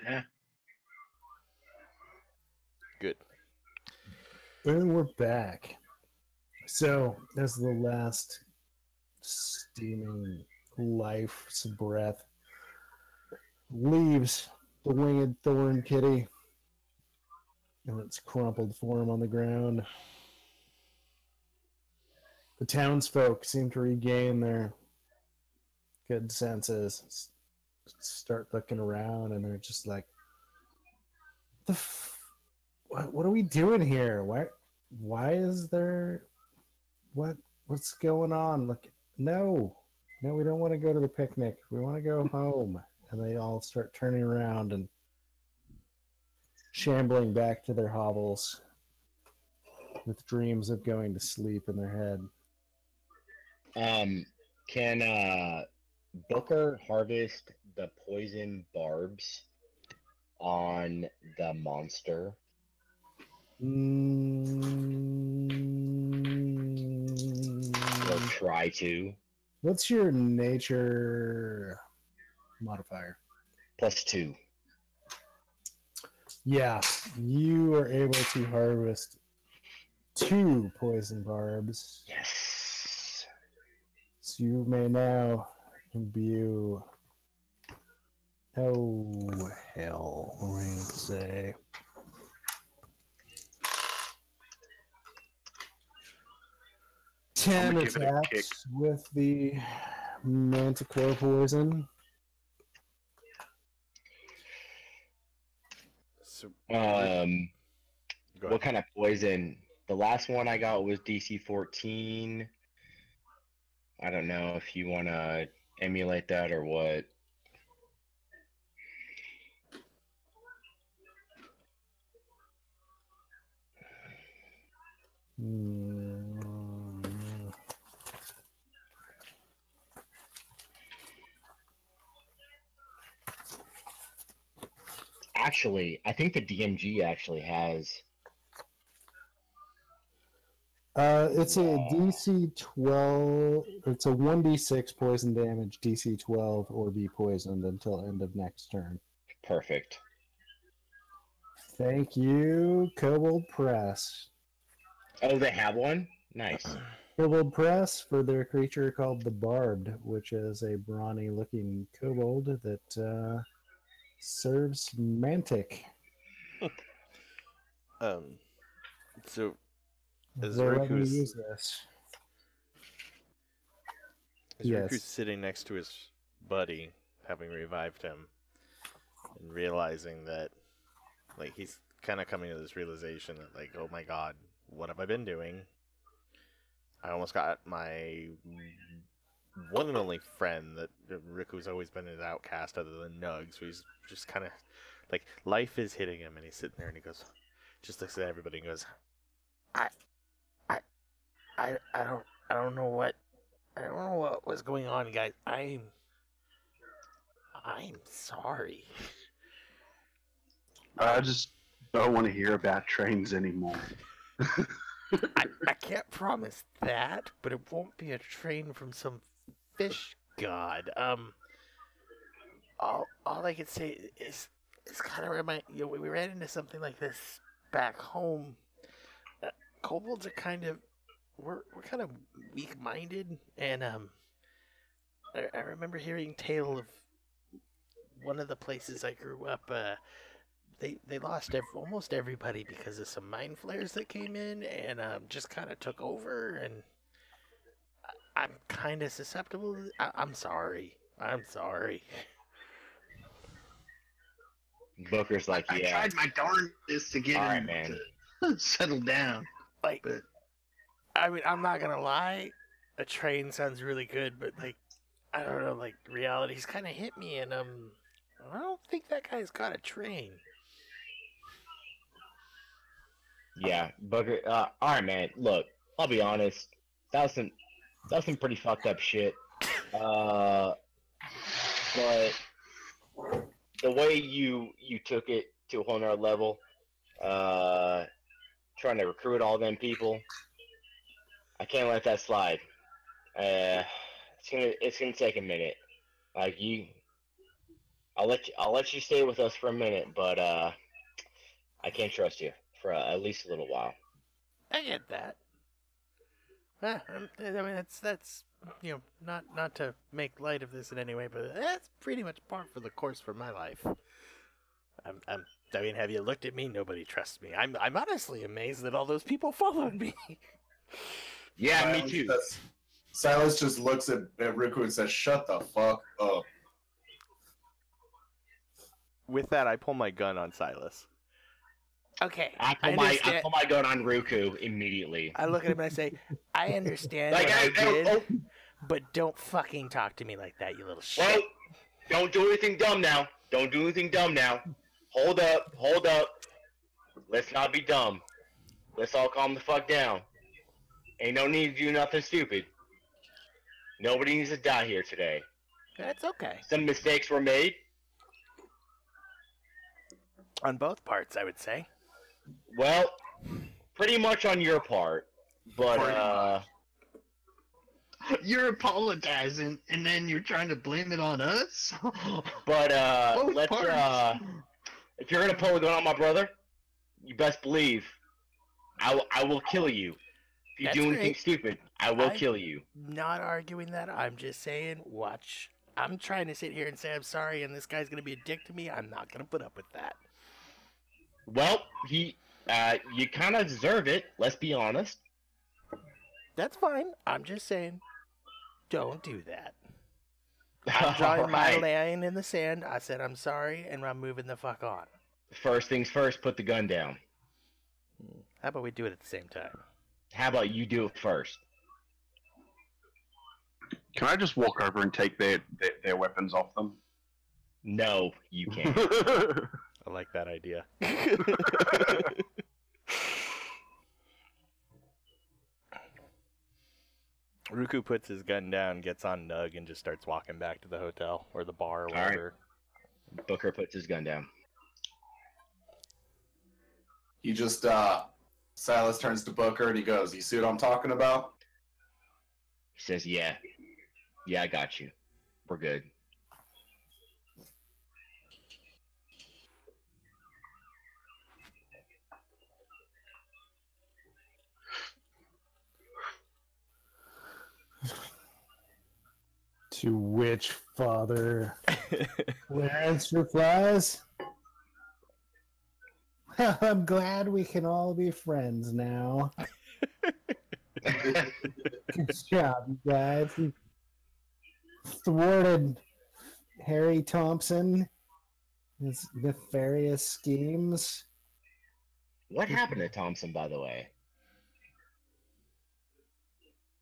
Yeah. Good. And we're back. So, as the last steaming life's breath leaves the winged thorn kitty, and its crumpled form on the ground, the townsfolk seem to regain their good senses, start looking around, and they're just like, what are we doing here? Why is there, what's going on? Look, no, we don't want to go to the picnic. We want to go home. And they all start turning around and shambling back to their hovels with dreams of going to sleep in their head. Can Booker harvest the poison barbs on the monster? Or try to? What's your nature modifier? +2. Yeah, you are able to harvest 2 poison barbs. Yes. So you may now imbue. Oh, hell. What am I going to say? I'm 10 gonna give it a kick. attacks with the manticore poison. So, what kind of poison? The last one I got was DC 14. I don't know if you want to emulate that or what. Actually, I think the DMG actually has. It's a DC 12. It's a 1d6 poison damage, DC 12, or be poisoned until end of next turn. Perfect. Thank you, Kobold Press. Oh, they have one? Nice. Kobold Press for their creature called the Barbed, which is a brawny-looking kobold that serves Mantic. So as They're letting me Riku's use this. Riku's sitting next to his buddy, having revived him, and realizing that, like, he's kind of coming to this realization that, like, oh my god, what have I been doing? I almost got my one and only friend that Riku's always been his outcast other than Nug, so he's just kind of, like, life is hitting him, and he's sitting there and he goes, just looks at everybody and goes, I don't know what was going on, guys. I'm sorry. I just don't want to hear about trains anymore. I can't promise that, but it won't be a train from some fish god. All I can say is kind of remind you. We ran into something like this back home. Kobolds are kind of we're kind of weak-minded, and I remember hearing tale of one of the places I grew up. They lost almost everybody because of some mind flares that came in and just kind of took over, and I'm kind of susceptible. I'm sorry. Booker's like, yeah. I tried my darndest to get him to settle down. Like, but I mean, I'm not gonna lie. A train sounds really good, but, like, I don't know. Like, reality's kind of hit me, and I don't think that guy's got a train. Yeah, Booker. All right, man. Look, I'll be honest. That was some pretty fucked up shit. But the way you took it to a whole nother level, trying to recruit all them people, I can't let that slide. It's gonna take a minute. Like, I'll let you stay with us for a minute, but I can't trust you for at least a little while. I get that. I mean, that's not to make light of this in any way, but that's pretty much par for the course for my life. I mean, have you looked at me? Nobody trusts me. I'm honestly amazed that all those people followed me. Yeah, Silas, me too. Silas just looks at Riku and says, "Shut the fuck up." With that, I pull my gun on Silas. Okay, I pull my gun on Riku immediately. I look at him and I say, I understand Like, what I did, but don't fucking talk to me like that, you little shit. Well, don't do anything dumb now. Don't do anything dumb now. Hold up. Let's not be dumb. Let's all calm the fuck down. Ain't no need to do nothing stupid. Nobody needs to die here today. That's okay. Some mistakes were made. On both parts, I would say. Well, pretty much on your part, but You're apologizing, and then you're trying to blame it on us? but Both let's parts. if you're gonna pull a gun on my brother, you best believe I will kill you. If you That's do anything great. stupid, I will kill you. Not arguing that. I'm just saying, watch. I'm trying to sit here and say I'm sorry, and this guy's going to be a dick to me. I'm not going to put up with that. Well, you kind of deserve it. Let's be honest. That's fine. I'm just saying, don't do that. I'm drawing my Alright. line in the sand. I said I'm sorry, and I'm moving the fuck on. First things first, put the gun down. How about we do it at the same time? How about you do it first? Can I just walk over and take their weapons off them? No, you can't. I like that idea. Ruku puts his gun down, gets on Nug, and just starts walking back to the hotel or the bar or All right. whatever. Booker puts his gun down. He just Silas turns to Booker and he goes, "You see what I'm talking about?" He says, "Yeah, I got you. We're good." To which Father Clarence replies, "I'm glad we can all be friends now. Good job, you guys. You thwarted Harry Thompson, his nefarious schemes." What happened to Thompson, by the way?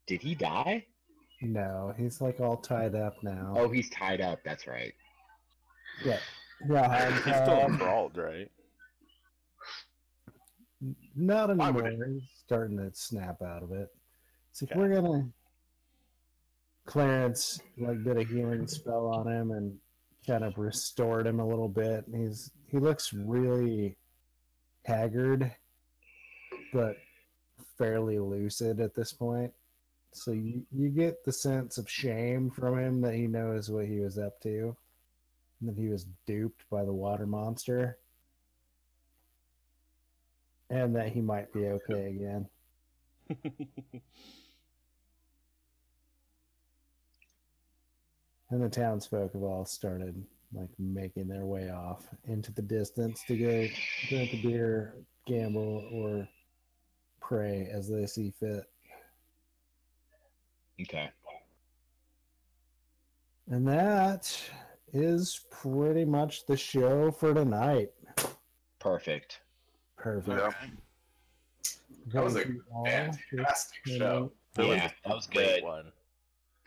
Did he die? No, he's like all tied up now. Oh, he's tied up. That's right. Yeah. He's still enthralled, right? Not Why would anymore. He's starting to snap out of it. It's like Okay. we're gonna Clarence like did a healing spell on him and kind of restored him a little bit. He looks really haggard, but fairly lucid at this point. So you get the sense of shame from him that he knows what he was up to, and that he was duped by the water monster, and that he might be okay again. And the townsfolk have all started like making their way off into the distance to go drink a beer, gamble, or pray as they see fit. Okay. And that is pretty much the show for tonight. Perfect. Perfect. Yeah. That was a Thank you all fantastic for show. Yeah, that was Great good. one.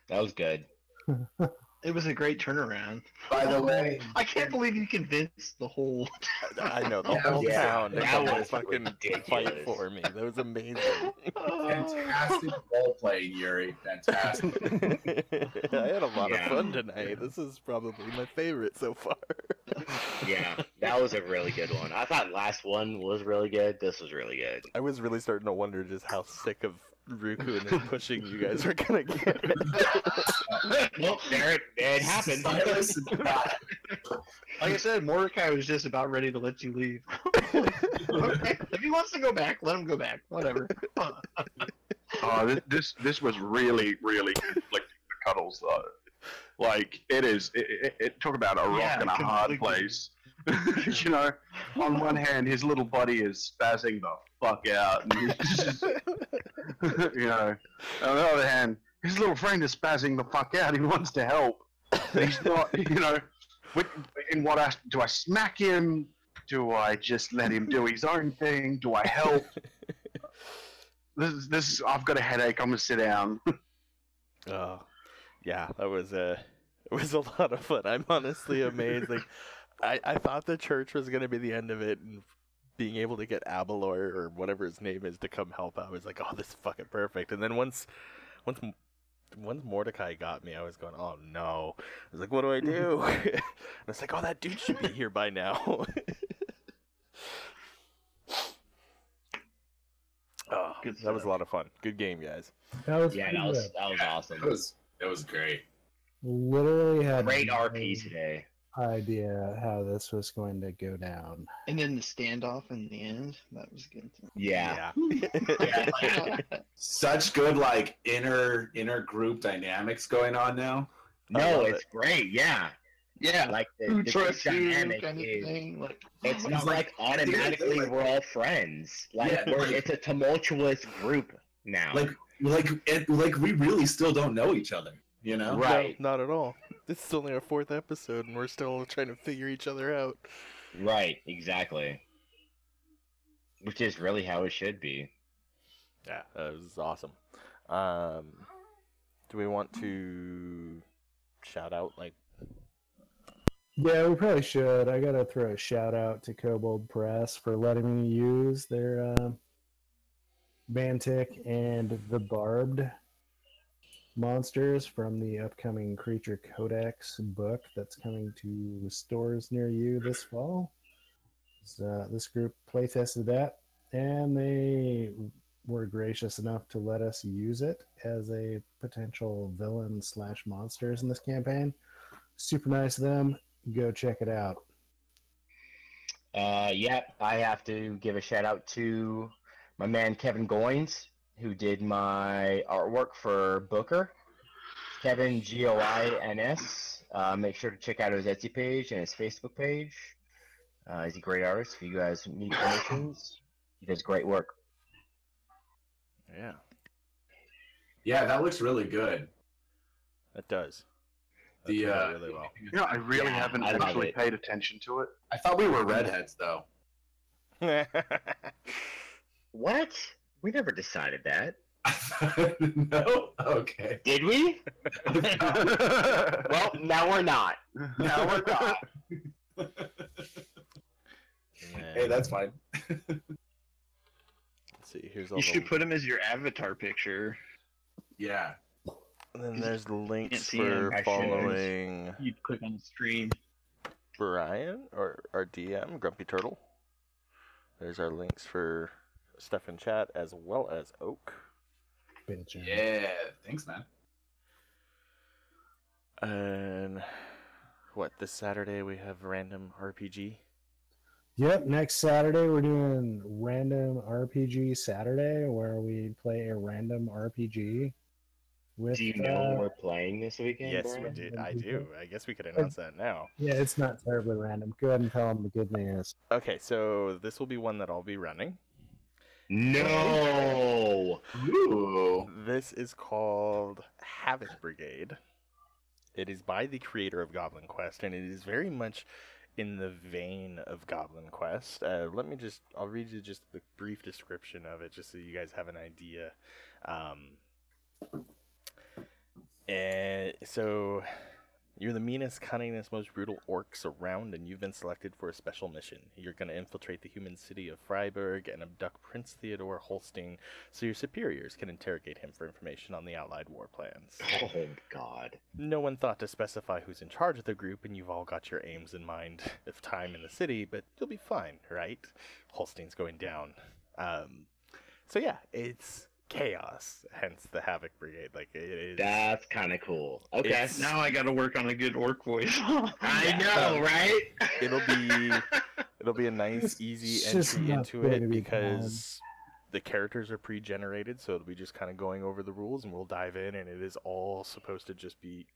That was good. It was a great turnaround. By the way, I can't believe you convinced the whole. I know, the Yeah, whole yeah, town to that come and was fucking ridiculous. fight for me. That was amazing. fantastic role playing, Yuri. Fantastic. I had a lot Yeah. of fun tonight. This is probably my favorite so far. Yeah, that was a really good one. I thought last one was really good. This was really good. I was really starting to wonder just how sick of Ruku and is pushing, you guys are gonna get. Nope, there it happened. Like I said, Mordecai was just about ready to let you leave. Okay, if he wants to go back, let him go back. Whatever. Oh, this was really conflicting for Cuddles though. Like it talk about a rock and a hard place. You know, on one hand, his little buddy is spazzing the fuck out, and he's just, you know, on the other hand, his little friend is spazzing the fuck out. He wants to help, but he's not. You know, in what do I smack him? Do I just let him do his own thing? Do I help? This I've got a headache. I'm gonna sit down. Oh, yeah, it was a lot of fun. I'm honestly amazed. Like, I thought the church was gonna be the end of it, and being able to get Abalor or whatever his name is to come help out, I was like, oh, this is fucking perfect. And then once Mordecai got me, I was going, oh no. I was like, what do I do? And I was like, oh, that dude should be here by now. Oh, that was a lot of fun. Good game, guys. That was awesome. That was great. Literally had Great RP today. Idea how this was going to go down. And then the standoff in the end, that was good too. Yeah. Such good like inner group dynamics going on now. No, it's great. Yeah. Yeah, Like the trust group you dynamic kind of is. thing. Like, It's not like automatically we're all friends. Like it's a tumultuous group now. Like we really still don't know each other. You know? Right. No, not at all. This is only our 4th episode, and we're still trying to figure each other out. Right. Exactly. Which is really how it should be. Yeah, that was awesome. Do we want to shout out, like... Yeah, we probably should. I gotta throw a shout out to Kobold Press for letting me use their Mantic and the Barbed monsters from the upcoming Creature Codex book that's coming to stores near you this fall. This group playtested that, and they were gracious enough to let us use it as a potential villain / monsters in this campaign. Super nice of them. Go check it out. Yep, I have to give a shout out to my man Kevin Goins, who did my artwork for Booker. Kevin Goins. Make sure to check out his Etsy page and his Facebook page. He's a great artist. If you guys need commissions, he does great work. Yeah. Yeah, that looks really good. It does. That The turned out really well. You know, I really haven't I love actually it. paid attention to it. I thought we were redheads though. What? We never decided that. No? Okay. Did we? Well, now we're not. Now we're not. Hey, that's fine. Let's see, here's all you the... should put him as your avatar picture. Yeah. And then there's the links Can't see for him. following You'd click on the stream. Brian, or our DM, Grumpy Turtle. There's our links for stuff in chat, as well as Oak. Yeah. Thanks, man. And what, this Saturday we have Random RPG? Yep, next Saturday we're doing Random RPG Saturday, where we play a random RPG. With, Do you know we're playing this weekend? Yes, Brian? we did. I do. I guess we could announce that now. Yeah, it's not terribly random. Go ahead and tell them the good news. Okay, so this will be one that I'll be running. No. Ooh. This is called Havoc Brigade. It is by the creator of Goblin Quest, and it is very much in the vein of Goblin Quest. I'll read you just the brief description of it, just so you guys have an idea. And so you're the meanest, cunningest, most brutal orcs around, and you've been selected for a special mission. You're going to infiltrate the human city of Freiburg and abduct Prince Theodore Holstein so your superiors can interrogate him for information on the Allied war plans. Oh, God. No one thought to specify who's in charge of the group, and you've all got your aims in mind of time in the city, but you'll be fine, right? Holstein's going down. So yeah, it's chaos. Hence the Havoc Brigade. Like it is. That's kind of cool. Okay. It's- Now I got to work on a good orc voice. I know, right? It'll be a nice, easy It's just entry not into going it to be because the characters are pre-generated, so it'll be just kind of going over the rules, and we'll dive in, and it is all supposed to just be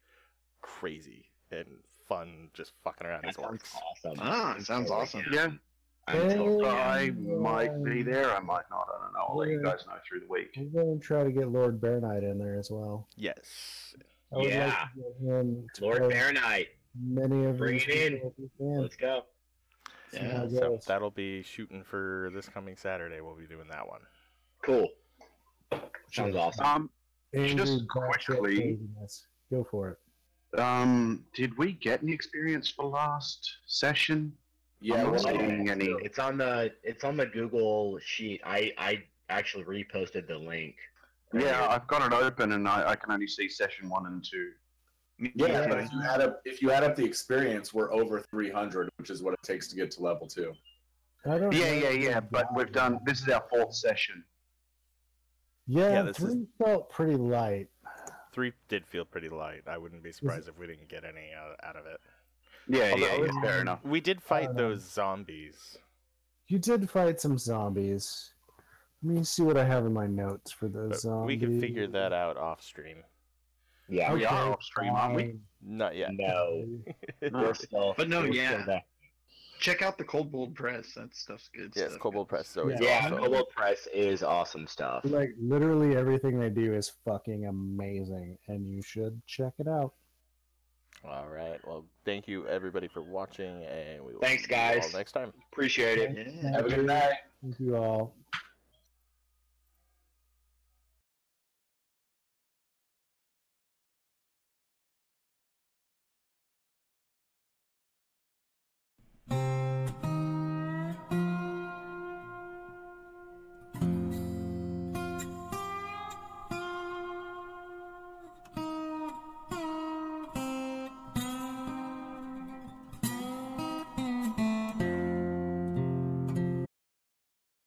crazy and fun, just fucking around as That sounds orcs. awesome. Ah, it sounds awesome. Yeah. I'm so- So I might be there, I might not. I don't know. I'll let you guys know through the week. We're going to try to get Lord Bear Knight in there as well. Yes. I would Yeah. like to get him to Lord play Bear Knight. many of Bring these it in. people if he can. Let's go. See how Yeah, it So goes. that'll be shooting for this coming Saturday. We'll be doing that one. Cool. Sounds awesome. Angry Just batshit quickly- craziness. Go for it. Did we get any experience for last session? Yeah, I'm not well, seeing any. It's on the Google sheet. I actually reposted the link. Yeah, I've got it open, and I can only see session 1 and 2. yeah, but if you add up the experience, we're over 300, which is what it takes to get to level 2. I don't know Yeah. if we But we've done. This is our 4th session. Yeah, this 3 felt pretty light. 3 did feel pretty light. I wouldn't be surprised if we didn't get any out of it. Yeah, Although- fair enough. We did fight those zombies. You did fight some zombies. Let me see what I have in my notes for those But zombies. we can figure that out off stream. Yeah. We are off stream, aren't we? fine. Not yet. No. We're still. But no, we're yeah. still there. Check out the Kobold Press. That stuff's good. Yes, stuff, Kobold guys. Press is always Yeah, awesome. Kobold Press is awesome stuff. Like literally everything they do is fucking amazing, and you should check it out. All right. Well, thank you everybody for watching, and we will Thanks, see you all guys. next time. Appreciate it. Yeah. Have a good night. Thank you all.